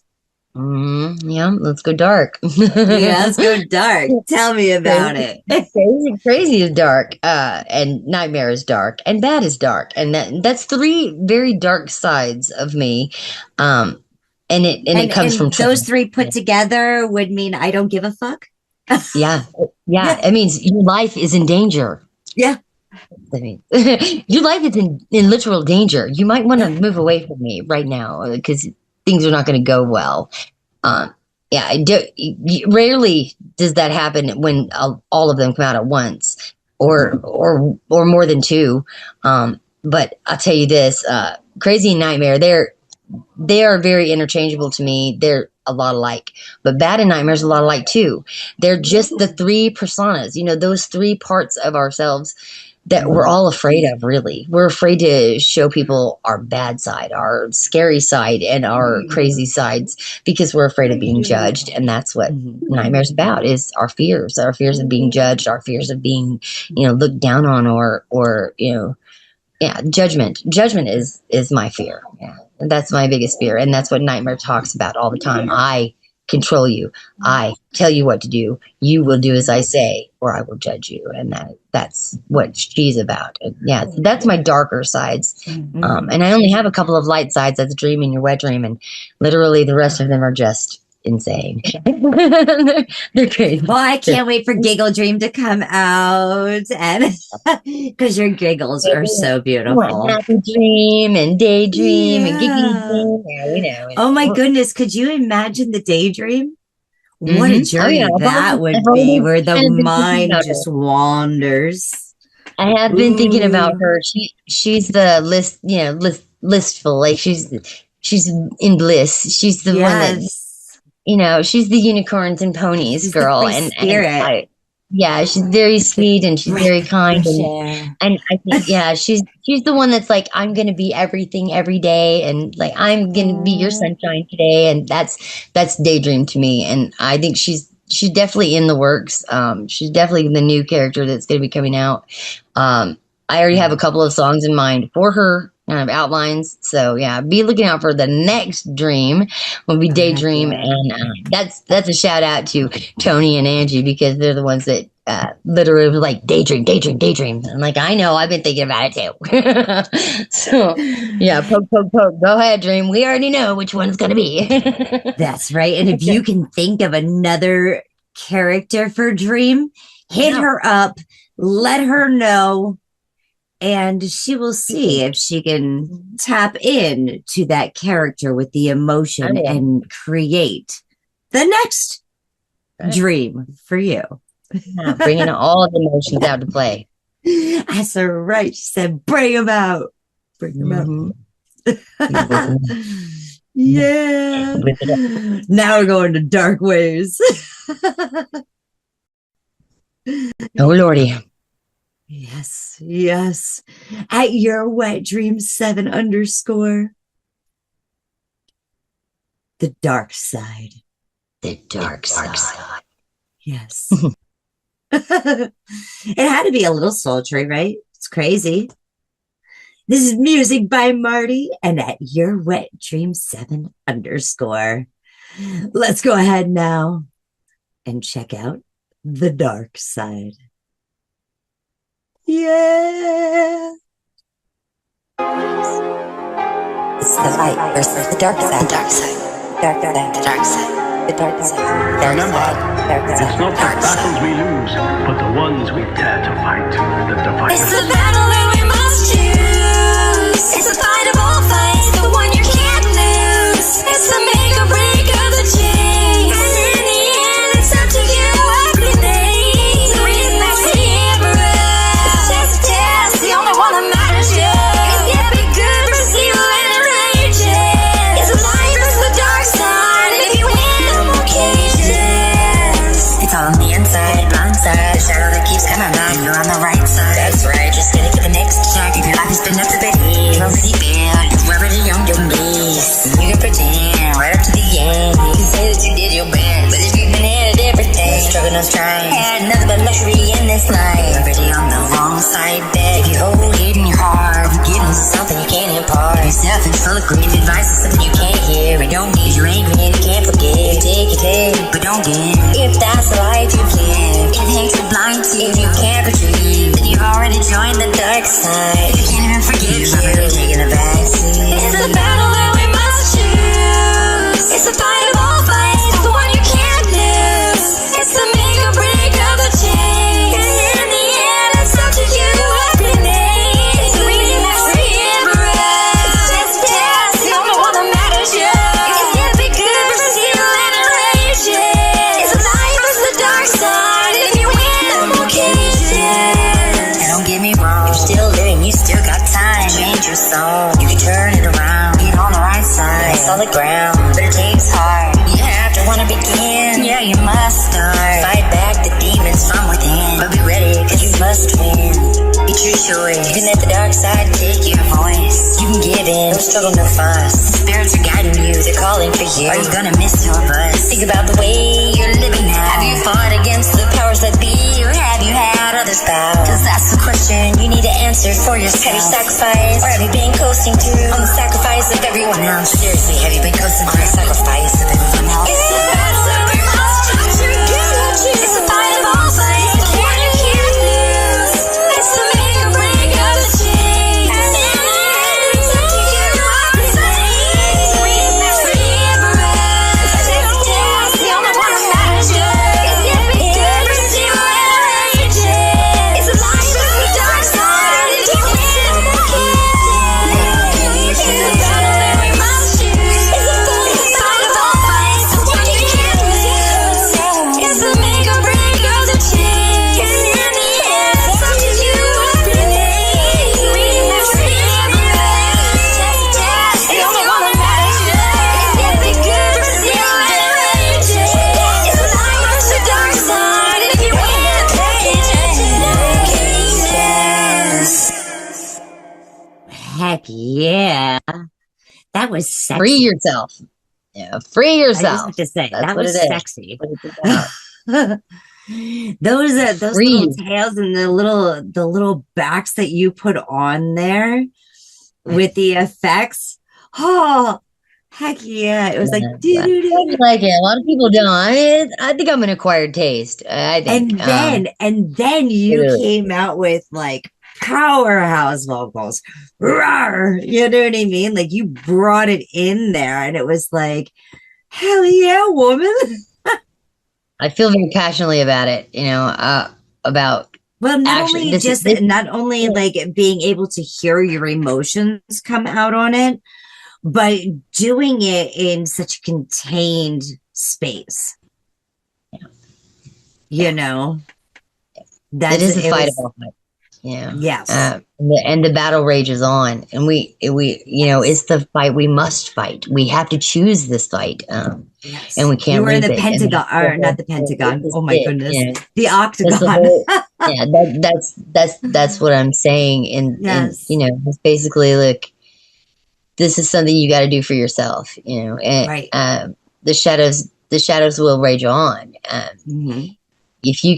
Yeah, let's go dark. Yeah, let's go dark. Tell me about it. Crazy is dark, and Nightmare is dark, and Bad is dark, and that's three very dark sides of me. And it comes from those three put together would mean I don't give a fuck. Yeah. It means your life is in danger. Yeah. I mean, your life is in literal danger. You might want to move away from me right now because things are not going to go well. Rarely does that happen when all of them come out at once, or more than two. But I'll tell you this: Crazy and Nightmare, they are very interchangeable to me. They're a lot alike, but Bad and Nightmare is a lot alike too. They're just the three personas, those three parts of ourselves that we're all afraid of, really. We're afraid to show people our bad side, our scary side, and our crazy sides because we're afraid of being judged. And that's what Nightmare's about, is our fears of being judged, our fears of being, looked down on or judgment. Judgment is my fear. Yeah. That's my biggest fear. And that's what Nightmare talks about all the time. I control you. I tell you what to do. You will do as I say, or I will judge you. And that's what she's about. And that's my darker sides. And I only have a couple of light sides. That's Dream and Your Wet Dream. And literally the rest of them are just insane. They're crazy. Well, I can't wait for Giggle Dream to come out, and because your giggles are so beautiful. Happy Dream and Daydream and Giggly Dream. Yeah, we know. Oh my goodness, could you imagine the daydream? What a journey that would be, where the mind just wanders. I have been thinking about her. She's the listful. Like she's in bliss. She's the one that. She's the unicorns and ponies girl, and she's very sweet and she's very kind, and I think she's the one that's like, I'm gonna be everything every day, and like I'm gonna be your sunshine today, and that's Daydream to me, and I think she's definitely in the works. She's definitely the new character that's gonna be coming out. I already have a couple of songs in mind for her. Kind of outlines, so be looking out for the next dream. Will be Daydream, and that's a shout out to Tony and Angie because they're the ones that literally was like Daydream. I'm like, I know, I've been thinking about it too. So poke, go ahead, Dream. We already know which one it's gonna be. That's right. And if you can think of another character for Dream, hit her up, let her know. And she will see if she can tap in to that character with the emotion and create the next dream for you. Bringing all the emotions out to play. That's right. She said, bring them out. Bring them out. Yeah. Now we're going to dark ways. Oh, Lordy. Yes. At Your Wet Dream 7 _. The dark side. The dark side. Yes. It had to be a little sultry, right? It's crazy. This is Music by Marty and at Your Wet Dream 7 _. Let's go ahead now and check out the dark side. Yeah. It's the light versus the dark side. The dark side. Dark side. The dark side. The dark side. Remember, it's not the battles we lose, but the ones we dare to fight that define us. It's the battle that we must choose. It's a fight of all fights, the one you can't lose. It's the make or break of the chase. And in the end, it's up to you every day. The reason that's the emperor. It's just a test, the only one that matters, yeah. It's yet be good, but evil and outrageous. It's the light versus the dark side. If you win, no more cages. It's all on the inside, blind side. The shadow that keeps coming back, you're on the right side. That's right, just gonna get the next check. If your life has been up to the hill, you're already built, you're already on your knees. You can pretend right up to the end. You can say that you did your best, but if you've been at everything, no struggle, no strife, had nothing but luxury in this life. You're already on the wrong side, bet. If you hold it in your heart, forgiveness is something you can't impart. Yourself is full of grief, advice is something you can't hear. You don't need, you're angry and you can't forgive. You take, but don't give. If that's the life you live, if hangs are blind to you, if you can't retrieve, then you've already joined the dark side. If you can't even forgive, you've already taken a backseat. It's the battle that we must choose. It's the fight of all fights, the one you can't lose. It's the make or break of the chain. And in the end, it's up to you every day. It's the reason that's the emperor. It's just a test, the only one that matters, yeah. It's gonna be good versus evil and outrageous. It's the light versus the dark side. If you win, no more cages. And don't get me wrong, you're still living, you still got time. Change your song, you can turn it around. Get on the right side, solid ground. But it takes heart, you have to wanna begin. Yeah, you must start. Fight back the demons from within. But be ready, cause you must win. Be true choice, you can let the dark side take your voice. You can give in, no struggle, no fuss. Spirits are guiding you, they're calling for you. Are you gonna miss your bus? Think about the way you're living now. Have you fought against the powers that be, or have you had others bow? Cause that's the question you need to answer for yourself. Have you sacrificed, or have you been coasting through on the sacrifice of everyone else? Seriously, have you been coasting through on the sacrifice of everyone else? It's the battle that we must choose. It's the fight of all fights, the one you can't lose. It's the make or break of the chain. And in the end, it's up to you every day. The reason that's the emperor. It's just a test, the only one that matters, yeah. It's gonna be good versus evil and outrageous. It's the light versus the dark side. If you win, no more cages. It's the battle that we must choose. It's the fight of all fights, the one you can't lose. It's the make or break of the chain. And in the end, it's up to you every day. The reason that's the emperor. It's just a test, the only one that matters, yeah. It's gonna be good versus evil and outrageous. It's the light versus the dark side. If you win, no cages. Heck yeah. That was sexy. Free yourself. Yeah, free I just yourself. have to say, That's that what was it is. sexy. What it's about. Those Free. little tails and the little backs that you put on there with the effects. Oh, heck yeah. It was like I doo-doo-doo. like it. A lot of people don't. I think I'm an acquired taste. I think. And then you Really. came out with like powerhouse vocals. Rawr, you know what I mean? Like you brought it in there and it was like, hell yeah, woman. I feel very passionately about it. About Well, not Actually, only this is- just this- not only like being able to hear your emotions come out on it, but doing it in such a contained space. You know, it is a fight was- of all fights. Yeah. Yes. And the battle rages on, and we it's the fight we must fight. We have to choose this fight, Yes. and we can't. You were in leave the it. Pentagon, And or not the Pentagon. this Oh is my it, goodness, yeah. the That's the Octagon. whole- that's what I'm saying, Yes. and it's basically like this is something you got to do for yourself, and Right. the shadows will rage on. Mhm. if you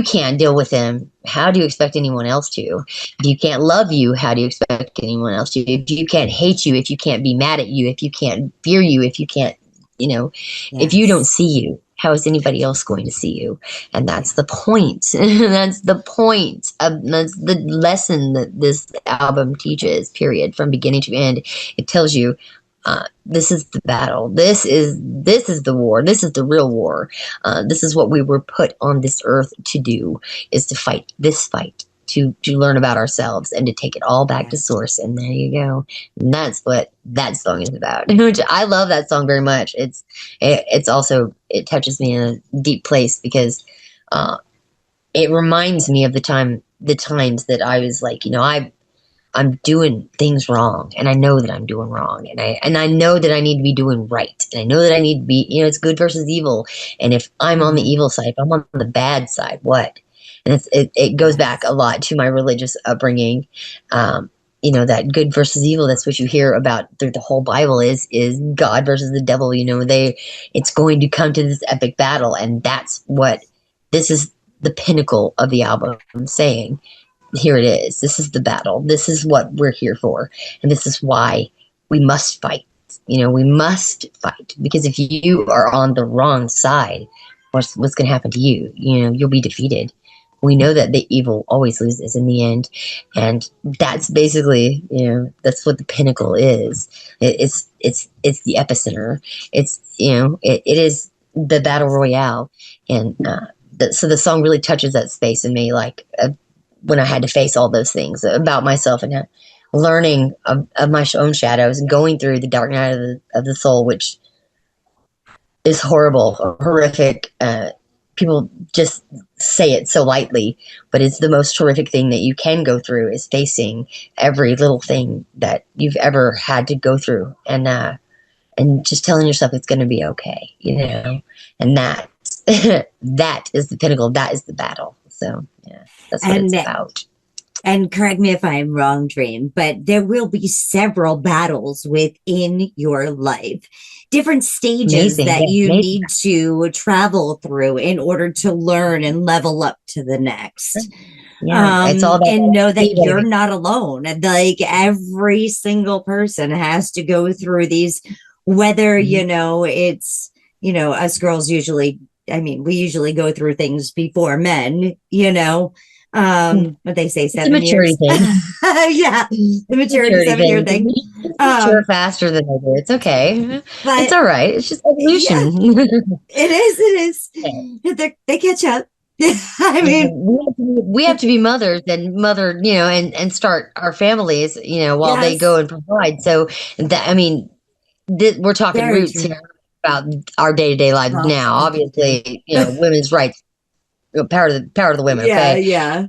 can't deal with him, how do you expect anyone else to? If you can't love you, how do you expect anyone else to? If you can't hate you, if you can't be mad at you, if you can't fear you, if you can't, if you don't see you, how is anybody else going to see you? And that's the point. That's the point. That's the lesson that this album teaches, period, from beginning to end. It tells you, this is the battle. This is the war. This is the real war. This is what we were put on this earth to do, is to fight this fight, to learn about ourselves and to take it all back to source. And there you go. And that's what that song is about. Which I love that song very much. It's also, it touches me in a deep place because it reminds me of the times that I was like, I'm doing things wrong, and I know that I'm doing wrong, and I know that I need to be doing right, and I know that I need to be, it's good versus evil. And if I'm on the evil side, if I'm on the bad side, what? And it goes back a lot to my religious upbringing. That good versus evil, that's what you hear about through the whole Bible is God versus the devil. It's going to come to this epic battle, and that's what this is, the pinnacle of the album saying. Here it is. This is the battle. This is what we're here for. And this is why we must fight. We must fight, because if you are on the wrong side, what's going to happen to you? You'll be defeated. We know that the evil always loses in the end. And that's basically, that's what the pinnacle is. It's the epicenter. It's, it is the battle royale. And so the song really touches that space in me, like, when I had to face all those things about myself and learning of my own shadows and going through the dark night of the soul, which is horrible, horrific. People just say it so lightly, but it's the most horrific thing that you can go through, is facing every little thing that you've ever had to go through, and just telling yourself it's going to be okay, and that is the pinnacle. That is the battle. So yeah, that's what it's about. And correct me if I'm wrong, Dream, but there will be several battles within your life, different stages that you need to travel through in order to learn and level up to the next. Yeah, it's all about, and know that you're not alone. Like, every single person has to go through these, whether, it's, us girls usually, we usually go through things before men, what they say, 7 years. Thing. Yeah, the maturity 7-year thing. Mature faster than I do. It's okay. But it's all right. It's just evolution. Yeah, it is. They catch up. We have to be mothers and and start our families, while they go and provide. So that, we're talking Very roots true. here about our day-to-day lives now. Obviously, women's rights, power of the women. Okay? Yeah.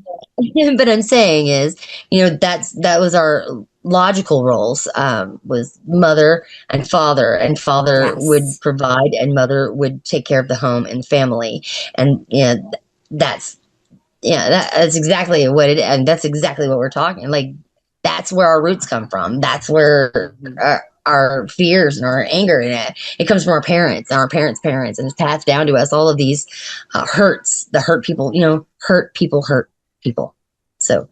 But I'm saying is, that was our logical roles, was mother and father would provide, and mother would take care of the home and family. And that's exactly what it is. And that's exactly what we're talking. Like, that's where our roots come from. That's where our fears and our anger, and it comes from our parents and our parents' parents, and it's passed down to us. All of these hurts, the hurt people, hurt people. So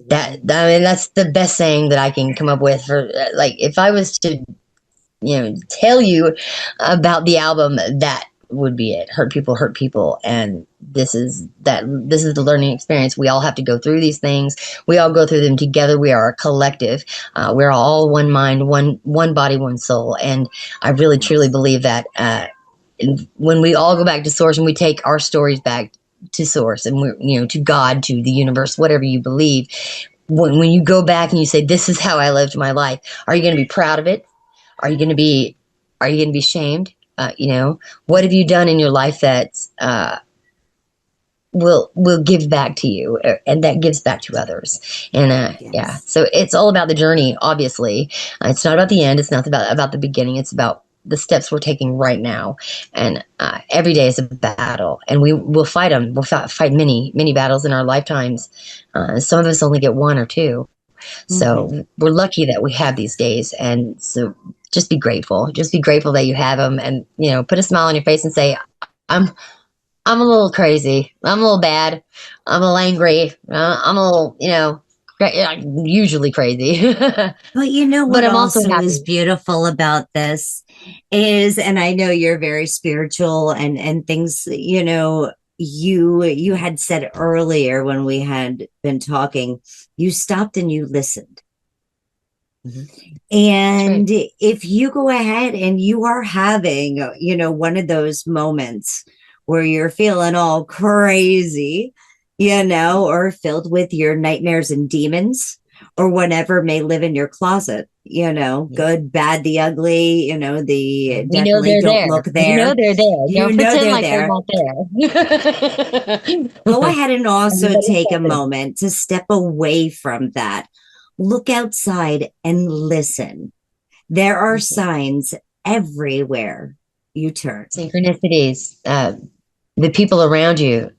that's the best saying that I can come up with for, like, if I was to tell you about the album, that would be it. Hurt people. And this is the learning experience. We all have to go through these things. We all go through them together. We are a collective. We're all one mind, one body, one soul. And I really truly believe that when we all go back to source and we take our stories back to source, and we're to God, to the universe, whatever you believe, when you go back and you say, this is how I lived my life, are you going to be proud of it? Are you going to be shamed? What have you done in your life that will give back to you, and that gives back to others? And so it's all about the journey. Obviously, it's not about the end. It's not about the beginning. It's about the steps we're taking right now. And every day is a battle, and we'll fight them. We'll fight many battles in our lifetimes. Some of us only get one or two. So we're lucky that we have these days. And so just be grateful. Just be grateful that you have them, and put a smile on your face and say, I'm I'm a little crazy. I'm a little bad. I'm a little angry. I'm a little, usually crazy. But you know But what I'm also also is happy. beautiful about this is, and I know you're very spiritual and things, you had said earlier when we had been talking, you stopped and you listened. And if you go ahead and you are having, one of those moments where you're feeling all crazy, or filled with your nightmares and demons, or whatever may live in your closet, good, bad, the ugly, the We know definitely they're don't there. look We know there. they're there. You Don't know pretend they're like they're there. not there. Go ahead and also Everybody's take a something. moment to step away from that. Look outside and listen. There are signs everywhere you turn. Synchronicities. The people around you.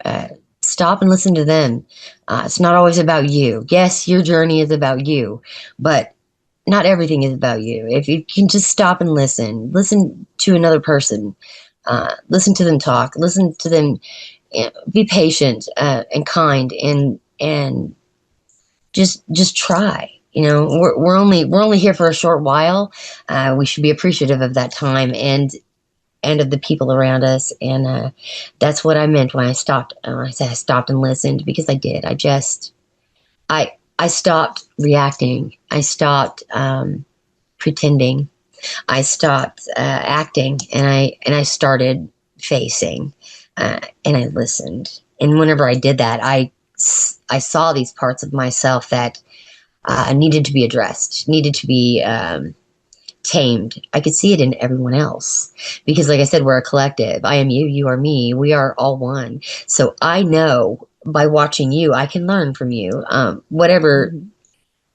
Stop and listen to them. It's not always about you. Yes, your journey is about you, but not everything is about you. If you can just stop and listen to another person, listen to them talk, listen to them, be patient and kind, and just try. We're only here for a short while. We should be appreciative of that time and of the people around us. And that's what I meant when I stopped. I said I stopped and listened, because I did. I stopped reacting. I stopped pretending. I stopped acting, and I started facing, and I listened. And whenever I did that, I saw these parts of myself that needed to be addressed, needed to be tamed. I could see it in everyone else, because, like I said, we're a collective. I am you, you are me. We are all one. So I know by watching you, I can learn from you. Whatever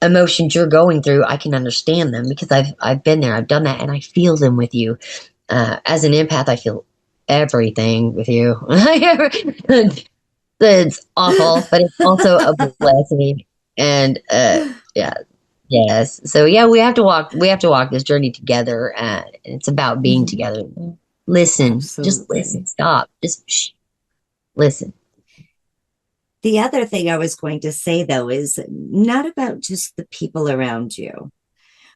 emotions you're going through, I can understand them, because I've been there, I've done that, and I feel them with you. As an empath, I feel everything with you. It's awful, but it's also a blessing. And yeah, yes. So yeah, we have to walk this journey together. It's about being together. Listen, just listen. Stop. Just listen. The other thing I was going to say, though, is not about just the people around you,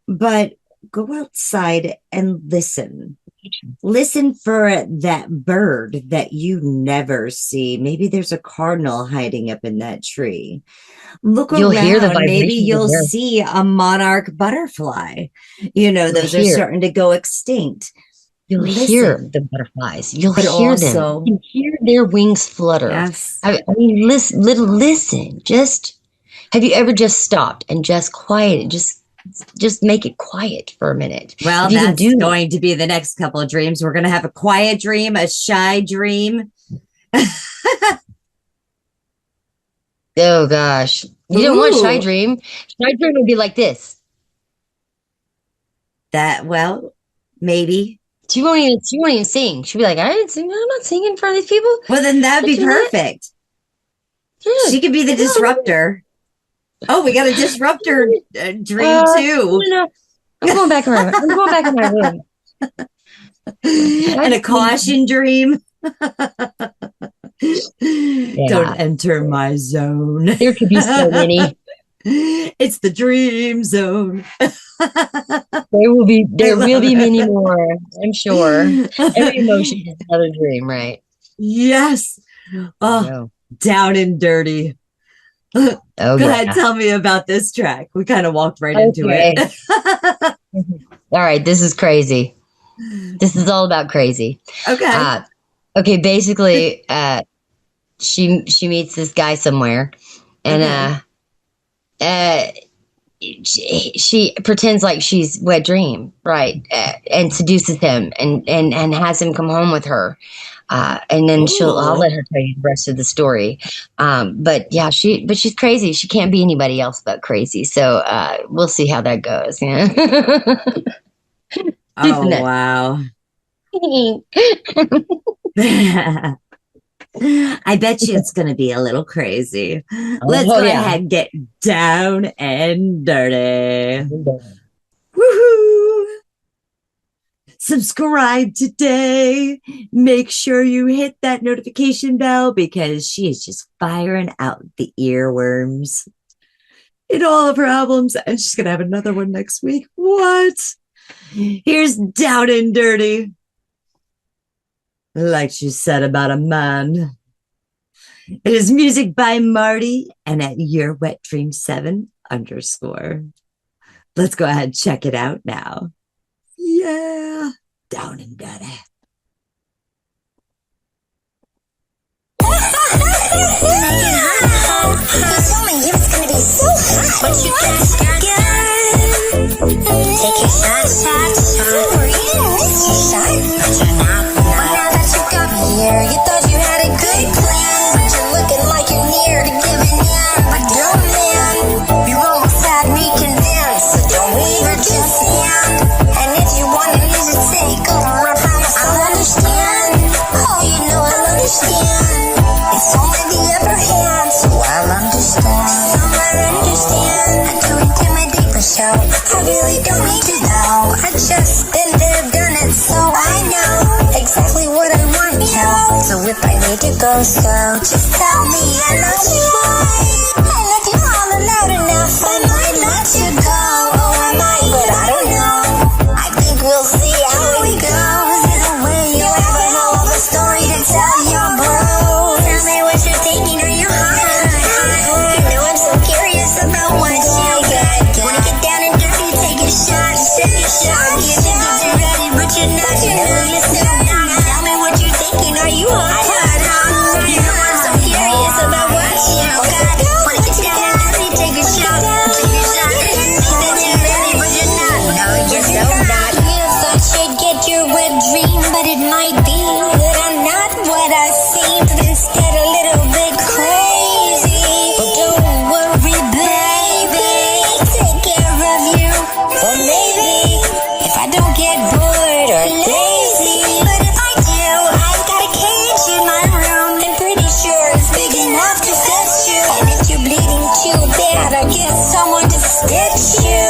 but go outside and listen. Listen for that bird that you never see. Maybe there's a cardinal hiding up in that tree. Look You'll around. hear the Maybe vibrations of you'll the earth. see a monarch butterfly. Those are hear. starting to go extinct. You'll Listen. hear the butterflies. You'll But hear also- them. You can hear their wings flutter. Yes. I mean, listen. Just, have you ever just stopped and just quiet? Just make it quiet for a minute. Well, If you can that's do going to be the next couple of dreams. We're going to have a quiet dream, a shy dream. Oh gosh, you don't want shy Ooh. dream. Shy dream would be like this. Maybe. She won't even sing. She'll be like, I didn't sing. I'm not singing in front of these people. Well, then that'd be Don't do that. perfect. Yeah. She could be the disruptor. Oh, we got a disruptor dream too. No. I'm going back in my room. I'm going back in my room. And a caution dream. Yeah. Don't enter my zone. There could be so many. It's the dream zone. There will be many more, I'm sure. Every emotion is another dream, right? Yes. Oh, down and dirty. Oh, Go yeah. ahead, tell me about this track. We kind of walked right into it. All right, this is crazy. This is all about crazy. Okay. Okay, basically, she meets this guy somewhere, and she pretends like she's wet dream, right? And seduces him and has him come home with her. And then I'll let her tell you the rest of the story. But yeah, she's crazy. She can't be anybody else but crazy. So, we'll see how that goes. Yeah. Oh, wow. I bet you it's going to be a little crazy. Let's go ahead and get down and dirty. Woohoo! Subscribe today. Make sure you hit that notification bell because she is just firing out the earworms in all of her albums. And she's going to have another one next week. What? Here's Down and Dirty. Like she said about a man. It is music by Marty and at Your Wet Dream 7 _ Let's go ahead and check it out now. Yeah. Down and Dirty. But you got take your shot. But you're not. But now that you got me here, you thought you had a good plan. But you're looking like you're near to giving in. But don't, man, you almost had me convinced. So don't waver, just stand. And if you want to use your take, go on, I promise I'll understand. Oh, you know I'll understand. It's only the upper hand, so I'll understand. I do intimidate for show. I really don't need to know. I just been there, done it, so I know exactly what I want now. So if I need to go slow, just tell me I love you. And if you holler loud enough, I might let you go. Oh, I might, but I don't know. I think we'll see how it goes. Either way, you'll have a hell of a story to tell your bro. Tell me what you're thinking, are you hot? You know I'm so curious about what you got. Wanna get down and dirty, take a shot, take a shot. You think that you're ready, but you're not. You know you're still not. Tell me what you're thinking, are you hot? You know I'm so curious about what you got. Wanna get down and dirty, take a shot, take a shot. You think that you're ready, but you're not. No, you're so not. You thought you'd get your wet dream, but it might be that I'm not what I seem. Instead, a little bit crazy. But don't worry, baby, take care of you. Or maybe if I don't get bored or lazy, but if I do, I've got a cage in my room. I'm pretty sure it's big enough to fit you. And if you're bleeding too bad, I'll get someone to stitch you.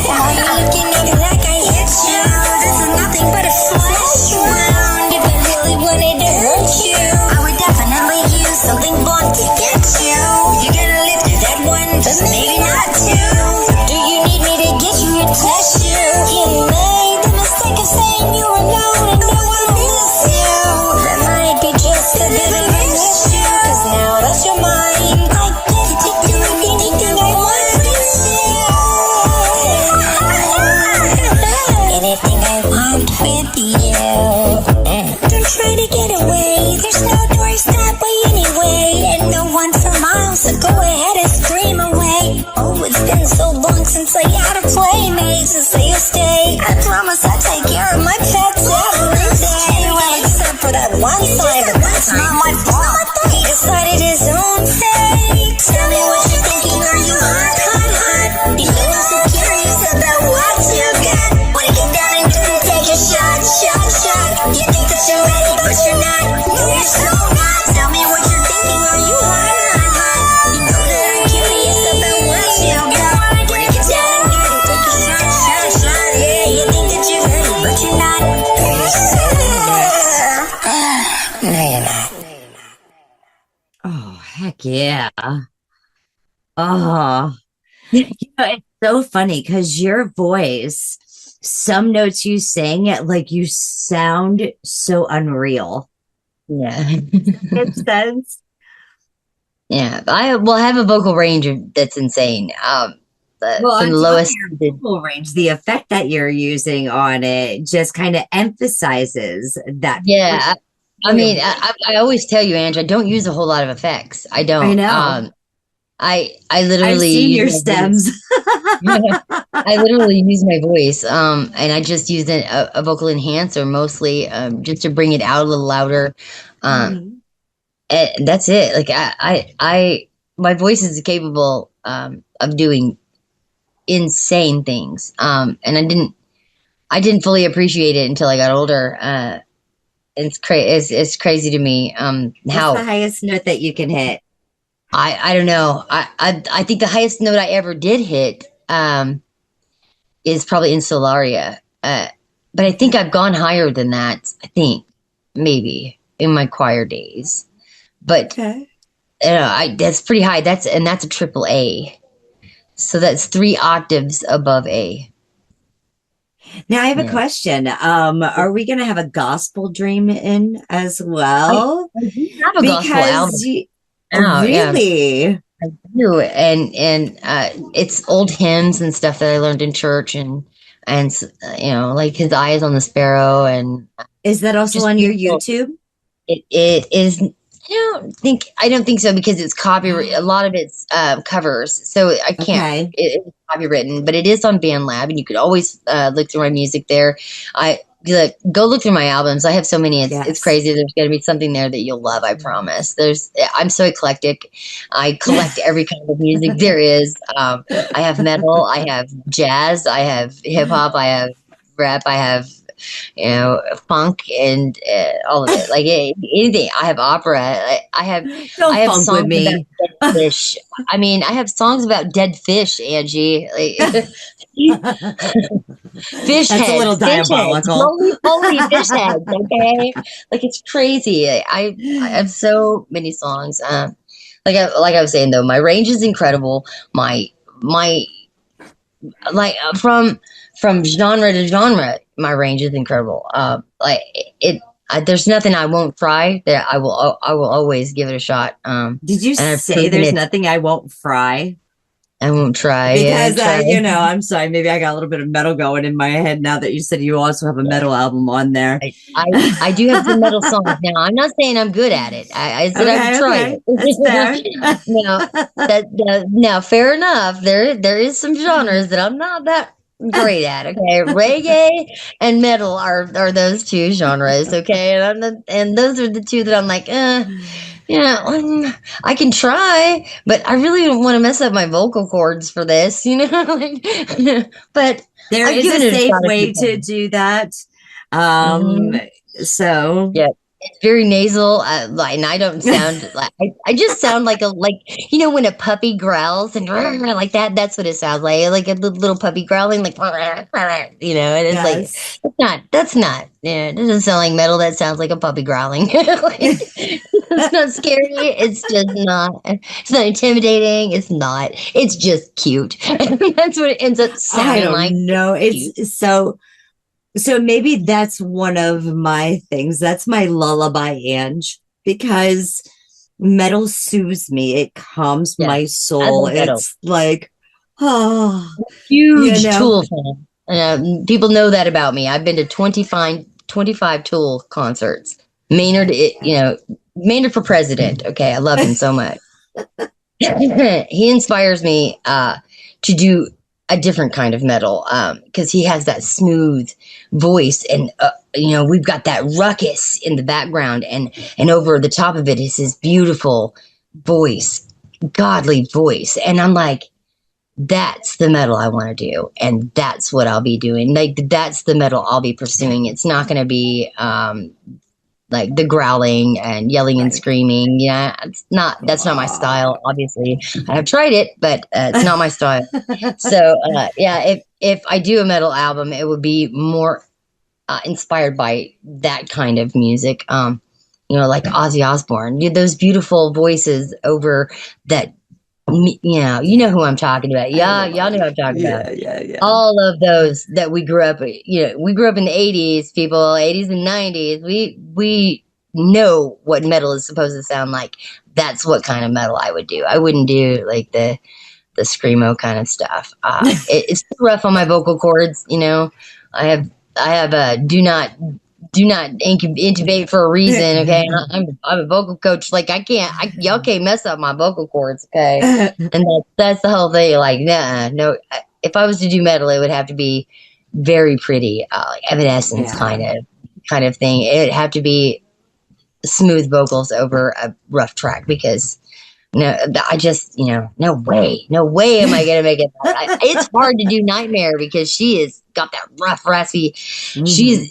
Why you looking at me like I hit you? This is nothing but a flesh wound. If I really wanted to hurt you, I would definitely use something blunt to get you. You're gonna live through that one, but maybe not two. Do you need me to get you a tissue? You made the mistake of saying you're alone and no one will miss you. That might be just a bit of an issue, cause now that you're mine, I get to do anything I want with you. Anything I want with you. Don't try to get away, there's no doors that way anyway. And no one for miles, so go ahead and scream away. Oh, it's been so long since I had a playmate, so say you'll stay. I promise I'll take care of my pets every day. Well, except for that one time, but that's not my fault. He decided his own fate. Tell me what you're thinking, are you hot? You know I'm so curious about what you got. Wanna get down and dirty, take a shot. You think that you're ready, but you're not. No, you're so not. Tell me what you're thinking, are you hot? You know that I'm curious about what you got. Wanna get down and dirty, take a shot. Yeah, you think that you're ready, but you're not. No, you're so not. No, you're not. Oh, heck yeah. Oh, it's so funny because your voice, some notes you sing, like you sound so unreal. Yeah. Makes sense. Yeah. I will have a vocal range that's insane. But Well, from on the top of lowest. your vocal range, the effect that you're using on it just kind of emphasizes that. Yeah. I mean, I always tell you, Ange, I don't use a whole lot of effects. I don't. I know. I literally I've seen use your my voice. stems. I literally use my voice, and I just use a vocal enhancer mostly, just to bring it out a little louder. And that's it. Like my voice is capable of doing insane things. And I didn't fully appreciate it until I got older. It's crazy to me. How What's the highest note that you can hit? I don't know. I think the highest note I ever did hit is probably in Solaria. but I think I've gone higher than that. I think maybe in my choir days, but Okay. that's pretty high. That's a triple A. So that's 3 octaves above A. Now I have a Yeah. question. Are we going to have a gospel dream in as well? I do have a gospel album. Oh, Yeah. really? I do, and it's old hymns and stuff that I learned in church, and like His Eye is on the Sparrow, and Is that also just on your beautiful. YouTube? It is. I don't think so, because it's copyright. A lot of it's covers, so I can't. Okay. It's copywritten, but it is on BandLab, and you could always look through my music there. Go look through my albums. I have so many. It's Yes. crazy. There's going to be something there that you'll love. I promise. I'm so eclectic. I collect every kind of music there is. I have metal. I have jazz. I have hip hop. I have rap. I have funk, and all of it. Like anything. I have opera. I have Don't funk songs with me. about dead fish. I mean, I have songs about dead fish, Angie. Like, fish That's a heads, little fish diabolical. heads, holy fish heads. Okay, like it's crazy. I have so many songs. Like I was saying though, my range is incredible. My from genre to genre, my range is incredible. There's nothing I won't try. That I will always give it a shot. Did you and I've say proven there's it. nothing I won't fry? I won't try. Because try. I'm sorry, maybe I got a little bit of metal going in my head now that you said you also have a metal album on there. I do have some metal songs now. I'm not saying I'm good at it. I said I would try it. That's fair. Now, fair enough. There is some genres that I'm not that great at. Okay, reggae and metal are those 2 genres. Okay, and those are the 2 that I'm like, I can try, but I really don't want to mess up my vocal cords for this, but There I've is given a it safe shot a way few to times. do that. Mhm. So Yeah, it's very nasal, and I don't sound like I just sound like when a puppy growls and like that. That's what it sounds like a little puppy growling, like and it's yes. like that's not. Yeah, it doesn't sound like metal. That sounds like a puppy growling. It's not scary. It's just not. It's not intimidating. It's not. It's just cute. That's what it ends up I sounding don't like. know. It's so maybe that's one of my things. That's my lullaby, Ange, because metal soothes me. It calms Yeah, my I soul. love metal. It's like, oh, Huge you know. Tool fan. People know that about me. I've been to 25 Tool concerts. Maynard, Maynard for president. Okay, I love him so much. He inspires me to do a different kind of metal because he has that smooth voice, and we've got that ruckus in the background, and over the top of it is his beautiful voice, godly voice, and I'm like, that's the metal I want to do, and that's what I'll be doing. Like, that's the metal I'll be pursuing. It's not going to be like the growling and yelling and screaming. Yeah, that's not my style. Obviously, I have tried it, but it's not my style. So if I do a metal album, it would be more inspired by that kind of music. Like Ozzy Osbourne, those beautiful voices over that. You know who I'm talking about. Yeah, y'all know who I'm talking about. Yeah. All of those that we grew up, we grew up in the 80s, people, 80s and 90s. We know what metal is supposed to sound like. That's what kind of metal I would do. I wouldn't do like the screamo kind of stuff. It's too rough on my vocal cords. I have a do not intubate for a reason. Okay, I'm a vocal coach. Like y'all can't mess up my vocal cords. Okay, and that's the whole thing. Like, no. If I was to do metal, it would have to be very pretty, like Evanescence kind of thing. It'd have to be smooth vocals over a rough track, because I just, no way am I going to make it. It's hard to do Nightmare because she has got that rough, raspy. Mm-hmm.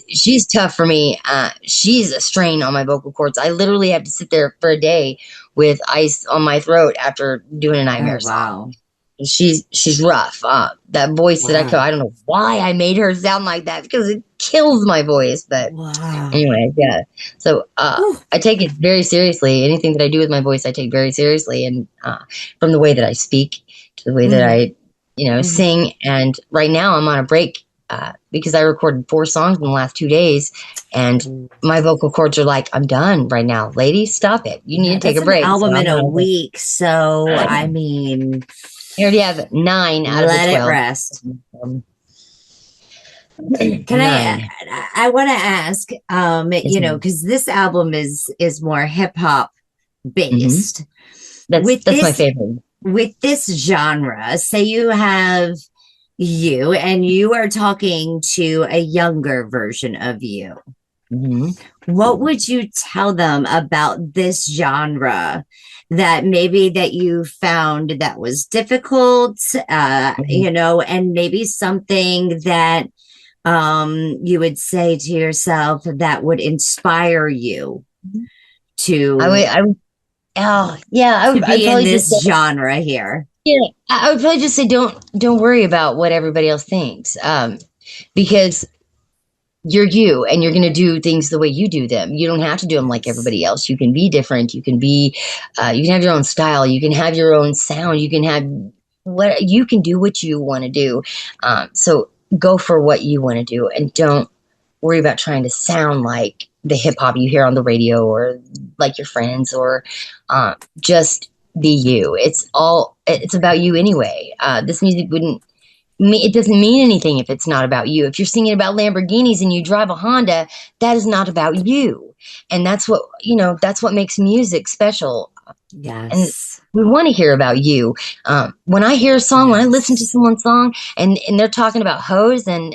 She's tough for me. She's a strain on my vocal cords. I literally have to sit there for a day with ice on my throat after doing a Nightmare song. She's rough. That voice that I don't know why I made her sound like that, because kills my voice. But anyway, yeah. So I take it very seriously. Anything that I do with my voice, I take very seriously, and from the way that I speak to the way that I, sing. And right now I'm on a break because I recorded 4 songs in the last 2 days, and my vocal cords are like, I'm done right now, ladies. Stop it. You need to take a break. An album so in a week, so I mean, you already have 9 out of the 12. Let it rest. Can I want to ask, because this album is more hip hop based. That's my favorite. With this genre, say you have you and you are talking to a younger version of you. What would you tell them about this genre that maybe that you found that was difficult, and maybe something that you would say to yourself that would inspire you to I would be in this genre here? Yeah, I would probably just say don't worry about what everybody else thinks, because you're you, and you're going to do things the way you do them. You don't have to do them like everybody else. You can be different. You can be, you can have your own style. You can have your own sound. You can do what you want to do. So go for what you want to do, and don't worry about trying to sound like the hip hop you hear on the radio or like your friends, or just be you. It's about you anyway. This music it doesn't mean anything if it's not about you. If you're singing about Lamborghinis and you drive a Honda, that is not about you. And that's what makes music special. Yes. And we want to hear about you. When I hear a song, when I listen to someone's song and they're talking about hoes and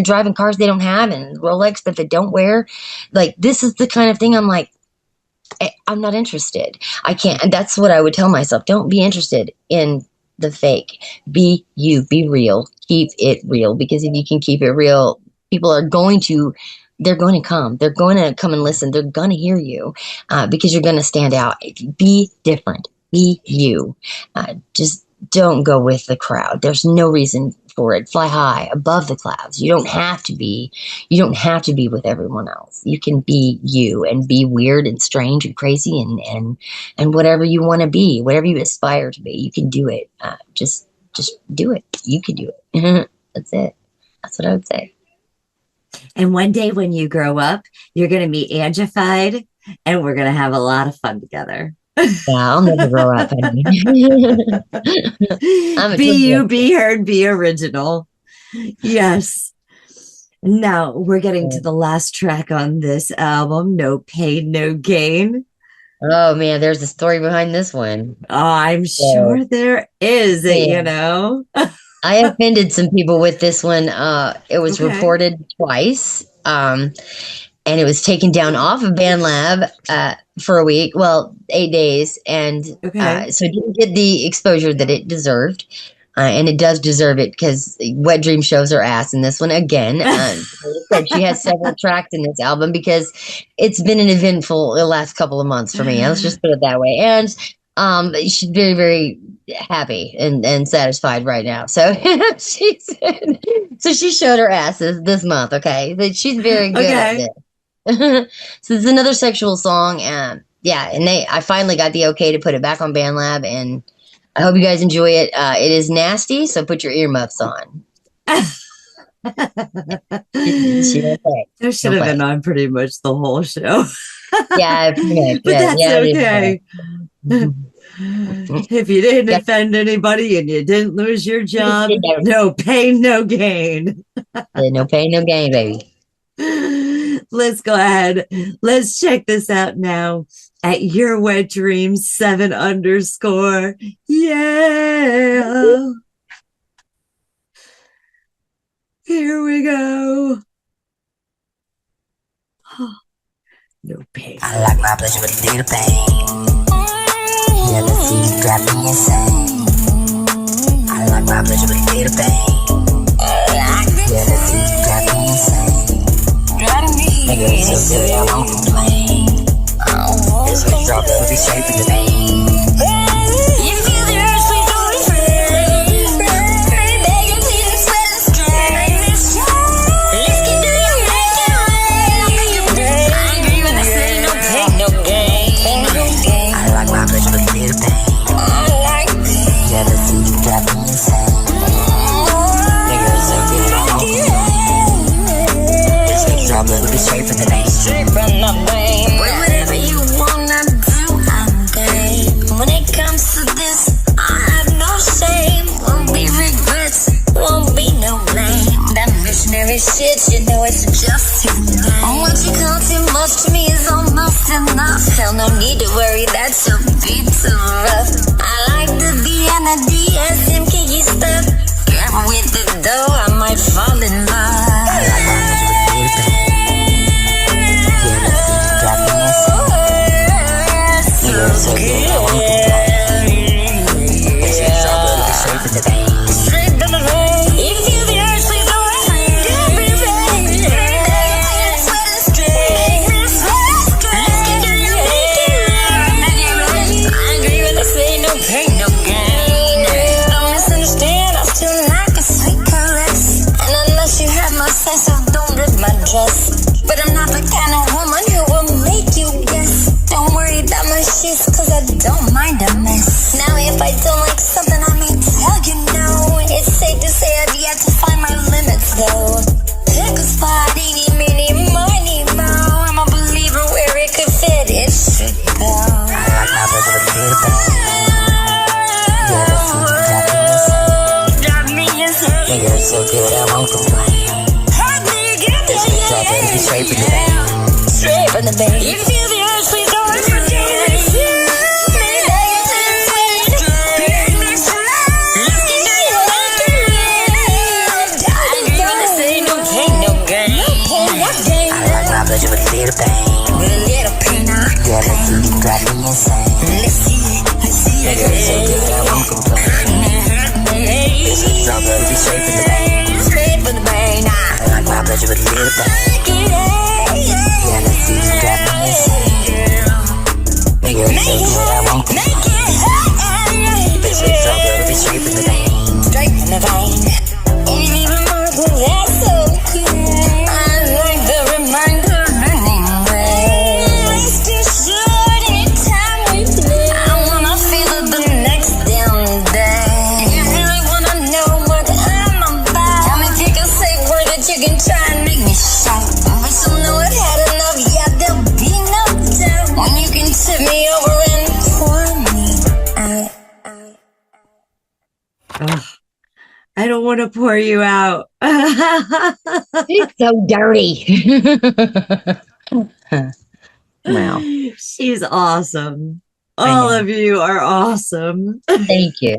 driving cars they don't have and Rolex that they don't wear, like, this is the kind of thing I'm like, I'm not interested. I can't. And that's what I would tell myself. Don't be interested in the fake. Be you. Be real. Keep it real. Because if you can keep it real, people are going to come. They're going to come and listen. They're going to hear you because you're going to stand out. Be different. Be you. Just don't go with the crowd. There's no reason for it. Fly high above the clouds. You don't have to be with everyone else. You can be you and be weird and strange and crazy and whatever you want to be, whatever you aspire to be. You can do it. Just do it. You can do it. That's it. That's what I would say. And one day when you grow up, you're going to meet Angified, and we're going to have a lot of fun together. Yeah, I'll never grow up. Be you, be heard, be original. Yes. Now we're getting to the last track on this album, No Pain, No Gain. Oh man, there's a story behind this one. Oh, I'm sure there is, I offended some people with this one. It was reported twice. And it was taken down off of BandLab for a week, 8 days. And so it didn't get the exposure that it deserved. And it does deserve it because Wet Dream shows her ass in this one again. She has several tracks in this album because it's been an eventful the last couple of months for me. Let's just put it that way. And she's very, very happy and satisfied right now. So she showed her asses this month. Okay. She's very good at this. So it's another sexual song, and I finally got the okay to put it back on BandLab, and I hope you guys enjoy it. It is nasty, so put your earmuffs on. There should have been on pretty much the whole show. Yeah, pretty much. But that's okay. If you didn't offend anybody and you didn't lose your job, no pain, no gain. No pain, no gain, baby. Let's go ahead. Let's check this out now at Your Wet Dreams 7_. Yeah. Here we go. No pain. I like my pleasure, but a little pain. Yeah, let's see you drive me insane. I like my pleasure, but a little pain. Yeah, let's see you drive me insane. Nigga, it's so good, I won't complain. This way drop, it'll be straight to the vein. You feel the urge, please don't refrain. Baby, beg you, please sweat the strain. drop it, be straight from the vein. Straight from the vein. Whatever you wanna do, I'm game. When it comes to this, I have no shame. Won't be regrets, won't be no blame. That missionary shit, you know it's just too much. What you call too much to me is almost enough. Hell, no need to worry, that should be too rough. I like the B and the DSMKE stuff. Girl, with the dough, I might fall in love. You're so good, I won't complain. Straight from the vein. Straight from the vein. You feel the urge, please don't rain. Every rain. Sweat and strain. Let's get dirty, make it rain. I agree when they say no pain, no gain. Don't misunderstand, I still like a sweet caress. And unless you have my sense of don't rip my dress. But I'm not the kind of woman who will make you guess. Don't worry about my shits, cause I don't mind a mess. Now if I don't like something, I may tell you no. It's safe to say I've yet to find my limits though. Pick a spot, eeny, meeny, miny, mo. I'm a believer where it could fit, it should go. I like my brother with the bang. Yeah, let's see you drop me insane. Yeah, you're so good, I won't complain. This is drop it, be straight from the vein. Straight from the vein. You feel the urge, please don't pleasure with a little pain. With a little pain, yeah, let's see you drive me insane. Let's see it, let's see it. You're so good, I won't complain. This is drop it, be straight from the vein. Straight from the vein, I like my pleasure with a little pain. Yeah, let's see you drive me insane. You're so good, I won't complain. This is drop it, be straight from the vein. Straight from the vein. And even more than that's so good. I like the reminder. Me over and pour me Oh, I don't want to pour you out. It's so dirty. Wow. She's awesome. All of you are awesome. Thank you.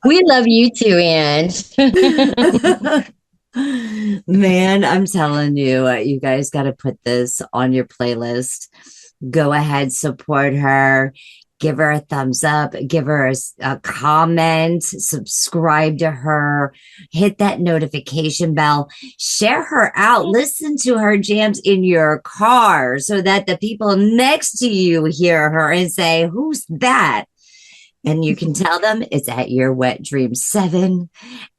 We love you too, Ange. Man, I'm telling you, you guys got to put this on your playlist. Go ahead, support her, give her a thumbs up, give her a comment, subscribe to her, hit that notification bell, share her out, listen to her jams in your car so that the people next to you hear her and say, who's that? And you can tell them it's at Your Wet Dream 7.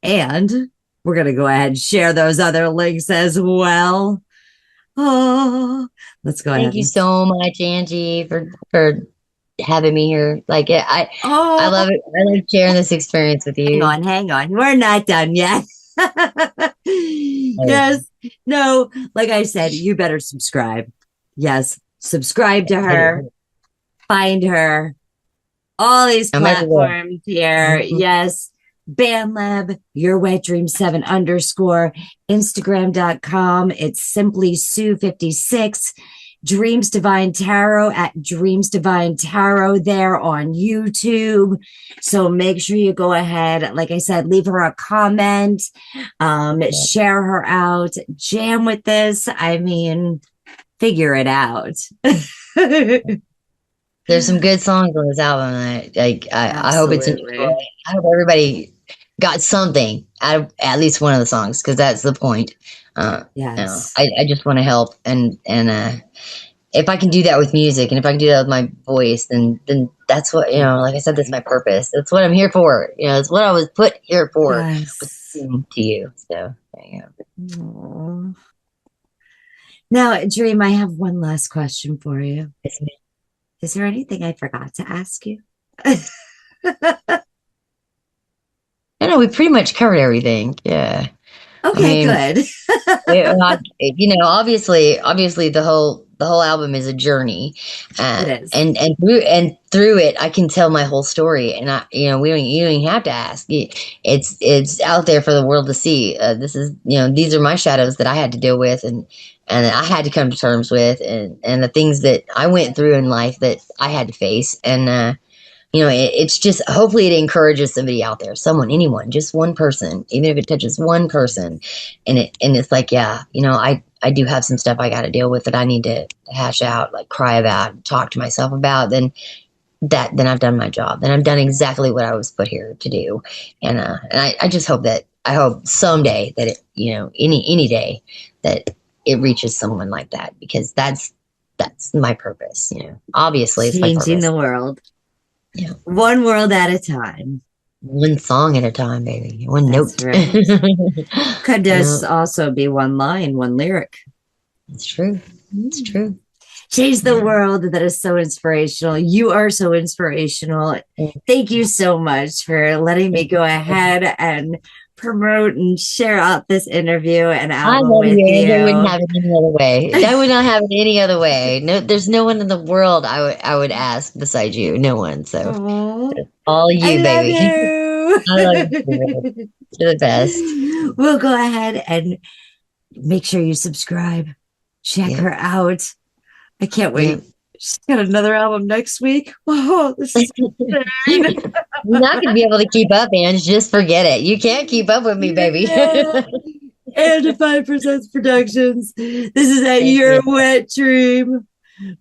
And we're going to go ahead and share those other links as well. Oh, let's go ahead. Thank you so much, Angie, for having me here. Like I love it. I love sharing this experience with you. Hang on. We're not done yet. Yes. No, like I said, you better subscribe. Yes. Subscribe to her. Find her. All these platforms here. Mm-hmm. Yes. BandLab, Your Wet Dream 7 _ Instagram.com. It's simply Sue56. Dreams Divine Tarot at Dreams Divine Tarot there on YouTube. So make sure you go ahead. Like I said, leave her a comment, share her out, jam with this. I mean, figure it out. There's some good songs on this album. I hope it's enjoyed. I hope everybody got something out of at least one of the songs, because that's the point. Yes. I just want to help, and if I can do that with music, and if I can do that with my voice, then that's what, like I said, that's my purpose. That's what I'm here for. It's what I was put here for. Yes. To you. So there you go. Aww. Now, Dream, I have one last question for you. Is there anything I forgot to ask you? I know we pretty much covered everything. Yeah. Okay, good. Obviously the whole album is a journey, It is. and through it, I can tell my whole story, and you don't even have to ask. It's out there for the world to see. This is, these are my shadows that I had to deal with, and I had to come to terms with, and the things that I went through in life that I had to face, and it's just, hopefully it encourages somebody out there, anyone, just one person, even if it touches one person, and it's like, yeah, I do have some stuff I got to deal with that I need to hash out, like cry about, talk to myself about. Then I've done my job. Then I've done exactly what I was put here to do, and I just hope I hope someday that it, any day that it reaches someone like that, because that's my purpose. Obviously it's my purpose. Changing the world. Yeah. One world at a time. One song at a time, baby. One note. Right. Could just also be one line, one lyric. It's true. It's true. Change the world. That is so inspirational. You are so inspirational. Thank you so much for letting me go ahead and promote and share out this interview and album with you. I wouldn't have it any other way. I would not have it any other way. No, there's no one in the world I would ask besides you. No one. So all you, I baby. Love you. I love you. You're the best. We'll go ahead and make sure you subscribe. Check her out. I can't wait. She's got another album next week. Whoa, this is insane. You're not going to be able to keep up, Ange. Just forget it. You can't keep up with me, baby. Angified Presents Productions. This is At Your Wet Dream.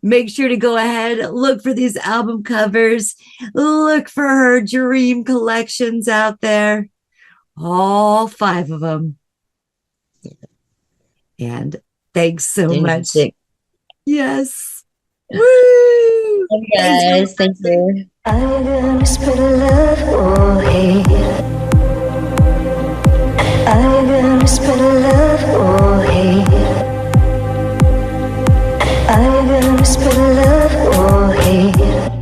Make sure to go ahead, look for these album covers. Look for her dream collections out there. All 5 of them. And thanks so much. Yes. Woo! Hey guys, thank you. I'm gonna spread love or hate. I'm gonna spread love or hate. I'm gonna spread love or hate.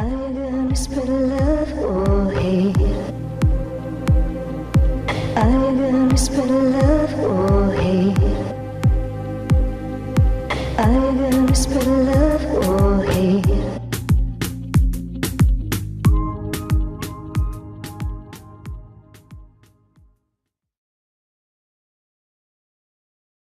I'm gonna spread love or hate. I'm gonna spread love or hate. I'm gonna spread love.